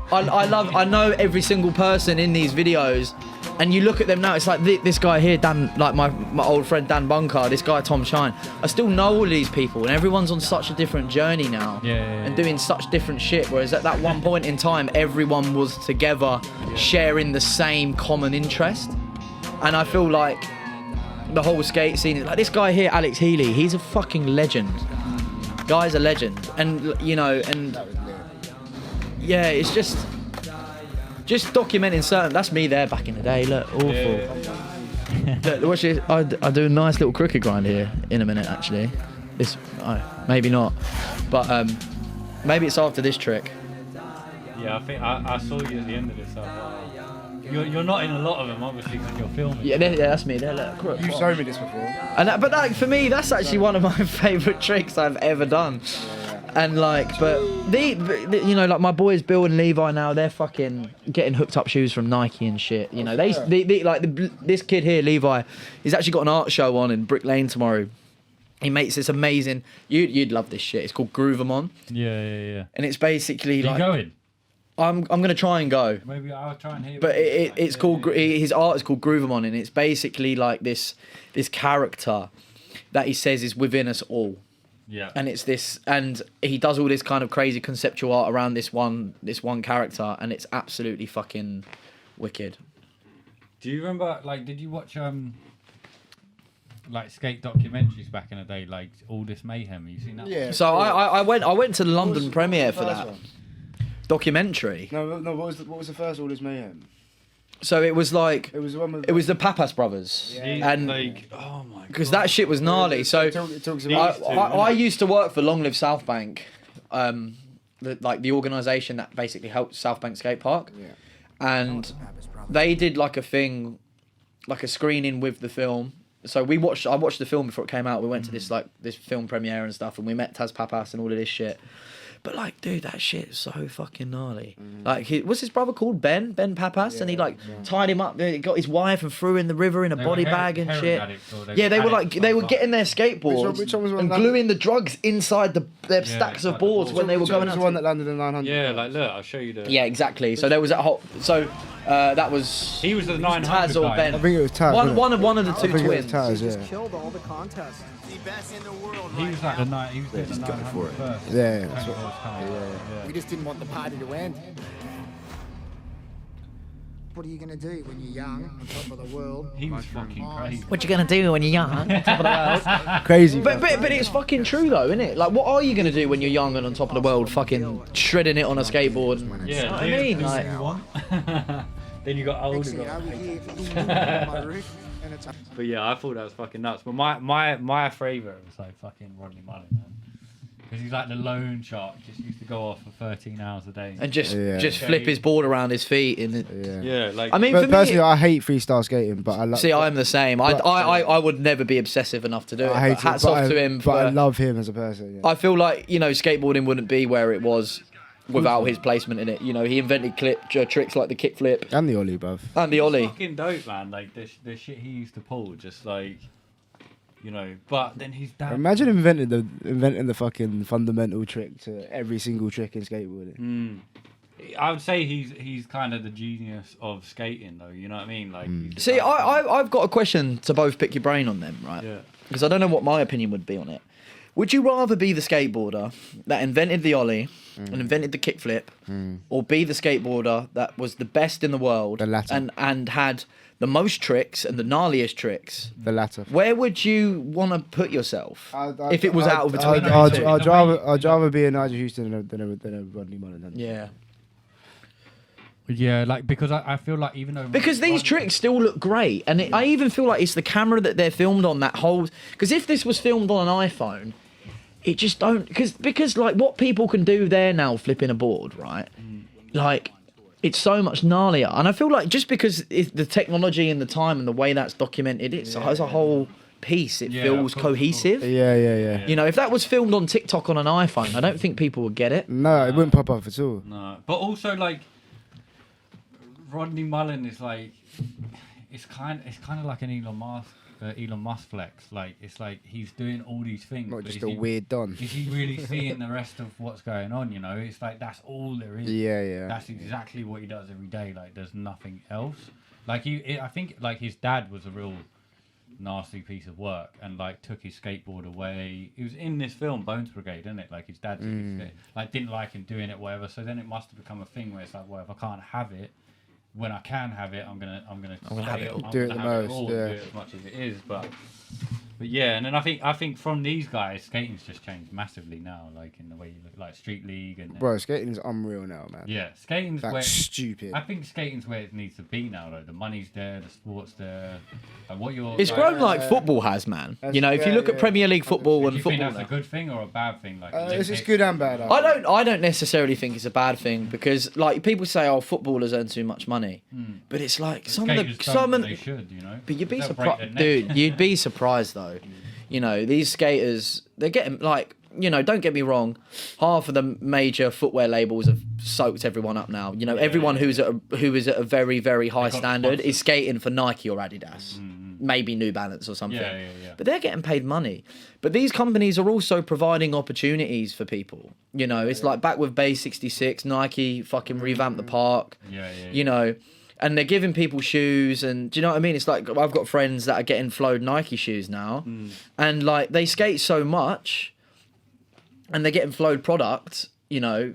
I know every single person in these videos. And you look at them now, it's like this guy here, Dan, like my old friend Dan Bunker, this guy Tom Shine. I still know all these people, and everyone's on such a different journey now, and doing such different shit. Whereas at that one point in time, everyone was together, sharing the same common interest. And I feel like the whole skate scene is like this guy here, Alex Healy. He's a fucking legend. Guy's a legend, and it's just documenting certain. That's me there back in the day. Look, awful. Look, watch this. I do a nice little crooked grind here in a minute. Actually, maybe not, but maybe it's after this trick. Yeah, I think I saw you at the end of this. You're not in a lot of them, obviously, because you're filming. Yeah, that's me. Look, You've shown me this before. And but like for me, that's actually one of my favourite tricks I've ever done. And like, but you know, like my boys Bill and Levi now, they're fucking getting hooked up shoes from Nike and shit. You know, this kid here, Levi, he's actually got an art show on in Brick Lane tomorrow. He makes this amazing. You'd love this shit. It's called Groovamon. Yeah. And it's basically like. You going? I'm gonna try and go. Maybe I'll try and hear. But it's called his art is called Groovamon, and it's basically like this character that he says is within us all. Yeah. And it's this, and he does all this kind of crazy conceptual art around this one character, and it's absolutely fucking wicked. Do you remember? Like, did you watch like skate documentaries back in the day, like All This Mayhem? Have you seen that? Yeah. So I went to the London premiere for that documentary. No. What was the first All This Mayhem? So it was like it was the one with the Papas brothers, and like oh my god, because that shit was gnarly. So it talks about I used to work for Long Live South Bank, the organisation that basically helped South Bank Skate Park, and they did like a thing, like a screening with the film. So I watched the film before it came out. We went to this film premiere and stuff, and we met Taz Papas and all of this shit. But like, dude, that shit is so fucking gnarly. Like, what's his brother called? Ben Papas, and he tied him up. He got his wife and threw in the river in a body bag and shit. They were getting their skateboards which one was and gluing the drugs inside their stacks of boards when they were going. Which one that landed in 900? Yeah, like look, I'll show you the. Yeah, exactly. So there was that whole. So that was. He was the 900 Taz or Ben. I think it was Taz. One of the two twins. Taz, yeah. Killed all the contests. The best in the world. He was like the night. He was doing the 900 first. Yeah. We just didn't want the party to end. What are you going to do when you're young, on top of the world? He was fucking crazy. What you gonna do when you're young? On top of the world? Crazy. But it's fucking true though, isn't it? Like, what are you gonna do when you're young and on top of the world, fucking shredding it on a skateboard? Yeah, you know what I mean, like. Then you got older. But yeah, I thought that was fucking nuts. But my favourite was like fucking Rodney Mullen, man. Because he's like the lone shark, just used to go off for 13 hours a day. And just flip his board around his feet. Like... I mean, but for personally, me... I hate freestyle skating, but I love... See, I'm the same. I would never be obsessive enough to do it. I hate Hats off to him. But I love him as a person. Yeah. I feel like, skateboarding wouldn't be where it was without his placement in it. He invented tricks like the kickflip. And the ollie, bruv. And the ollie. Fucking dope, man. Like, the shit he used to pull, just like... but then his dad. Imagine inventing the fucking fundamental trick to every single trick in skateboarding. I would say he's kind of the genius of skating, though. You know what I mean? Like, see, I've got a question to both pick your brain on them, right? Yeah. Because I don't know what my opinion would be on it. Would you rather be the skateboarder that invented the ollie and invented the kickflip, or be the skateboarder that was the best in the world, the latter, and had the most tricks and the gnarliest tricks? The latter. Where would you want to put yourself if it was out of between? I'd rather be a Nigel Houston than a Rodney Mullen. Yeah. Yeah, like, because I feel like even though... Because these tricks still look great, and I even feel like it's the camera that they're filmed on that holds... Because if this was filmed on an iPhone, it just don't... Because like, what people can do there now flipping a board, right? Like, it's so much gnarlier. And I feel like just because the technology and the time and the way that's documented, it's as a whole piece, it feels cohesive. Yeah. If that was filmed on TikTok on an iPhone, I don't think people would get it. No, it wouldn't pop up at all. No, but also, like... Rodney Mullen is like, it's kind of like an Elon Musk flex. Like, it's like he's doing all these things. Not just a weird don. Is he really seeing the rest of what's going on? It's like that's all there is. Yeah. That's exactly what he does every day. Like, there's nothing else. Like I think like his dad was a real nasty piece of work and like took his skateboard away. He was in this film Bones Brigade, isn't it? Like his dad didn't like him doing it, whatever. So then it must have become a thing where it's like, well, if I can't have it. When I can have it, I'm gonna have it. Do it the most, do it as much as it is. But But yeah, and then I think from these guys, skating's just changed massively now, like in the way you look, like Street League and. Bro, skating's unreal now, man. Yeah, skating's That's where stupid. I think skating's where it needs to be now, though. The money's there, the sport's there. Like what you're. It's grown like football has, man. You know, if you look at Premier League football and Do you football, think that's a good thing or a bad thing? Like It's good and bad. I don't necessarily think it's a bad thing because like people say, oh, footballers earn too much money, but it's like they should, you know. But you'd be They'll break surprised, their neck. dude. You'd be surprised though. You know, these skaters, they're getting like, you know, don't get me wrong, half of the major footwear labels have soaked everyone up now. You know, everyone who is at a very, very high standard is skating for Nike or Adidas, maybe New Balance or something. But they're getting paid money. But these companies are also providing opportunities for people. You know, it's like back with Bay 66, Nike fucking revamped the park. You know. And they're giving people shoes, and do you know what I mean? It's like I've got friends that are getting flowed Nike shoes now, and like they skate so much, and they're getting flowed product. You know,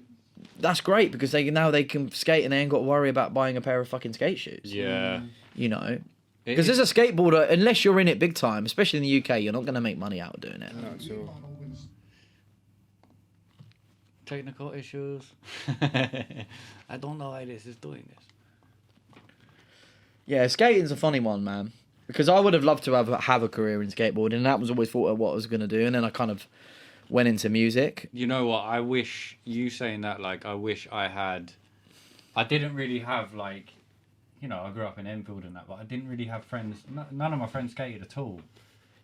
that's great because they can skate and they ain't got to worry about buying a pair of fucking skate shoes. Yeah, you know, because as a skateboarder, unless you're in it big time, especially in the UK, you're not going to make money out of doing it. Not at all. Technical issues. I don't know why this is doing this. Yeah, skating's a funny one, man. Because I would have loved to have a career in skateboarding, and that was always thought of what I was going to do. And then I kind of went into music. You know what? I wish you saying that. Like, I wish I had. I didn't really have like, you know, I grew up in Enfield and that, but I didn't really have friends. None of my friends skated at all.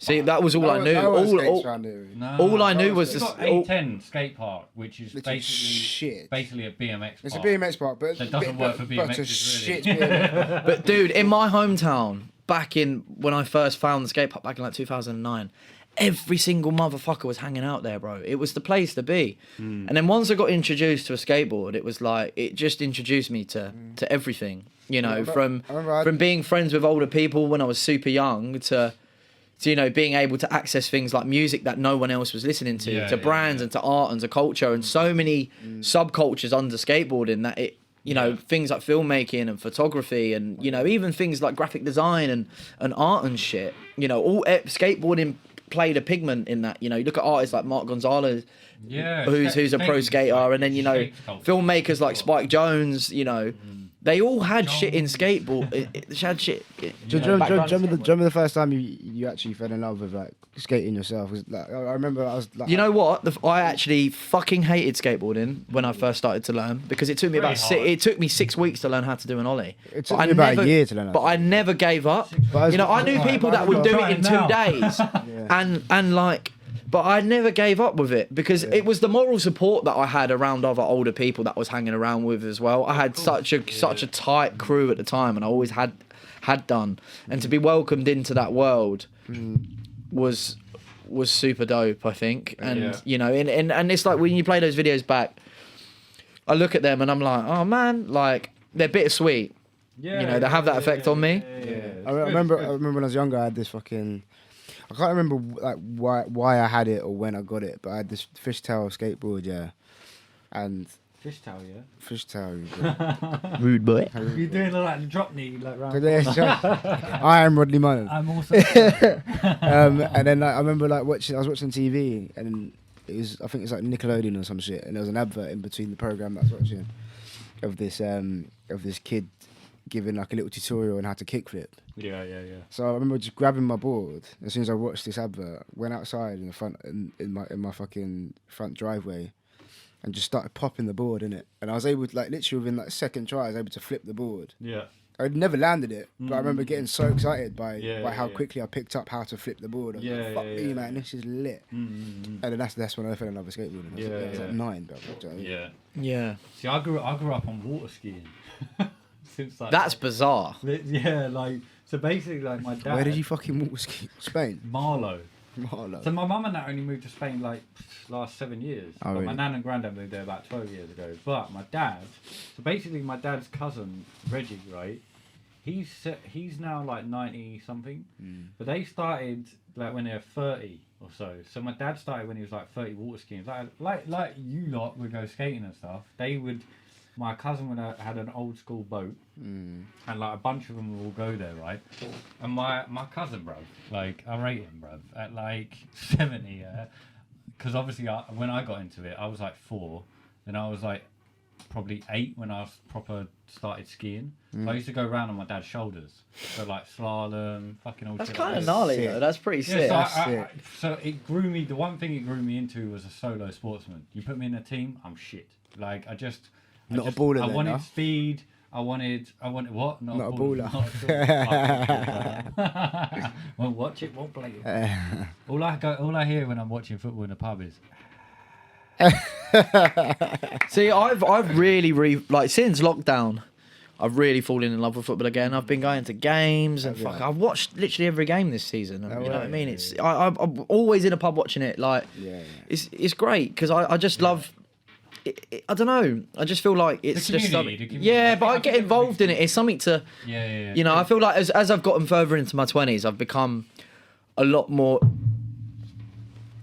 See, that was all I knew. All I knew was this E10 skate park, which is basically a BMX park. It's a BMX park, but that doesn't work for BMX. Really. But dude, in my hometown, back in when I first found the skate park back in like 2009, every single motherfucker was hanging out there, bro. It was the place to be. And then once I got introduced to a skateboard, it was like it just introduced me to everything. You know, from being friends with older people when I was super young to you know, being able to access things like music that no one else was listening to brands and to art and to culture and so many subcultures under skateboarding that it, you know, things like filmmaking and photography and, you know, even things like graphic design and art and shit, you know, all skateboarding played a pigment in that. You know, you look at artists like Mark Gonzalez, who's a pro skater, and then, you know, filmmakers like Spike Jonze, you know, they all had shit in skateboard. They had shit. Do you remember the first time you actually fell in love with like skating yourself? Was like, I remember I was like, you know what? I actually fucking hated skateboarding when I first started to learn because it took me it took me 6 weeks to learn how to do an ollie. It took me about a year to learn how to do it. But I never gave up. You know, I knew people that would do it in 2 days, and like. But I never gave up with it because it was the moral support that I had around other older people that I was hanging around with as well. I had such a tight crew at the time, and I always had done. And to be welcomed into that world was super dope, I think. And you know, and it's like when you play those videos back, I look at them and I'm like, oh man, like they're bittersweet. You know, they have that effect on me. I remember when I was younger, I had this fucking. I can't remember like why I had it or when I got it, but I had this fishtail skateboard, and fishtail, rude boy. You're doing like the drop knee, like round. I am Rodney Mullen. I'm also. And then like, I remember like I was watching TV, and it was I think it's like Nickelodeon or some shit, and there was an advert in between the program that I was watching of this kid giving like a little tutorial on how to kickflip. Yeah. So I remember just grabbing my board as soon as I watched this advert, went outside in the front in my fucking front driveway, and just started popping the board in it. And I was able to like literally within like second try, I was able to flip the board. Yeah. I'd never landed it, but I remember getting so excited by how quickly I picked up how to flip the board. I was like, fuck me, man, this is lit. And then that's when I fell in love with skateboarding. I was like 9, bro. Yeah. See, I grew up on water skiing. Since like that's bizarre. Yeah, like so basically like my dad. Where did you fucking water ski? Spain. Marlow. So my mum and that only moved to Spain like last 7 years. Oh, really? My nan and granddad moved there about 12 years ago. But my dad, so basically my dad's cousin Reggie, right? He's now like 90 something. But they started like when they were 30 or so. So my dad started when he was like 30 water skiing. Like you lot would go skating and stuff. They would. my cousin had an old school boat, and like a bunch of them will all go there, right? And my cousin, bruv, like I rate him, bruv, at like 70, yeah. Because obviously, when I got into it, I was like 4, then I was like probably 8 when I was proper started skiing. I used to go around on my dad's shoulders, so like slalom, fucking all. That's shit kind like of that. gnarly though. That's pretty sick. So it grew me. The one thing it grew me into was a solo sportsman. You put me in a team, I'm shit. Like I wanted speed. I wanted what? Not a baller. Won't watch it. Won't play it. All I hear when I'm watching football in the pub is. See, I've really like since lockdown, I've really fallen in love with football again. I've been going to games and I've watched literally every game this season. You know what I mean? It's I'm always in a pub watching it. Like it's great because I just love. I don't know. I just feel like it's just something. Yeah, but I get involved in it. It's something to. Yeah. You know, I feel like as I've gotten further into my 20s, I've become a lot more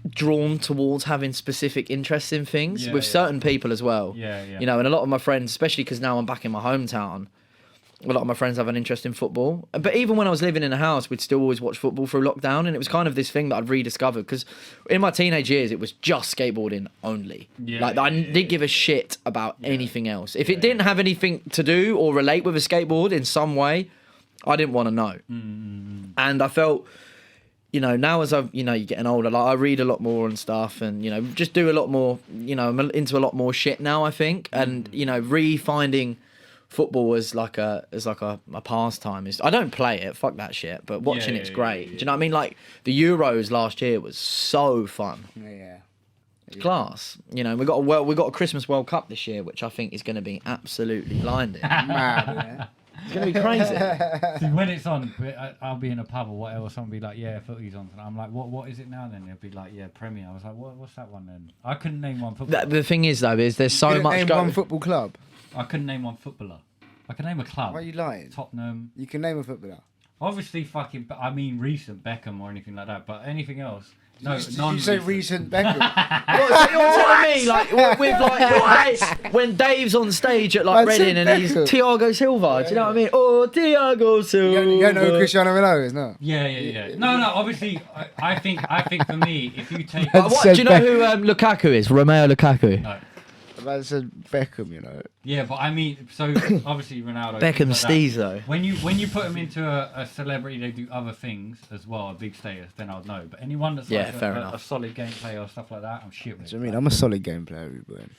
drawn towards having specific interests in things with certain people as well. Yeah. You know, and a lot of my friends, especially because now I'm back in my hometown, a lot of my friends have an interest in football. But even when I was living in a house, we'd still always watch football through lockdown, and it was kind of this thing that I'd rediscovered because in my teenage years it was just skateboarding only. I didn't give a shit about anything else. If it didn't have anything to do or relate with a skateboard in some way, I didn't want to know. And I felt, you know, now as I've, you know, you're getting older, like I read a lot more and stuff, and you know, just do a lot more. You know, I'm into a lot more shit now, I think, and you know, re-finding football as like a pastime. I don't play it, fuck that shit, but watching it's great. Do you know what I mean? Like the Euros last year was so fun. It's class. You know, we got a Christmas World Cup this year, which I think is going to be absolutely blinding. Mad. It's going to be crazy. See, when it's on, I'll be in a pub or whatever, someone will be like, yeah, footy's on. And I'm like, what is it now then? They'll be like, yeah, Premier. I was like, what's that one then? I couldn't name one football. The thing is, though, is there's so much... Name one football club? I couldn't name one footballer. I can name a club. Why are you lying? Tottenham. You can name a footballer. Obviously, recent Beckham or anything like that, but anything else... No, did you say recent Beckham? What, so you're telling me, like, with like when Dave's on stage at like Reading and he's Thiago Silva, do you know what I mean? Oh, Thiago Silva. You don't know who Cristiano Ronaldo is, no? Yeah. No. Obviously, I think for me, if you take, do you know who Lukaku is? Romeo Lukaku. No. I said Beckham, you know. Yeah, but I mean, so obviously Ronaldo. Beckham like Steez though. When you put him into a celebrity, they do other things as well, a big status. Then I'll know. But anyone that's like a solid game player or stuff like that, I'm shit with. Do you mean I'm a solid game player, Ruben?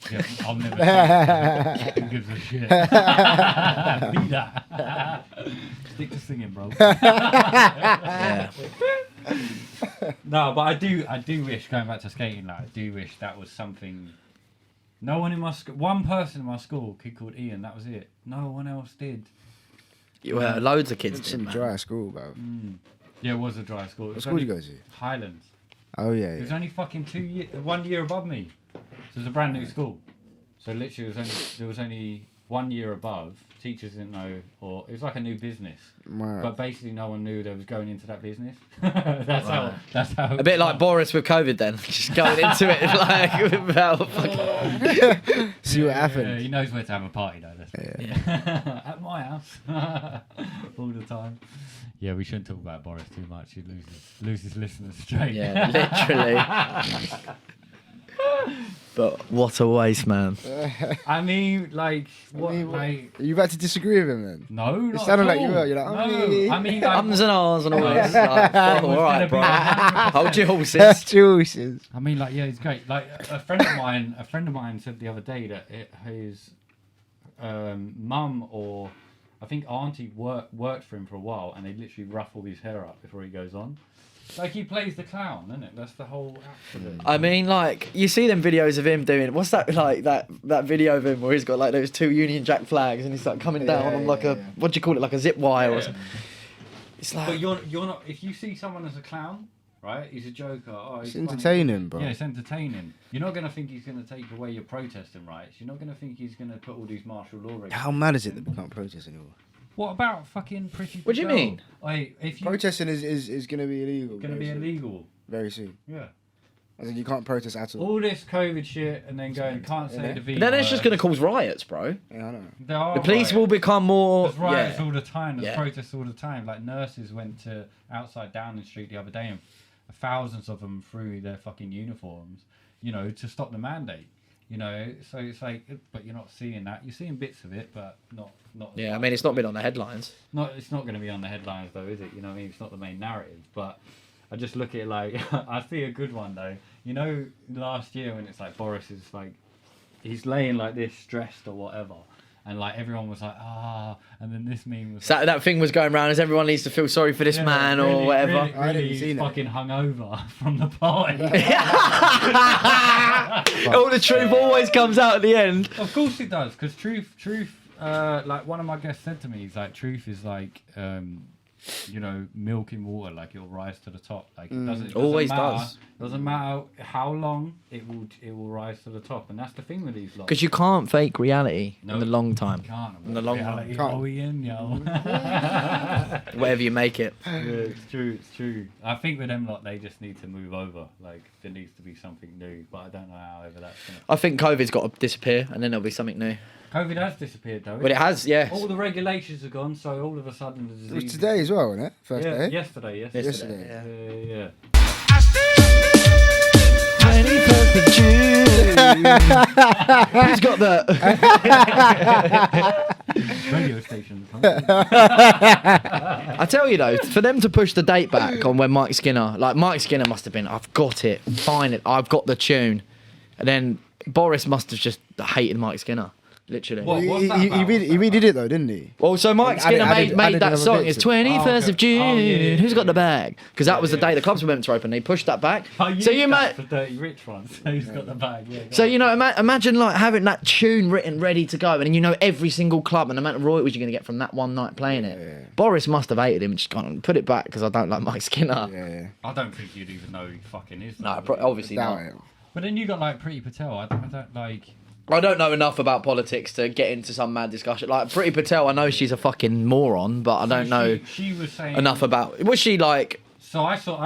Yeah, I'll never. Who gives a shit? Be that. Stick to singing, bro. Yeah. No, but I do wish, going back to skating, like I do wish that was something. No one in my school, one person in my school, a kid called Ian, that was it. No one else did. Well, loads of kids It's did, in man. dry school, bro. Yeah, it was a dry school. What school did you go to? Highlands. Oh, yeah. It was only fucking 1 year above me. So it was a brand new school. So literally there was only 1 year above. Teachers didn't know, or it was like a new business. Wow. But basically no one knew they was going into that business. That's how. A bit like Boris with COVID then. Just going into it like without fucking... See what happened. Yeah, he knows where to have a party though. At my house. All the time. Yeah, we shouldn't talk about Boris too much. He loses listeners straight. Yeah, literally. But what a waste, man. I mean, like, what? Like, are you about to disagree with him then? No, not it sounded at like you all. were. You're like, no. I mean, like, ums and ahs and all this. All right, bro. Hold your horses. That's your horses. I mean, like, yeah, it's great. Like, a friend of mine said the other day that his mum or I think auntie worked for him for a while, and they literally ruffle his hair up before he goes on. Like, he plays the clown, isn't it? That's the whole act of it. I mean, like, you see them videos of him doing, what's that, like, that video of him where he's got, like, those 2 Union Jack flags and he's, like, coming down on, like, what do you call it, like a zip wire or something. It's like... But you're not, if you see someone as a clown, right, he's a joker. Oh, it's entertaining, bro. Yeah, it's entertaining. You're not going to think he's going to take away your protesting rights. You're not going to think he's going to put all these martial law regulations. How mad is it that we can't protest anymore? What about fucking pretty? What do you mean? If you protesting is going to be illegal. Going to be illegal very soon. Yeah. As in, you can't protest at all. All this COVID shit and then going, can't say the V But then it's just word. going to cause riots, bro. Yeah, I know. There are The police will become more. There's riots Yeah. all the time. There's Yeah. protests all the time. Like nurses went to outside Downing Street the other day, and thousands of them threw their fucking uniforms, you know, to stop the mandate. You know, so it's like, but you're not seeing that. You're seeing bits of it, but not. Yeah, I mean, it's not been on the headlines. It's not going to be on the headlines though, is it? You know what I mean? It's not the main narrative, but I just look at it like I see a good one though. You know, last year when it's like Boris is like, he's laying like this, stressed or whatever, and like everyone was like, and then this meme was. So that thing was going around as everyone needs to feel sorry for this man or whatever. Really he's fucking hungover from the party. All the truth always comes out at the end. Of course it does, because truth. Like one of my guests said to me, he's like, truth is like, you know, milk in water. Like it'll rise to the top. Like it doesn't Always matter, does. Doesn't matter how long it will rise to the top, and that's the thing with these lot. Because you can't fake reality No, in the long time. You can't. In the long Reality, run. oh, Ian, yo. Whatever you make it. Yeah, it's true. It's true. I think with them lot, they just need to move over. Like there needs to be something new, but I don't know how ever that's gonna. I think COVID's got to disappear and then there'll be something new. COVID has disappeared though. But it has, yeah. All the regulations are gone, so all of a sudden the It disease. was today as well, wasn't it? First yeah, day? Yesterday. Yesterday. Yeah. Who's got the radio station? I tell you though, for them to push the date back on when Mike Skinner must have been, I've got it, fine, I've got the tune, and then Boris must have just hated Mike Skinner, literally. He really did it though, didn't he? Well, so Mike Skinner made that another song. bit It's to it. 21st of June. yeah. Who's got the bag? Because that was the day the clubs were meant to open. They pushed that back. So you might. the dirty rich ones. Who's got the bag? Yeah. So you know, imagine like having that tune written, ready to go, and then you know every single club and the amount of royalties you're going to get from that one night playing it. Boris must have hated him and just gone, put it back because I don't like Mike Skinner. Yeah. I don't think you'd even know who he fucking is. No, though. obviously not. But then you got like Pretty Patel. I don't like. I don't know enough about politics to get into some mad discussion. Like Pretty Patel, I know she's a fucking moron, but I don't know She was saying enough about. Was she like? So I saw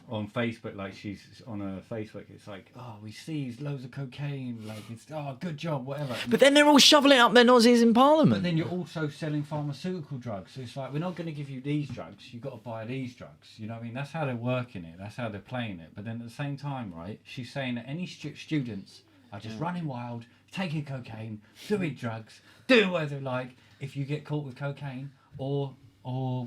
on Facebook, like she's on her Facebook, it's like, oh, we seized loads of cocaine, like it's good job, whatever. But then they're all shoveling it up their noses in But Parliament. then you're also selling pharmaceutical drugs, so it's like we're not going to give you these drugs. You've got to buy these drugs. You know what I mean? That's how they're working it. That's how they're playing it. But then at the same time, right? She's saying that any students are just running wild, taking cocaine, doing drugs, doing whatever they like. If you get caught with cocaine or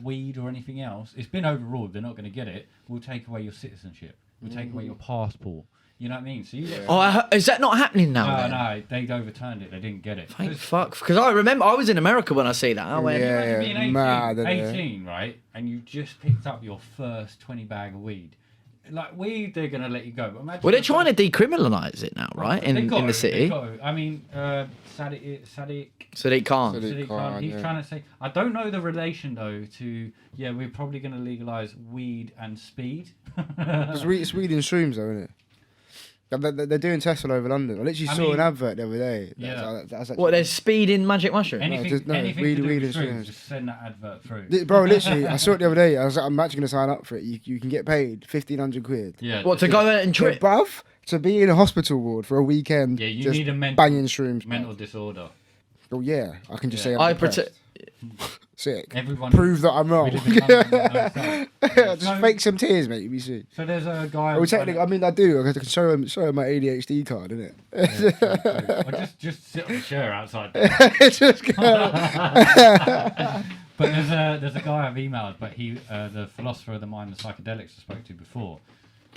weed or anything else, it's been overruled. They're not going to get it. We'll take away your citizenship. We'll take away your passport. You know what I mean? So you get. Is that not happening now? then? No, they overturned it. They didn't get it. Thank fuck. Because I remember I was in America when I see that. I went, Yeah. Being 18, mad, isn't it? 18, right? And you just picked up your first 20 bag of weed. Like weed, they're gonna let you go. But imagine well, they're trying to decriminalise it now, right? In the city. I mean, Sadiq Sadiq Khan. Khan, he's yeah. trying to say. I don't know the relation though to. Yeah, we're probably gonna legalise weed and speed. It's weed and shrooms though, isn't it? They're doing tests all over London. I literally saw an advert the other day. Yeah. That's What, there's speed in magic mushroom? Anything weed to do and with shrooms, shrooms. just send that advert through. Bro, literally, I saw it the other day. I was like, I'm actually going to sign up for it. You can get paid 1,500 quid. Yeah. What, to go out and trip? Bruv, to be in a hospital ward for a weekend. Yeah, you just need a banging shrooms. mental disorder. Oh yeah, I can just say I I'm depressed. Sick. Everyone prove that I'm wrong. We live in London, Just So- fake some tears, mate. You see. So there's a guy. Well, technically, I mean, I do. I can show him my ADHD card, innit? Or just sit on the chair outside. Just go. But there's a guy I've emailed, but he the philosopher of the mind, the psychedelics I spoke to before.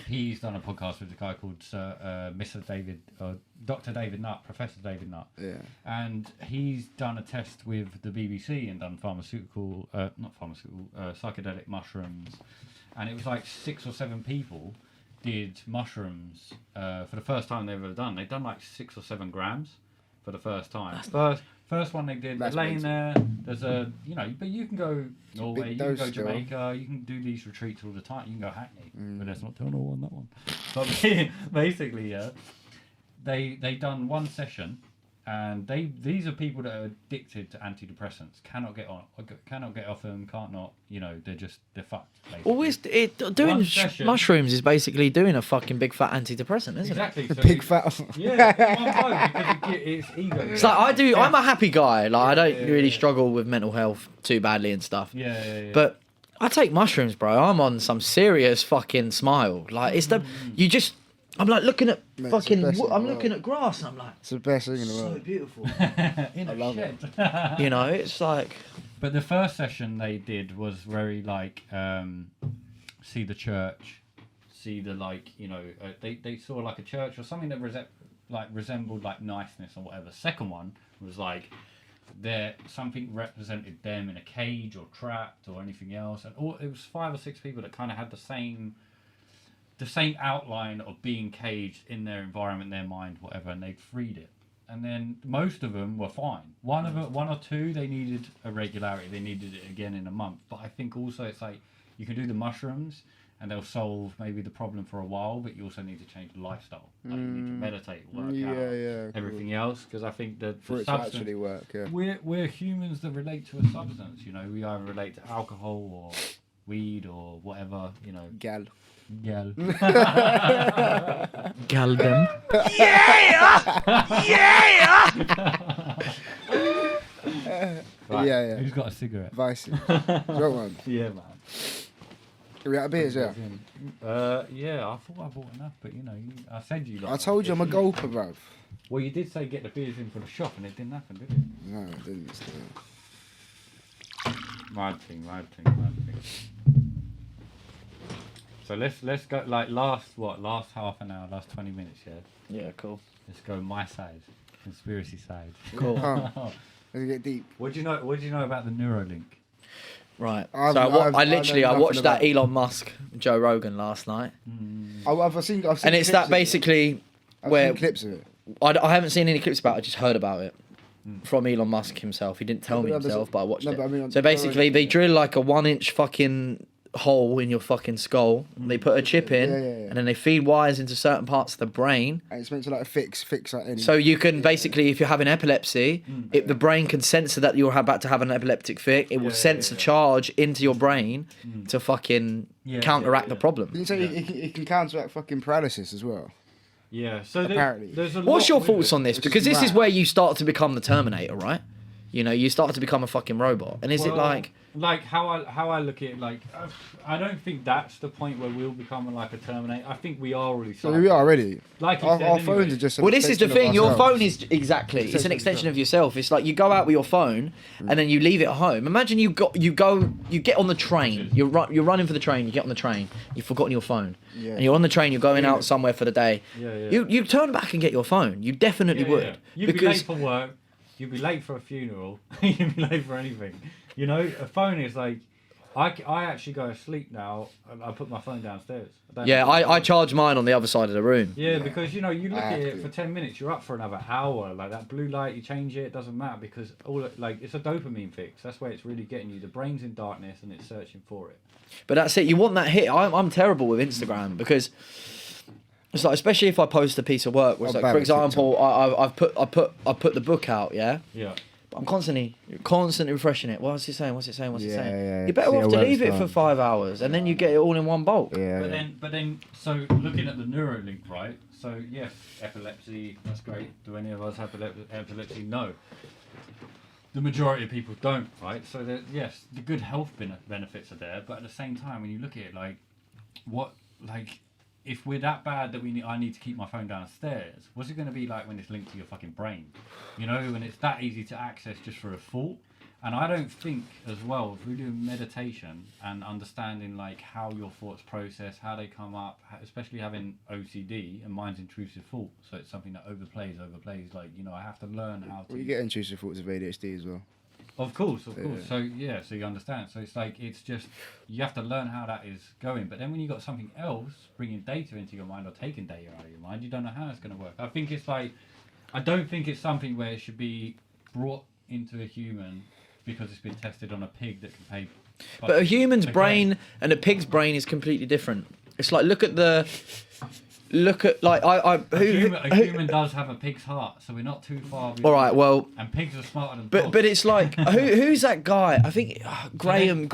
He's done a podcast with a guy called Mr. David, Dr. David Nutt, Professor David Nutt. Yeah. And he's done a test with the BBC and done psychedelic mushrooms. And it was like 6 or 7 people did mushrooms for the first time they've ever done. They've done like 6 or 7 grams for the first time. First one they did, they're laying there. There's but you can go Norway, you can go Jamaica, you can do these retreats all the time. You can go Hackney, but let's not tell no one that one. But basically, yeah, they done one session, and these are people that are addicted to antidepressants, cannot get off them, can't not, they're fucked. Basically. Well, doing mushrooms is basically doing a fucking big fat antidepressant, isn't exactly, it? So Big fat. Yeah, because it's ego. It's like I'm a happy guy. Like I don't really struggle with mental health too badly and stuff. Yeah. But I take mushrooms, bro. I'm on some serious fucking smile. Like it's I'm like looking at I'm looking at grass and I'm like, it's the best thing in the world. So beautiful. I love it. It's like. But the first session they did was very like see the church, see the they saw like a church or something that resembled like niceness or whatever. Second one was like something represented them in a cage or trapped or anything else, and it was 5 or 6 people that kind of had the same outline of being caged in their environment, their mind, whatever, and they'd freed it. And then most of them were fine. One or two, they needed a regularity. They needed it again in a month. But I think also it's like you can do the mushrooms and they'll solve maybe the problem for a while, but you also need to change the lifestyle. Like you need to meditate, work out, everything else. Because I think that for it to actually work, we're humans that relate to a substance. We either relate to alcohol or weed or whatever. Gal. Gal them. Right. Yeah. Who's got a cigarette? Vice. Got one. Yeah, man. Are we out of beers, yeah? Yeah, I thought I bought enough, but I said you. I told you I'm a gulper, bruv. Well, you did say get the beers in for the shop, and it didn't happen, did it? No, it didn't. Mad thing. So let's go like last half an hour, last 20 minutes, yeah? Yeah, cool. Let's go my side, conspiracy side. Cool. Let's get deep. What do you know about the Neuralink? Right. I watched that Elon Musk Joe Rogan last night. I've seen and it's that basically where clips of it. I haven't seen any clips about it. I just heard about it from Elon Musk himself. He didn't tell me himself, but I watched it. So basically, they drill like a 1-inch fucking hole in your fucking skull. And they put a chip in, and then they feed wires into certain parts of the brain. And it's meant to like fix that. So you can basically, if you're having epilepsy, if the brain can sense that you're about to have an epileptic fit, it will sense a charge into your brain to fucking counteract the problem. Didn't you say it can counteract fucking paralysis as well? Yeah. So apparently, there's a what's your thoughts on this? Because this is where you start to become the Terminator, right? You start to become a fucking robot. And is it like how I look at it, like I don't think that's the point where we'll become like a Terminator. I think we are already. So we are already. Like our phones are just. Well, this is the thing. Your phone is it's an extension of yourself. It's like you go out with your phone and then you leave it at home. Imagine you get on the train. You're running for the train. You get on the train. You've forgotten your phone. Yeah. And you're on the train. You're going out somewhere for the day. Yeah. You turn back and get your phone. You definitely would. You'd be late for work. You'd be late for a funeral. You'd be late for anything. A phone is like, I actually go to sleep now. I put my phone downstairs. I charge mine on the other side of the room. Yeah, because you look at it for 10 minutes, you're up for another hour. Like that blue light, you change it doesn't matter because it's a dopamine fix. That's where it's really getting you. The brain's in darkness and it's searching for it. But that's it. You want that hit. I'm terrible with Instagram because. It's like, especially if I post a piece of work, where it's like, for example, I've put the book out, yeah. But I'm constantly refreshing it. What's it saying? Yeah. You're better off to leave it for 5 hours, and then you get it all in one bulk. But then, so looking at the Neuralink, right? So yes, epilepsy, that's great. Do any of us have epilepsy? No. The majority of people don't, right? So yes, the good health benefits are there, but at the same time, when you look at it, if we're that bad that I need to keep my phone downstairs, what's it going to be like when it's linked to your fucking brain? When it's that easy to access just for a thought. And I don't think as well, if we're doing meditation and understanding like how your thoughts process, how they come up, especially having OCD and mind's intrusive thought. So it's something that overplays. Like, I have to learn how to... Well, you get intrusive thoughts of ADHD as well. Of course. So you understand. So it's like, it's just, you have to learn how that is going. But then when you got something else bringing data into your mind or taking data out of your mind, you don't know how it's going to work. I think it's like, I don't think it's something where it should be brought into a human because it's been tested on a pig that can pay. But a human's brain and a pig's brain is completely different. It's like, look at the look at like a human does have a pig's heart, so we're not too far. All right, well, and pigs are smarter than but dogs. but it's like who's that guy? I think Graham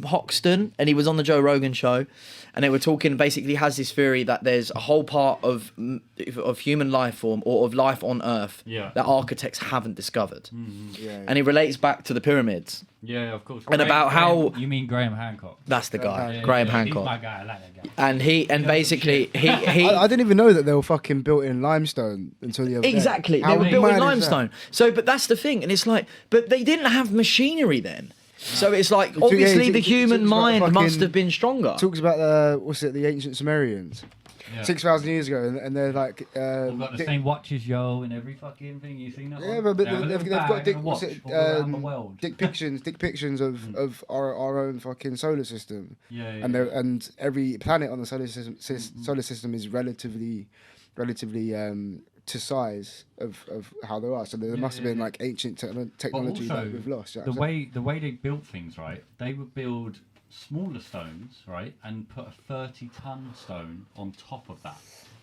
Hoxton, and he was on the Joe Rogan show, and they were talking. Basically, has this theory that there's a whole part of human life form or of life on Earth that architects haven't discovered, and it relates back to the pyramids. Yeah, of course. And about how you mean Graham Hancock? That's the guy, Yeah, Graham yeah, Hancock. He's my guy. I like that guy. And basically he I didn't even know that they were fucking built in limestone until the other day. Exactly, How they were built in mad is limestone. So, but that's the thing, and it's like, but they didn't have machinery then. So it's like It obviously the talks human about mind fucking- must have been stronger. Talks about the ancient Sumerians. Yeah. 6,000 years ago, and they're like. We've got the same watches, yo, and every fucking thing you seen that. Yeah, one? but They have a they've little got bag and a watch all around the world. depictions of our own fucking solar system. Yeah, yeah, And yeah. and every planet on the solar system is relatively to size of how they are. So there must have been like ancient technology But also, that we've lost. You know the what I'm saying? way they built things, right? They would build smaller stones, right, and put a 30-ton stone on top of that.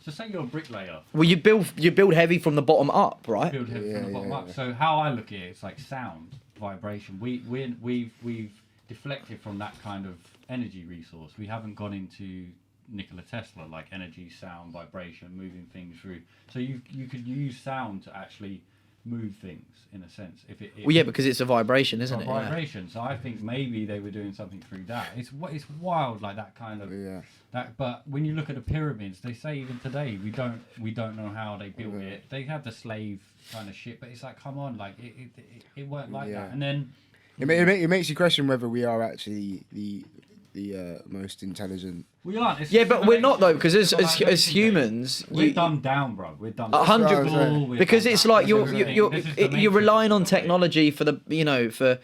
So say you're a bricklayer. Well, you build heavy from the bottom up, right? Build heavy from the bottom up. So how I look at it, it's like sound, vibration. We've deflected from that kind of energy resource. We haven't gone into Nikola Tesla, like energy, sound, vibration, moving things through. So you could use sound to actually move things in a sense. Well, yeah, because it's a vibration, isn't it? Vibration. So I think maybe they were doing something through that. It's wild, like that kind of that. But when you look at the pyramids, they say even today we don't know how they built it. They had the slave kind of shit, but it's like, come on, like it weren't like that. And then it makes you question whether we are actually the most intelligent. We aren't. Yeah, but we're not though, because as humans, we're dumbed down, bro. We're dumbed 100%. Because it's like you're relying on technology for for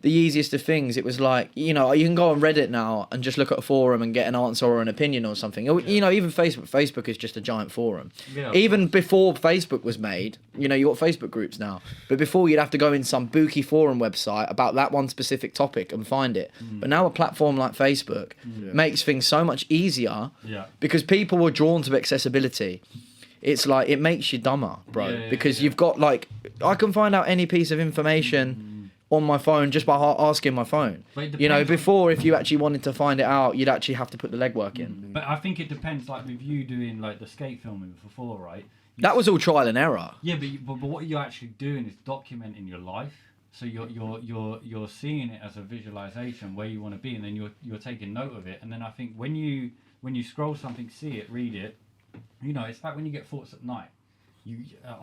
the easiest of things. It was like, you can go on Reddit now and just look at a forum and get an answer or an opinion or something. Even Facebook is just a giant forum. Yeah. Even before Facebook was made, you got Facebook groups now. But before, you'd have to go in some bookie forum website about that one specific topic and find it. But now a platform like Facebook makes things so much easier because people were drawn to accessibility. It's like, it makes you dumber, bro. Because you've got I can find out any piece of information on my phone just by asking my phone. Before, if you actually wanted to find it out, you'd actually have to put the legwork in. But I think it depends, like with you doing like the skate filming before, right? That was all trial and error. Yeah, but what you're actually doing is documenting your life. So you're seeing it as a visualization where you want to be, and then you're taking note of it. And then I think when you scroll something, see it, read it, it's like when you get thoughts at night.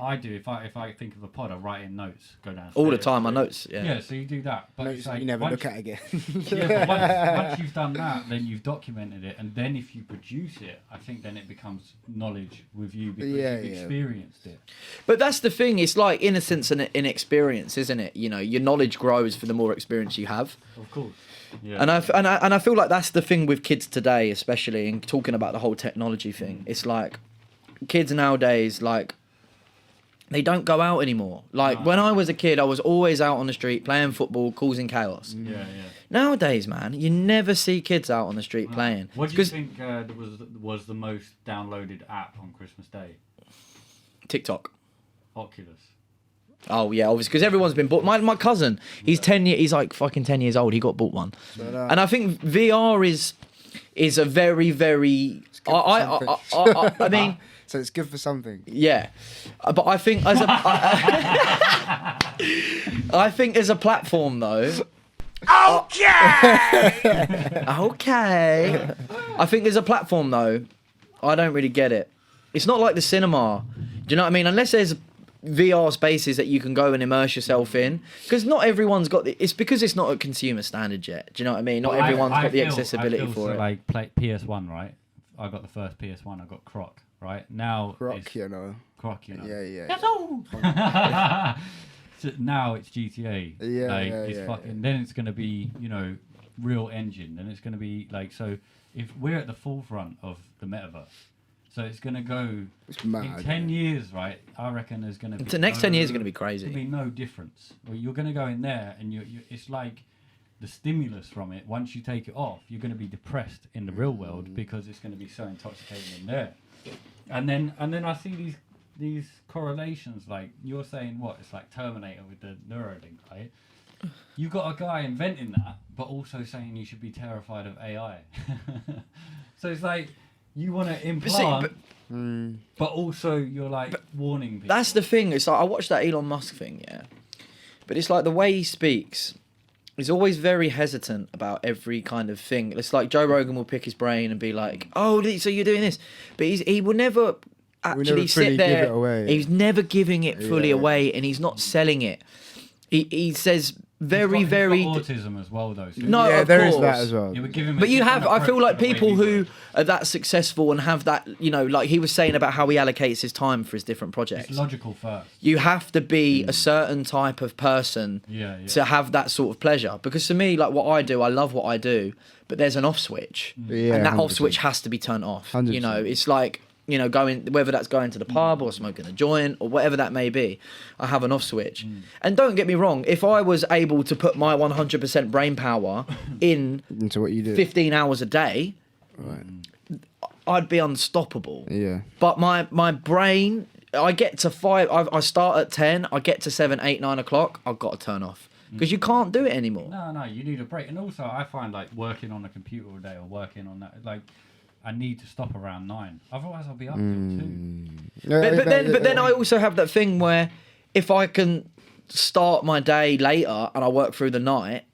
I do. If I think of a pod, I write in notes, go down all the time. My notes. Yeah, so you do that, but Notes you never look at again. But once you've done that, then you've documented it, and then if you produce it, I think then it becomes knowledge with you because you've experienced it. But that's the thing. It's like innocence and inexperience, isn't it? Your knowledge grows for the more experience you have. Of course. Yeah. And I feel like that's the thing with kids today, especially in talking about the whole technology thing. It's like kids nowadays, they don't go out anymore. When I was a kid, I was always out on the street playing football, causing chaos. Yeah. Nowadays, man, you never see kids out on the street playing. What do you think was the most downloaded app on Christmas Day? TikTok. Oculus. Oh yeah, obviously, because everyone's been bought. My cousin, he's 10 years. He's like fucking 10 years old. He got bought one, and I think VR is a very, very. I mean. So it's good for something. Yeah, but I think as I think as a platform though. Okay. Okay. I think as a platform though, I don't really get it. It's not like the cinema. Do you know what I mean? Unless there's VR spaces that you can go and immerse yourself in, because not everyone's got it's because it's not a consumer standard yet. Do you know what I mean? Not everyone's got the accessibility for it. Like PS1, right? I got the first PS1. I got Croc. Right now, Croc, Croc, Yeah. That's all. So now it's GTA. Yeah, fucking. Then it's gonna be, real engine. Then it's gonna be so. If we're at the forefront of the metaverse, so it's gonna go. It's mad, in 10 years, right? I reckon there's gonna be. The next 10 years are gonna be crazy. There'll be no difference. Well, you're gonna go in there, and you it's like. the stimulus from it, once you take it off, you're going to be depressed in the real world because it's going to be so intoxicating in there. And then I see these correlations, like you're saying, what it's like Terminator with the Neuralink, right? You got a guy inventing that, but also saying you should be terrified of AI. So it's like you want to implant, but also you're like warning people. That's the thing. It's like I watched that Elon Musk thing, yeah. But it's like the way he speaks. He's always very hesitant about every kind of thing. It's like Joe Rogan will pick his brain and be like, "Oh, so you're doing this," but he will never actually sit there. Give it away. He's never giving it fully away, and he's not selling it. He says very. He's got autism as well, though. So No, yeah, of there course. is that as well. Yeah, give him But you have, I feel like people who works. are that successful and have that, you know, like he was saying about how he allocates his time for his different projects. It's logical first. You have to be a certain type of person to have that sort of pleasure. Because to me, like what I do, I love what I do, but there's an off switch. Yeah, and that 100%. off switch has to be turned off. 100%. You know, it's like, you know, whether that's going to the pub or smoking a joint or whatever that may be, I have an off switch. And don't get me wrong, if I was able to put my 100% brain power into what you do, 15 hours a day, I'd be unstoppable. Yeah. But my brain, I get to 5, I start at 10, I get to 7, 8, 9 o'clock, I've got to turn off. Because you can't do it anymore. No, you need a break. And also, I find like working on a computer all day or working on that, like, I need to stop around 9. Otherwise, I'll be up till 2. But then I also have that thing where if I can start my day later and I work through the night,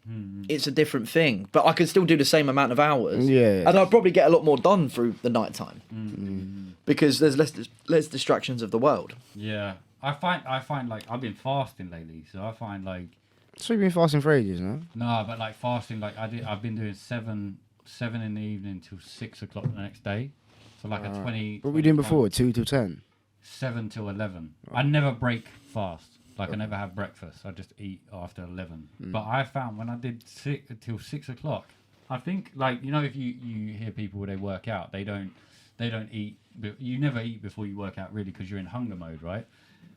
it's a different thing. But I can still do the same amount of hours. Yeah. And I'll probably get a lot more done through the night time. Because there's less distractions of the world. Yeah. I find like I've been fasting lately, so I find like. So you've been fasting for ages, no? No, but like fasting, like I've been doing 7 in the evening till 6 o'clock the next day. So like a 20. What were we doing before? 2 till 10. 7 till 11. I never break fast. Like I never have breakfast. I just eat after 11. But I found when I did 6 till 6 o'clock, I think like, you know, if you hear people when they work out, they don't eat. You never eat before you work out really because you're in hunger mode, right?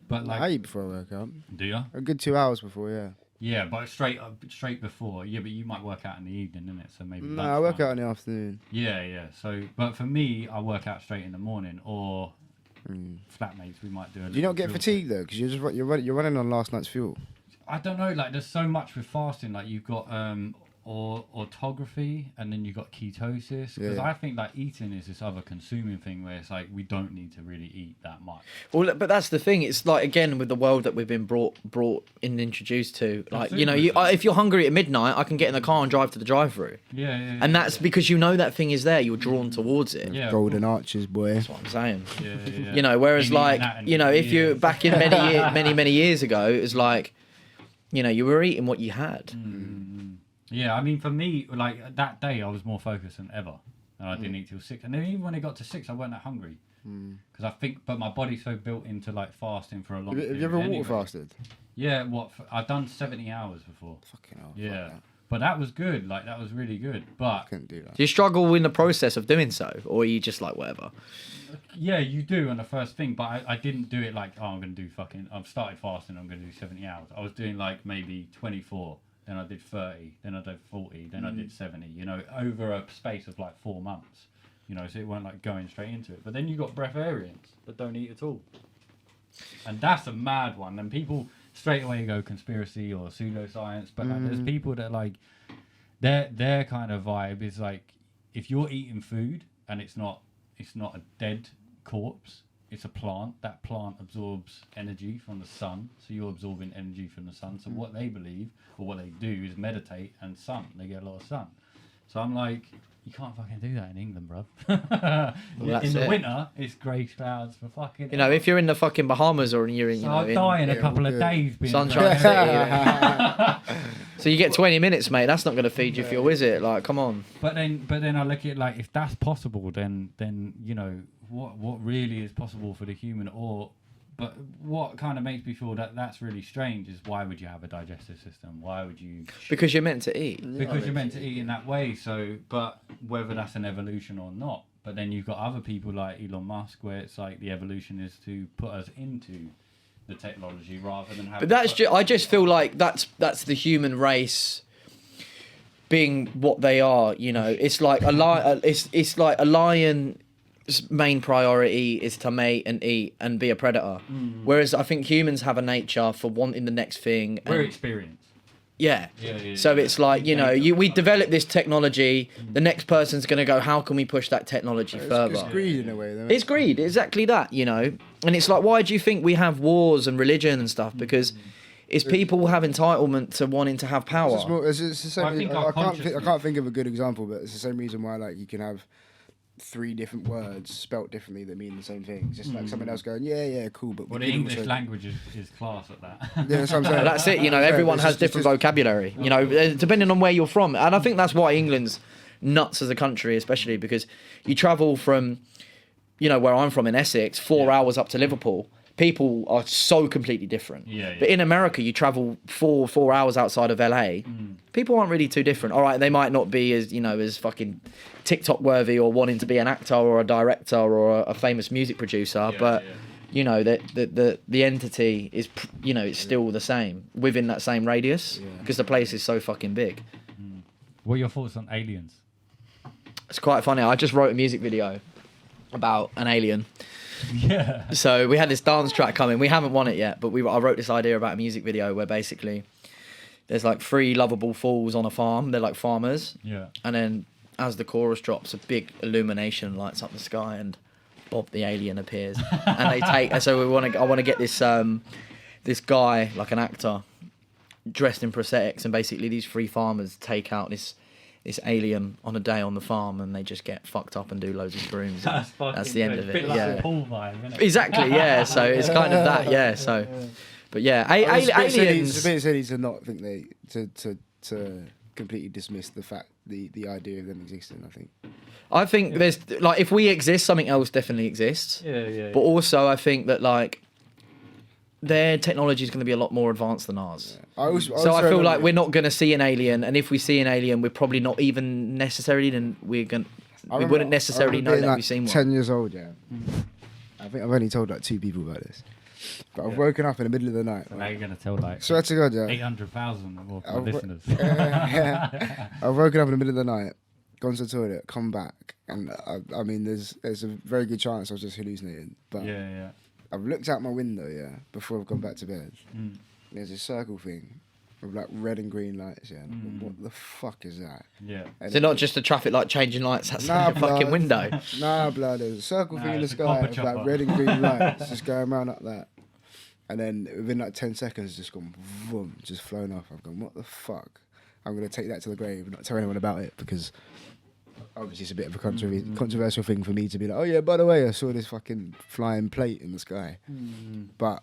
But like I eat before I work out. Do you? A good 2 hours before, yeah. Yeah, but straight before. Yeah, but you might work out in the evening, innit? So maybe. No, I work out in the afternoon. Yeah. So, but for me, I work out straight in the morning, or flatmates, we might do. Do you not get fatigued though? Because you're running on last night's fuel. I don't know. Like, there's so much with fasting. Like, you've got autography, and then you've got ketosis. Because I think like eating is this other consuming thing where it's like we don't need to really eat that much. Well, but that's the thing. It's like, again, with the world that we've been brought and introduced to. Like, you know, if you're hungry at midnight, I can get in the car and drive to the drive-through. Yeah. And that's because you know that thing is there. You're drawn towards it. Yeah, Golden arches, boy. That's what I'm saying. Yeah. You know, whereas like, you know, if you're back in many years ago, it was like, you know, you were eating what you had. Yeah, I mean, for me, like that day, I was more focused than ever, and I didn't eat till 6. And then even when it got to 6, I wasn't that hungry because I think, but my body's so built into like fasting for a long. Have you ever water fasted? Yeah, I've done 70 hours before. Fucking hell. Yeah, but that was good. Like that was really good. But I couldn't do that. Do you struggle in the process of doing so, or are you just like whatever? Yeah, you do on the first thing, but I didn't do it like, oh, I'm gonna do I've started fasting. I'm gonna do 70 hours. I was doing like maybe 24. Then I did 30, then I did 40, then I did 70, you know, over a space of like 4 months, you know, so it weren't like going straight into it. But then you got breatharians that don't eat at all. And that's a mad one. And people straight away go conspiracy or pseudoscience, but like, there's people that like, their kind of vibe is like, if you're eating food and it's not a dead corpse, it's a plant. That plant absorbs energy from the sun, so you're absorbing energy from the sun. So what they believe, or what they do, is meditate and sun. They get a lot of sun. So I'm like, you can't fucking do that in England, bruv. In the winter, it's grey clouds for fucking. You know, if you're in the fucking Bahamas or you're in, I'll die in a couple of days. Being Sunshine City. So you get 20 minutes, mate. That's not going to feed your fuel, is it? Like, come on. But then I look at like, if that's possible, then you know. What really is possible for the human, but what kind of makes me feel that that's really strange is why would you have a digestive system? Why would you? Because you're meant to eat. Because you're meant to eat in that way. So, but whether that's an evolution or not, but then you've got other people like Elon Musk, where it's like the evolution is to put us into the technology rather than have. But I just feel like that's the human race being what they are. You know, it's like it's like a lion's main priority is to mate and eat and be a predator, whereas I think humans have a nature for wanting the next thing. We're experienced. Yeah. So it's like, we develop this technology, the next person's going to go, how can we push that technology further? It's greed in a way, though. It's greed, exactly that, And it's like, why do you think we have wars and religion and stuff? Because it's people have entitlement to wanting to have power. It's the same, I can't think of a good example, but it's the same reason why like you can have 3 different words spelt differently that mean the same thing. Just like someone else going, yeah, cool, but the English language is class at that. Yeah, that's what I'm saying. That's it. Everyone has different vocabulary. Depending on where you're from, and I think that's why England's nuts as a country, especially because you travel from, where I'm from in Essex, 4 hours up to Liverpool. People are so completely different. But in America, you travel 4 hours outside of LA. People aren't really too different. All right, they might not be as as fucking TikTok worthy or wanting to be an actor or a director or a famous music producer, but the entity is it's still the same within that same radius because the place is so fucking big. What are your thoughts on aliens? It's quite funny. I just wrote a music video about an alien. Yeah. So we had this dance track coming. We haven't won it yet, but I wrote this idea about a music video where basically there's like 3 lovable fools on a farm. They're like farmers. Yeah. And then as the chorus drops, a big illumination lights up the sky, and Bob the alien appears. And they take. So I want to get this this guy, like an actor, dressed in prosthetics, and basically these 3 farmers take out this alien on a day on the farm, and they just get fucked up and do loads of brooms. That's the end of it. Like a pool vibe, isn't it? Exactly. Yeah. So it's kind of that. Yeah. So, but yeah, aliens. It's a bit silly to not think to completely dismiss the idea of them existing. I think there's like, if we exist, something else definitely exists. Yeah. But also, I think that like their technology is going to be a lot more advanced than ours. Yeah. I feel like we're not going to see an alien, and if we see an alien, we're probably not even necessarily. Then we wouldn't necessarily know that we've seen one. 10 years old, yeah. I think I've only told like 2 people about this, but I've woken up in the middle of the night. So now you're gonna tell like swear to God, yeah, 800,000 of our listeners. I've woken up in the middle of the night, gone to the toilet, come back, and I mean, there's a very good chance I was just hallucinating. But yeah. I've looked out my window, before I've gone back to bed. There's a circle thing with like red and green lights, What the fuck is that? Yeah. Is it not just a traffic light changing lights outside your fucking window? Nah, blood. There's a circle thing in the sky with like red and green lights just going around like that. And then within like 10 seconds, just gone, boom, just flown off. I've gone, what the fuck? I'm going to take that to the grave and not tell anyone about it, because obviously it's a bit of a controversial thing for me to be like, oh yeah, by the way, I saw this fucking flying plate in the sky. But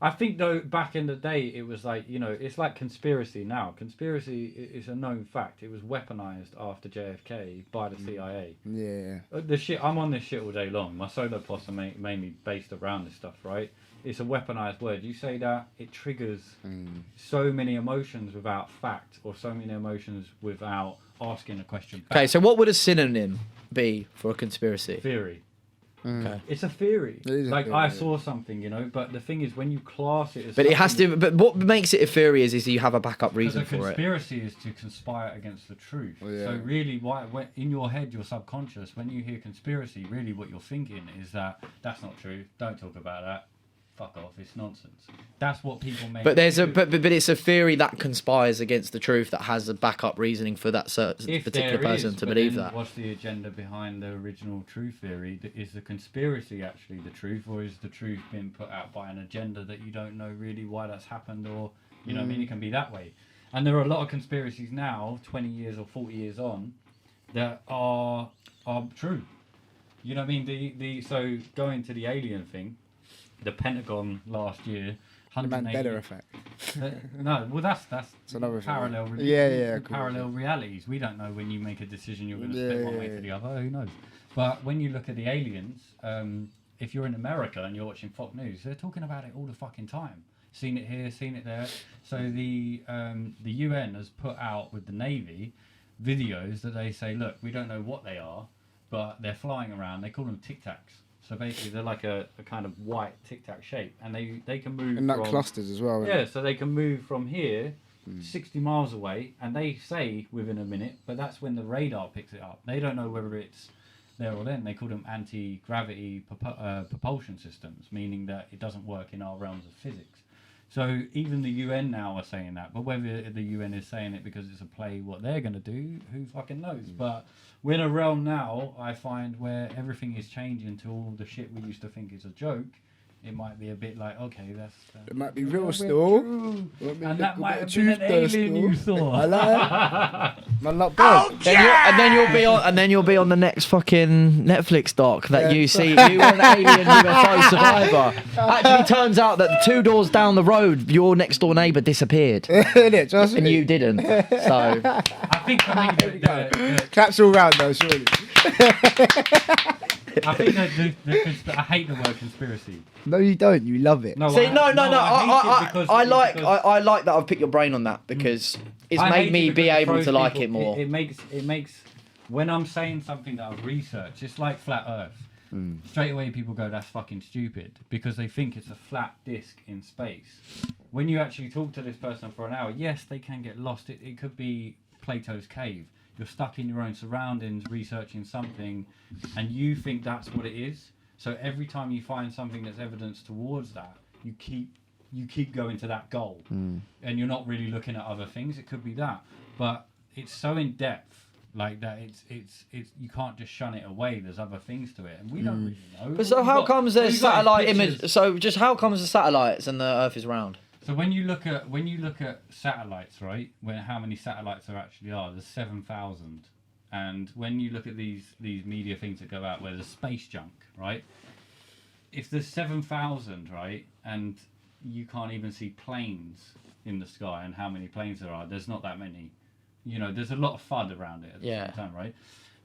I think though, back in the day, it was like, it's like conspiracy now. Conspiracy is a known fact. It was weaponized after JFK by the CIA. Yeah. The shit, I'm on this shit all day long. My solo posts are mainly based around this stuff, right? It's a weaponized word. You say that, it triggers so many emotions without fact, or so many emotions without asking a question back. Okay, so what would a synonym be for a conspiracy? Theory. Okay. It's a theory. It is a like theory, I saw something, but the thing is, when you class it as but it has to. But what makes it a theory is you have a backup reason for it. A conspiracy is to conspire against the truth. So really, when in your head, your subconscious, when you hear conspiracy, really what you're thinking is that that's not true. Don't talk about that. Fuck off, it's nonsense. That's what people make. But it's a theory that conspires against the truth, that has a backup reasoning for that particular person to believe that. What's the agenda behind the original truth theory? Is the conspiracy actually the truth, or is the truth being put out by an agenda that you don't know really why that's happened, or what I mean? It can be that way. And there are a lot of conspiracies now, 20 years or 40 years on, that are true. You know what I mean? So going to the alien thing. The Pentagon last year, the Mandela effect. No, well that's another parallel. Parallel realities. We don't know when you make a decision you're going to split one way to the other. Who knows? But when you look at the aliens, if you're in America and you're watching Fox News, they're talking about it all the fucking time. Seen it here, seen it there. So the UN has put out with the Navy videos that they say, look, we don't know what they are, but they're flying around. They call them Tic Tacs. So basically, they're like a kind of white tic tac shape, and they can move. And that clusters as well. Yeah, so they can move from here 60 miles away, and they say within a minute, but that's when the radar picks it up. They don't know whether it's there or then. They call them anti-gravity propulsion systems, meaning that it doesn't work in our realms of physics. So even the UN now are saying that, but whether the UN is saying it because it's a play what they're going to do, who fucking knows? But we're in a realm now, I find, where everything is changing to all the shit we used to think is a joke. It might be a bit like, okay, that's... it might be real still. And that might have been an alien you saw. Man, not bad. And then you'll be on the next fucking Netflix doc that you see. You were an alien UFO survivor. Actually, turns out that 2 doors down the road, your next door neighbour disappeared. And you didn't. So I think claps all round though, surely. I think I hate the word conspiracy. No, you don't. You love it. I like that I've picked your brain on that because it's made me be able to like it more. It makes when I'm saying something that I've researched, it's like flat Earth. Straight away people go, that's fucking stupid, because they think it's a flat disc in space. When you actually talk to this person for an hour, yes, they can get lost. It could be Plato's cave. You're stuck in your own surroundings researching something and you think that's what it is. So every time you find something that's evidence towards that, you keep going to that goal. And you're not really looking at other things. It could be that. But it's so in depth like that it's you can't just shun it away. There's other things to it and we don't really know. But so how comes there's satellite image, so just how comes the satellites and the Earth is round? So when you look at satellites, right? How many satellites there actually are? There's 7,000. And when you look at these media things that go out where there's space junk, right? If there's 7,000, right, and you can't even see planes in the sky, and how many planes there are, there's not that many. You know, there's a lot of FUD around it at the same time, right?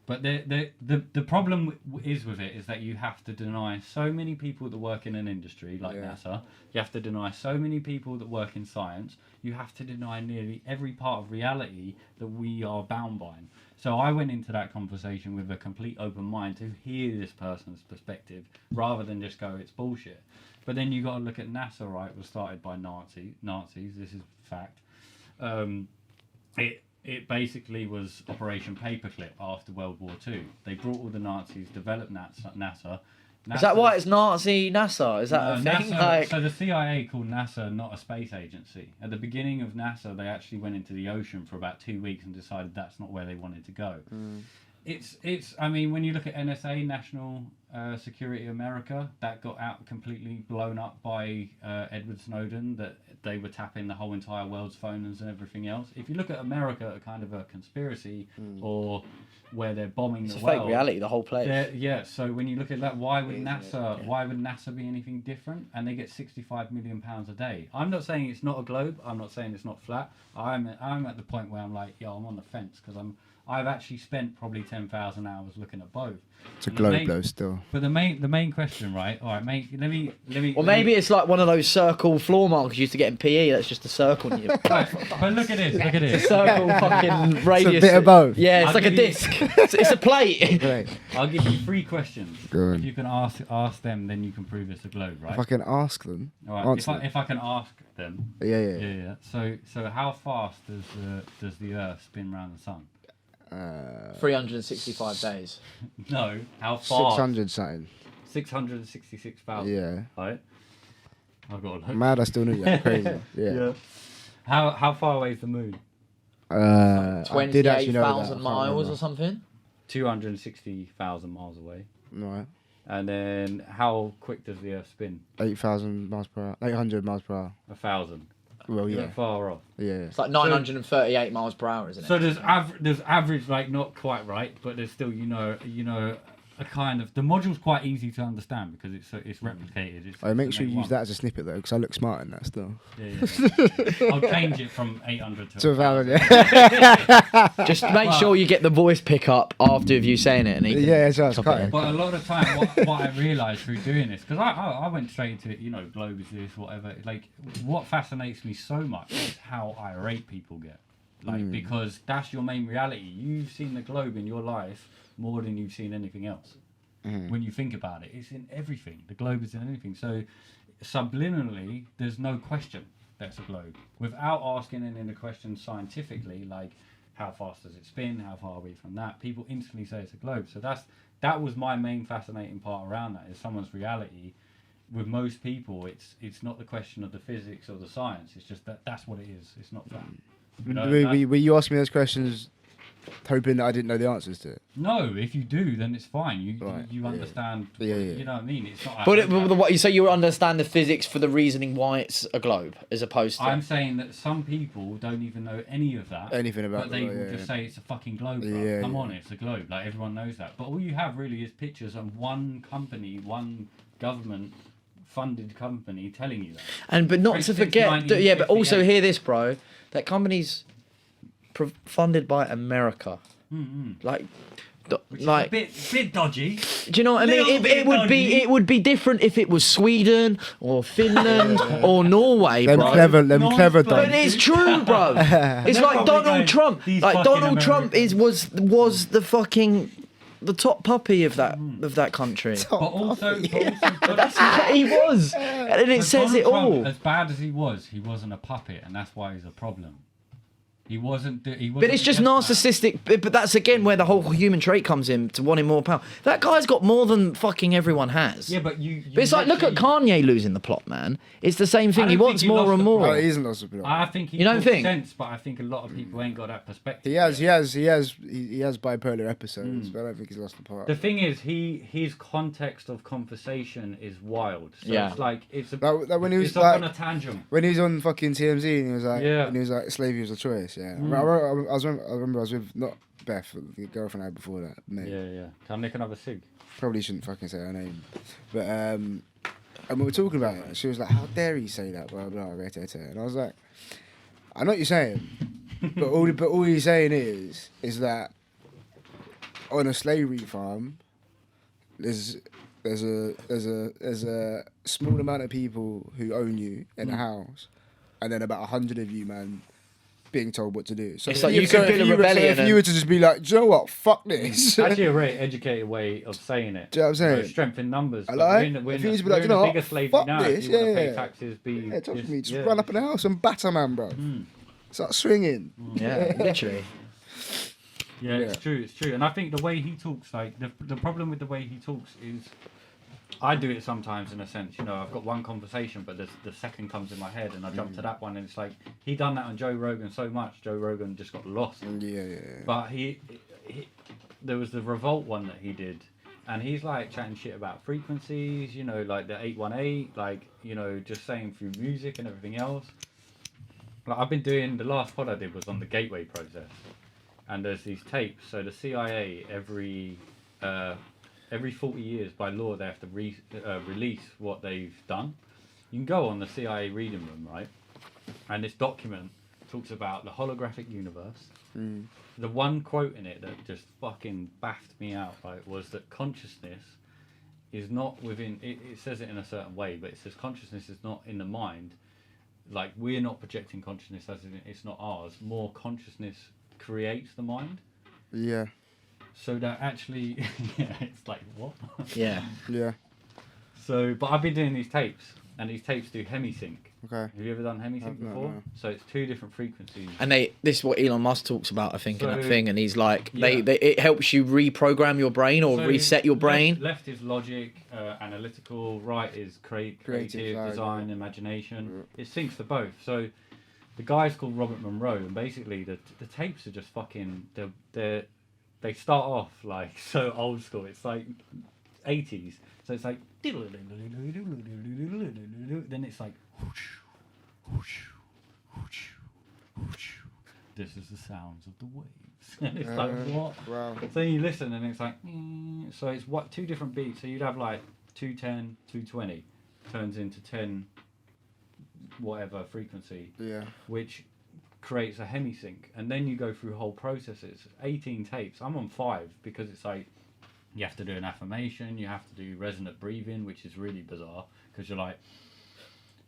But the problem is with it is that you have to deny so many people that work in an industry like NASA. You have to deny so many people that work in science. You have to deny nearly every part of reality that we are bound by. So I went into that conversation with a complete open mind to hear this person's perspective rather than just go, it's bullshit. But then you got to look at NASA, right? It was started by Nazis. This is fact. It basically was Operation Paperclip after World War II. They brought all the Nazis, developed NASA. Is that why it's Nazi NASA? Is that a thing? NASA, so the CIA called NASA not a space agency. At the beginning of NASA, they actually went into the ocean for about 2 weeks and decided that's not where they wanted to go. It's. I mean, when you look at NSA, National Security America, that got out completely blown up by Edward Snowden. That they were tapping the whole entire world's phones and everything else. If you look at America, a kind of a conspiracy, or where they're bombing the world. It's a fake reality, the whole place. Yeah. So when you look at that, why would NASA be anything different? And they get £65 million a day. I'm not saying it's not a globe. I'm not saying it's not flat. I'm at the point where I'm like, I'm on the fence because I've actually spent probably 10,000 hours looking at both. It's a globe though still. But the main question, right? All right, mate. Let me. Or maybe it's like one of those circle floor markers you used to get in PE. That's just a circle. In your... But look at this. A circle fucking radius. It's a bit of both. Yeah, it's like a disc. It's a plate. Right. I'll give you 3 questions. Go on. If you can ask them, then you can prove it's a globe, right? If I can ask them. All right. If I can ask them. Yeah. So how fast does the Earth spin around the sun? 365 days. No, how far? 600 something. 666,000. Yeah. Right. I've got a look. Mad, I still knew that. Crazy. Yeah. How far away is the moon? 28,000 miles or something. 260,000 miles away. Right. And then how quick does the Earth spin? 8,000 miles per hour. 800 miles per hour. 1,000. Well, You're yeah. not far off. Yeah. It's like 938 miles per hour, isn't it? So there's average, like not quite right, but there's still a kind of the module's quite easy to understand because it's replicated. Make sure you use that as a snippet though, because I look smart in that still. Yeah. I'll change it from 800 to 1,000. Yeah. Just make sure you get the voice pickup after you saying it. And it's quite. But a lot of time, what I realised through doing this, because I went straight into it, globe is this, whatever. Like, what fascinates me so much is how irate people get. Like, because that's your main reality. You've seen the globe in your life more than you've seen anything else. When you think about it, it's in everything. The globe is in everything. So subliminally, there's no question. that's a globe. Without asking any of the questions scientifically, like how fast does it spin, how far are we from that, people instantly say it's a globe. So that was my main fascinating part around that, is someone's reality. With most people, it's not the question of the physics or the science, it's just that's what it is. It's not that. You know, were you asking me those questions hoping that I didn't know the answers to it? No, if you do, then it's fine. You understand. You know what I mean? It's not. But what you say, you understand the physics for the reasoning why it's a globe, as opposed to. I'm saying that some people don't even know any of that. Anything about but they will just say it's a fucking globe. Bro. Come on, it's a globe. Like everyone knows that. But all you have really is pictures and one company, one government-funded company telling you that. But not to forget, but also hear this, bro. That company's funded by America. Like, Which is a bit dodgy. Do you know what I mean? It would be different if it was Sweden or Finland or Norway, bro. Them clever But it's true, bro. It's like Donald Trump. Like Donald Trump was the fucking the top puppy of that country. But also that's what he was, and it says it all. As bad as he wasn't a puppet, and that's why he's a problem. He wasn't. But it's just narcissistic. But that's again where the whole human trait comes in, to wanting more power. That guy's got more than fucking everyone has. Yeah, but But it's like, look at Kanye losing the plot, man. It's the same thing. He wants more and more. No, he isn't lost the plot. I think you don't think? Sense, but I think a lot of people ain't got that perspective. He has bipolar episodes, but I don't think he's lost the plot. The thing is, his context of conversation is wild. So it's like it's when he was on a tangent. When he was on fucking TMZ and he was like, and he was like, slavery was a choice. Yeah, I remember I was with not Beth, the girlfriend I had before that. Mate. Yeah. Can I nick another cig? Probably shouldn't fucking say her name, but and we were talking about it. She was like, "How dare you say that?" Blah blah blah. And I was like, "I know what you're saying, but all you're saying is that on a slavery farm, there's a small amount of people who own you in a house, and then about 100 of you, man, being told what to do. So it's like you could build a rebellion. If you were to just be like, do you know what? Fuck this. Actually, a very educated way of saying it. Do you know what I'm saying? Strength in numbers. I like. If you was to be like, you know what? Fuck this. Pay taxes, talk to me. Just run up in the house and batter, man, bro. Start swinging. Yeah, literally. Yeah, it's true. And I think the way he talks, like the problem with the way he talks is, I do it sometimes in a sense, I've got one conversation, but the second comes in my head and I jump to that one, and it's like, he done that on Joe Rogan so much, Joe Rogan just got lost. Yeah. But there was the Revolt one that he did, and he's like chatting shit about frequencies, like the 818, like, just saying through music and everything else. Like I've been doing, the last pod I did was on the gateway process, and there's these tapes, so the CIA every 40 years by law they have to release what they've done. You can go on the CIA reading room, right? And this document talks about the holographic universe. The one quote in it that just fucking baffed me out, right, was that consciousness is not within, it says it in a certain way, but it says consciousness is not in the mind. Like, we're not projecting consciousness as in it's not ours. More consciousness creates the mind. Yeah. So that actually, it's like, what? Yeah. So, but I've been doing these tapes, and these tapes do hemisync. Okay. Have you ever done hemisync before? No. So it's two different frequencies. And this is what Elon Musk talks about, I think, in that thing. And he's like, it helps you reprogram your brain or reset your brain. Left is logic, analytical. Right is creative, design, imagination. It syncs for both. So the guy's called Robert Monroe, and basically the tapes are just fucking. They start off like so old school. It's like 80s. So it's like then it's like this is the sounds of the waves. And it's like, what? Wow. So you listen and it's like so it's two different beats. So you'd have like 210, 220 turns into 10 whatever frequency. Yeah. Which creates a hemisync, and then you go through whole processes. 18 tapes. I'm on 5 because it's like you have to do an affirmation, you have to do resonant breathing, which is really bizarre because you're like,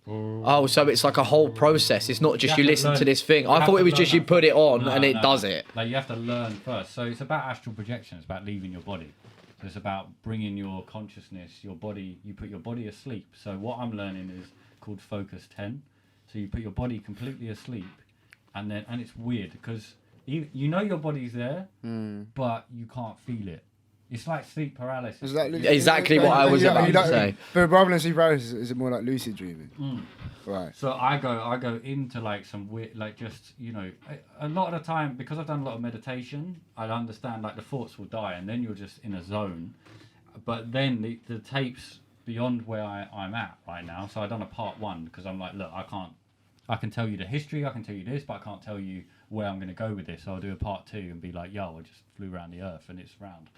oh, so it's like a whole process. It's not just you listen to this thing. I thought it was just you put it on and it does it. Like you have to learn first. So it's about astral projection. It's about leaving your body. So it's about bringing your consciousness, your body. You put your body asleep. So what I'm learning is called Focus 10. So you put your body completely asleep, and it's weird because you know your body's there, but you can't feel it. It's like sleep paralysis. Is that Exactly what I was about to say. But rather than sleep paralysis, is it more like lucid dreaming? Right. So I go into like some weird, like just, you know, a lot of the time, because I've done a lot of meditation, I understand like the thoughts will die and then you're just in a zone. But then the tapes beyond where I'm at right now. So I've done a part 1 because I'm like, look, I can tell you the history, I can tell you this, but I can't tell you where I'm going to go with this. So I'll do a part 2 and be like, yo, I just flew around the earth and it's round.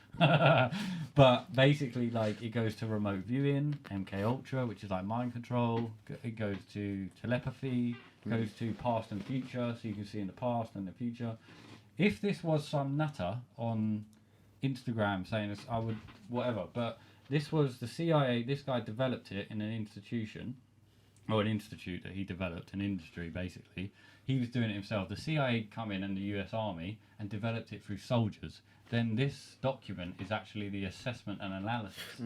But basically, like, it goes to remote viewing, MK Ultra, which is like mind control. It goes to telepathy, goes to past and future, so you can see in the past and the future. If this was some nutter on Instagram saying this, I would, whatever. But this was the CIA, this guy developed it in an institution, or an institute that he developed, an industry basically. He was doing it himself. The CIA come in and the US Army and developed it through soldiers. Then this document is actually the assessment and analysis.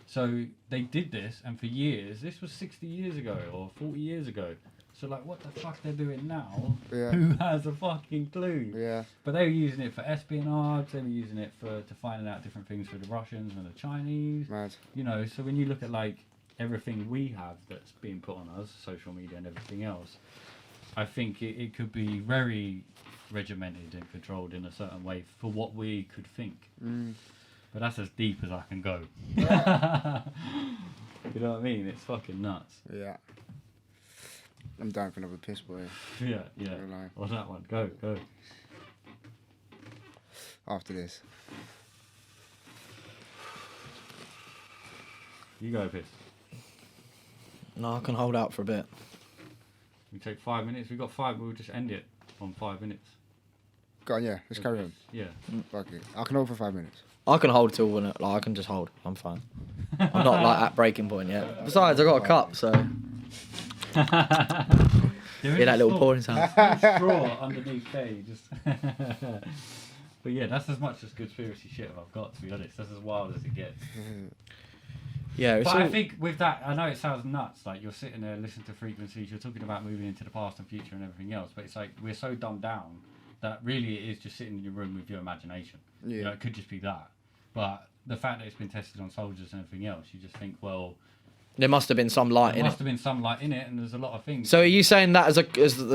So they did this, and for years, this was 60 years ago or 40 years ago. So like, what the fuck they're doing now? Yeah. Who has a fucking clue? Yeah. But they were using it for espionage. They were using it to finding out different things for the Russians and the Chinese. Mad. You know, so when you look at like everything we have that's being put on us, social media and everything else, I think it could be very regimented and controlled in a certain way for what we could think. But that's as deep as I can go. You know what I mean? It's fucking nuts. Yeah. I'm down for another piss, boy. Yeah. What's that one? Go. After this. You go, piss. No, I can hold out for a bit. We take 5 minutes. We've got 5. We'll just end it on 5 minutes. Go on, yeah. Let's carry on. Yeah. Fuck it. I can hold for 5 minutes. I can hold till when I can just hold. I'm fine. I'm not like at breaking point yet. Besides, I got a cup, so. Hear that little pouring sound. Straw underneath there. You just. But yeah, that's as much as conspiracy shit as I've got, to be honest. That's as wild as it gets. Yeah, but I think with that, I know it sounds nuts. Like you're sitting there listening to frequencies, you're talking about moving into the past and future and everything else. But it's like we're so dumbed down that really it is just sitting in your room with your imagination. Yeah. You know, it could just be that. But the fact that it's been tested on soldiers and everything else, you just think, well, there must have been some light in it. There must have been some light in it, and there's a lot of things. So are you saying that as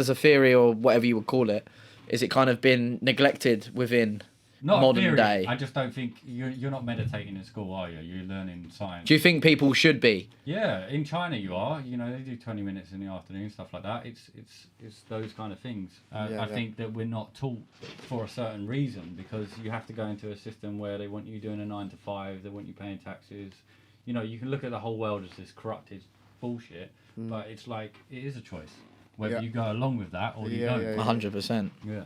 a theory or whatever you would call it, is it kind of been neglected within modern theory. day? I just don't think you're not meditating in school, are you? You're learning science. Do you think people should be? Yeah, in China you are. You know, they do 20 minutes in the afternoon, stuff like that. It's those kind of things. I think that we're not taught for a certain reason, because you have to go into a system where they want you doing a 9 to 5, they want you paying taxes. You know, you can look at the whole world as this corrupted bullshit, but it's like, it is a choice. Whether you go along with that or you don't. 100%. Yeah.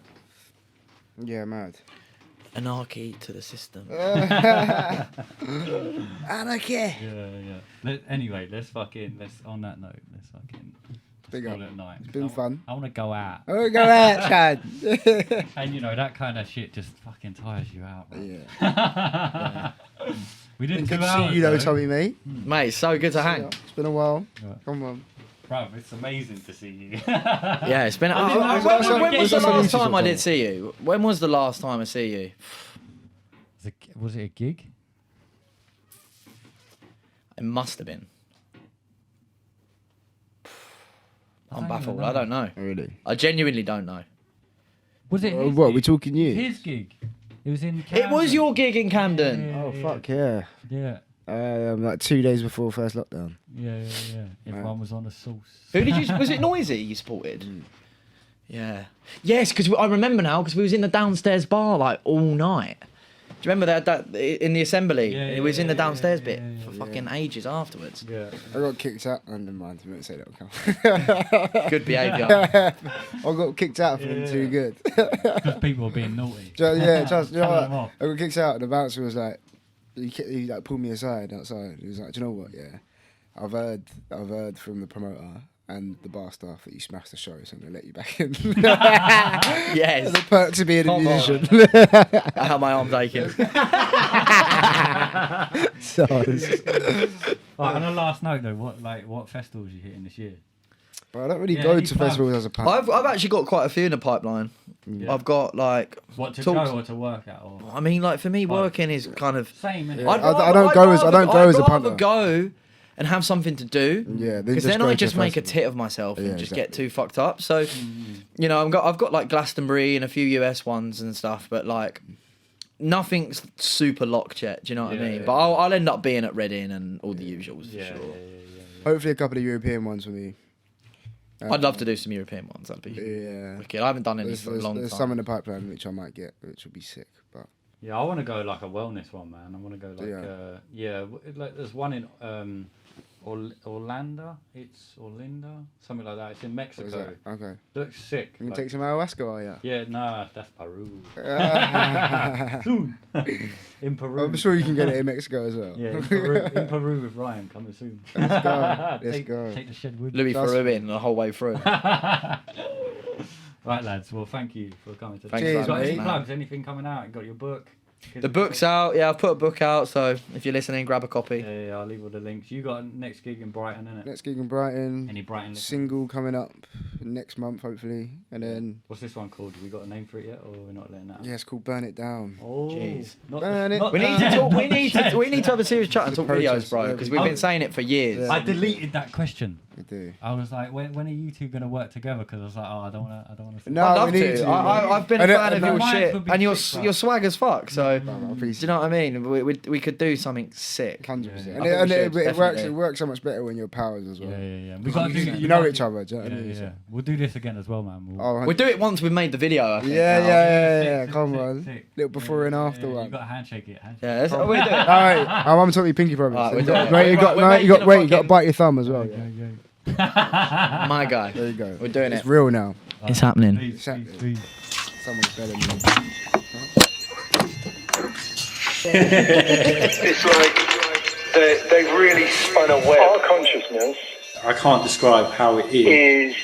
Yeah, mad. Anarchy to the system. Anarchy. Yeah. Anyway, on that note, let's call it a night. It's been fun. I want to go out. I want to go out, Chad. And you know, that kind of shit just fucking tires you out, man. Yeah. We didn't good do to hours, see you though, Tommy, mate. Mate, it's so good to hang. It's been a while. Come on. Bruv, it's amazing to see you. Yeah, it's been. When was the last time I did see you? When was the last time I see you? Was it a gig? It must have been. I'm don't baffled. even know. I don't know. Really? I genuinely don't know. Was it? What? We're talking years. His gig. It was in Camden. It was your gig in Camden. Oh fuck yeah. Yeah. Like 2 days before first lockdown. Yeah. Everyone was on the sauce. Who did you? Was it Noisy you supported? Yeah. Yes, because I remember now, because we was in the downstairs bar like all night. Do you remember that in the assembly? Yeah, it was in the downstairs bit for yeah. fucking ages afterwards. Yeah. I got kicked out. Oh, never mind. I won't say that. Good behaviour. I got kicked out for being too good. Because people were being naughty. Yeah, just, you know Telling them what? off. I got kicked out, and the bouncer was like, he like pulled me aside outside. He was like, "Do you know what? Yeah, I've heard from the promoter and the bar staff that you smashed the show, so I'm gonna let you back in." Yes. The perks of being a musician. I had my arms aching. So, On a last note though, what festivals are you hitting this year? But I don't really go to festivals as a punk. I've actually got quite a few in the pipeline. Yeah. I've got like What to go or to work at? Or I mean, like for me, working is kind of same. Innit? Yeah. I don't go as a punter. I'd rather go and have something to do. Yeah, because then I just make a tit of myself and just get too fucked up. So, you know, I've got like Glastonbury and a few US ones and stuff, but like nothing's super locked yet. Do you know what I mean? Yeah. But I'll end up being at Reading and all the usuals for sure. Hopefully, a couple of European ones for me. I'd love to do some European ones. That'd be wicked. I haven't done any for a long time. There's some in the pipeline which I might get, which would be sick. But yeah, I want to go like a wellness one, man. I want to go like like there's one in Orlando. It's Orlinda, something like that. It's in Mexico. Okay. Looks sick. You can take some ayahuasca, are you? Yeah, nah, that's Peru. Soon. In Peru. I'm sure you can get it in Mexico as well. Yeah, in Peru with Ryan coming soon. Let's go. Let's go. Take the shed with Louis Farubin the whole way through. Right, lads. Well, thank you for coming today. Thanks, got any man. plugs? Anything coming out? You got your book? The book's out. Yeah, I've put a book out. So if you're listening, grab a copy. Yeah, I'll leave all the links. You got a next gig in Brighton, innit? Next gig in Brighton. Any Brighton listeners? Single coming up next month, hopefully, and then. What's this one called? Have we got a name for it yet, or we're not letting that out? Yeah, it's called Burn It Down. Oh, jeez. Burn it. We need to talk. We need to have a serious chat and talk videos, bro, because we've been saying it for years. I deleted that question. You do. I was like, when are you two gonna work together? Because I was like, I don't want to. No, I'd love we need to. to. I've been a fan of your Mine shit, would be and your sick, bro. your swag as fuck. So do appreciate you know what I mean? We could do something sick. 100%. I think And we should, it works so much better when you're pals as well. Yeah. We got to do. You know each other, do you know what I mean? Yeah. We'll do this again as well, man. We'll do it once we've made the video. I think, Yeah. Come on. Little before and after You one. got to handshake it. Yeah, that's what we do. Alright, my mum taught me pinky promise. Alright, we're doing it. Wait, you got to bite your thumb as well. My guy. There you go. We're doing It's it. real now. It's happening. It's happening. Someone's better than me. It's like they've really spun a web. Our consciousness I can't describe how it is. is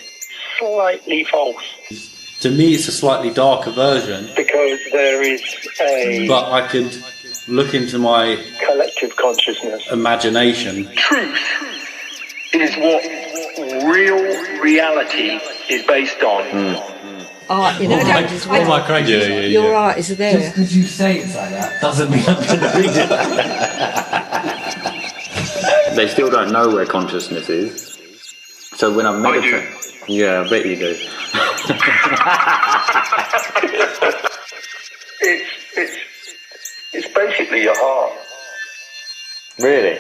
slightly false To me, it's a slightly darker version, because there is a but I could look into my collective consciousness. imagination. Truth is what real reality is based on. Art in art as well. my crazy. Your art is there. Just because you say it's like that doesn't mean I'm going to read it. They still don't know where consciousness is. So when I'm meditating, yeah, I bet you do. It's basically your heart. Really?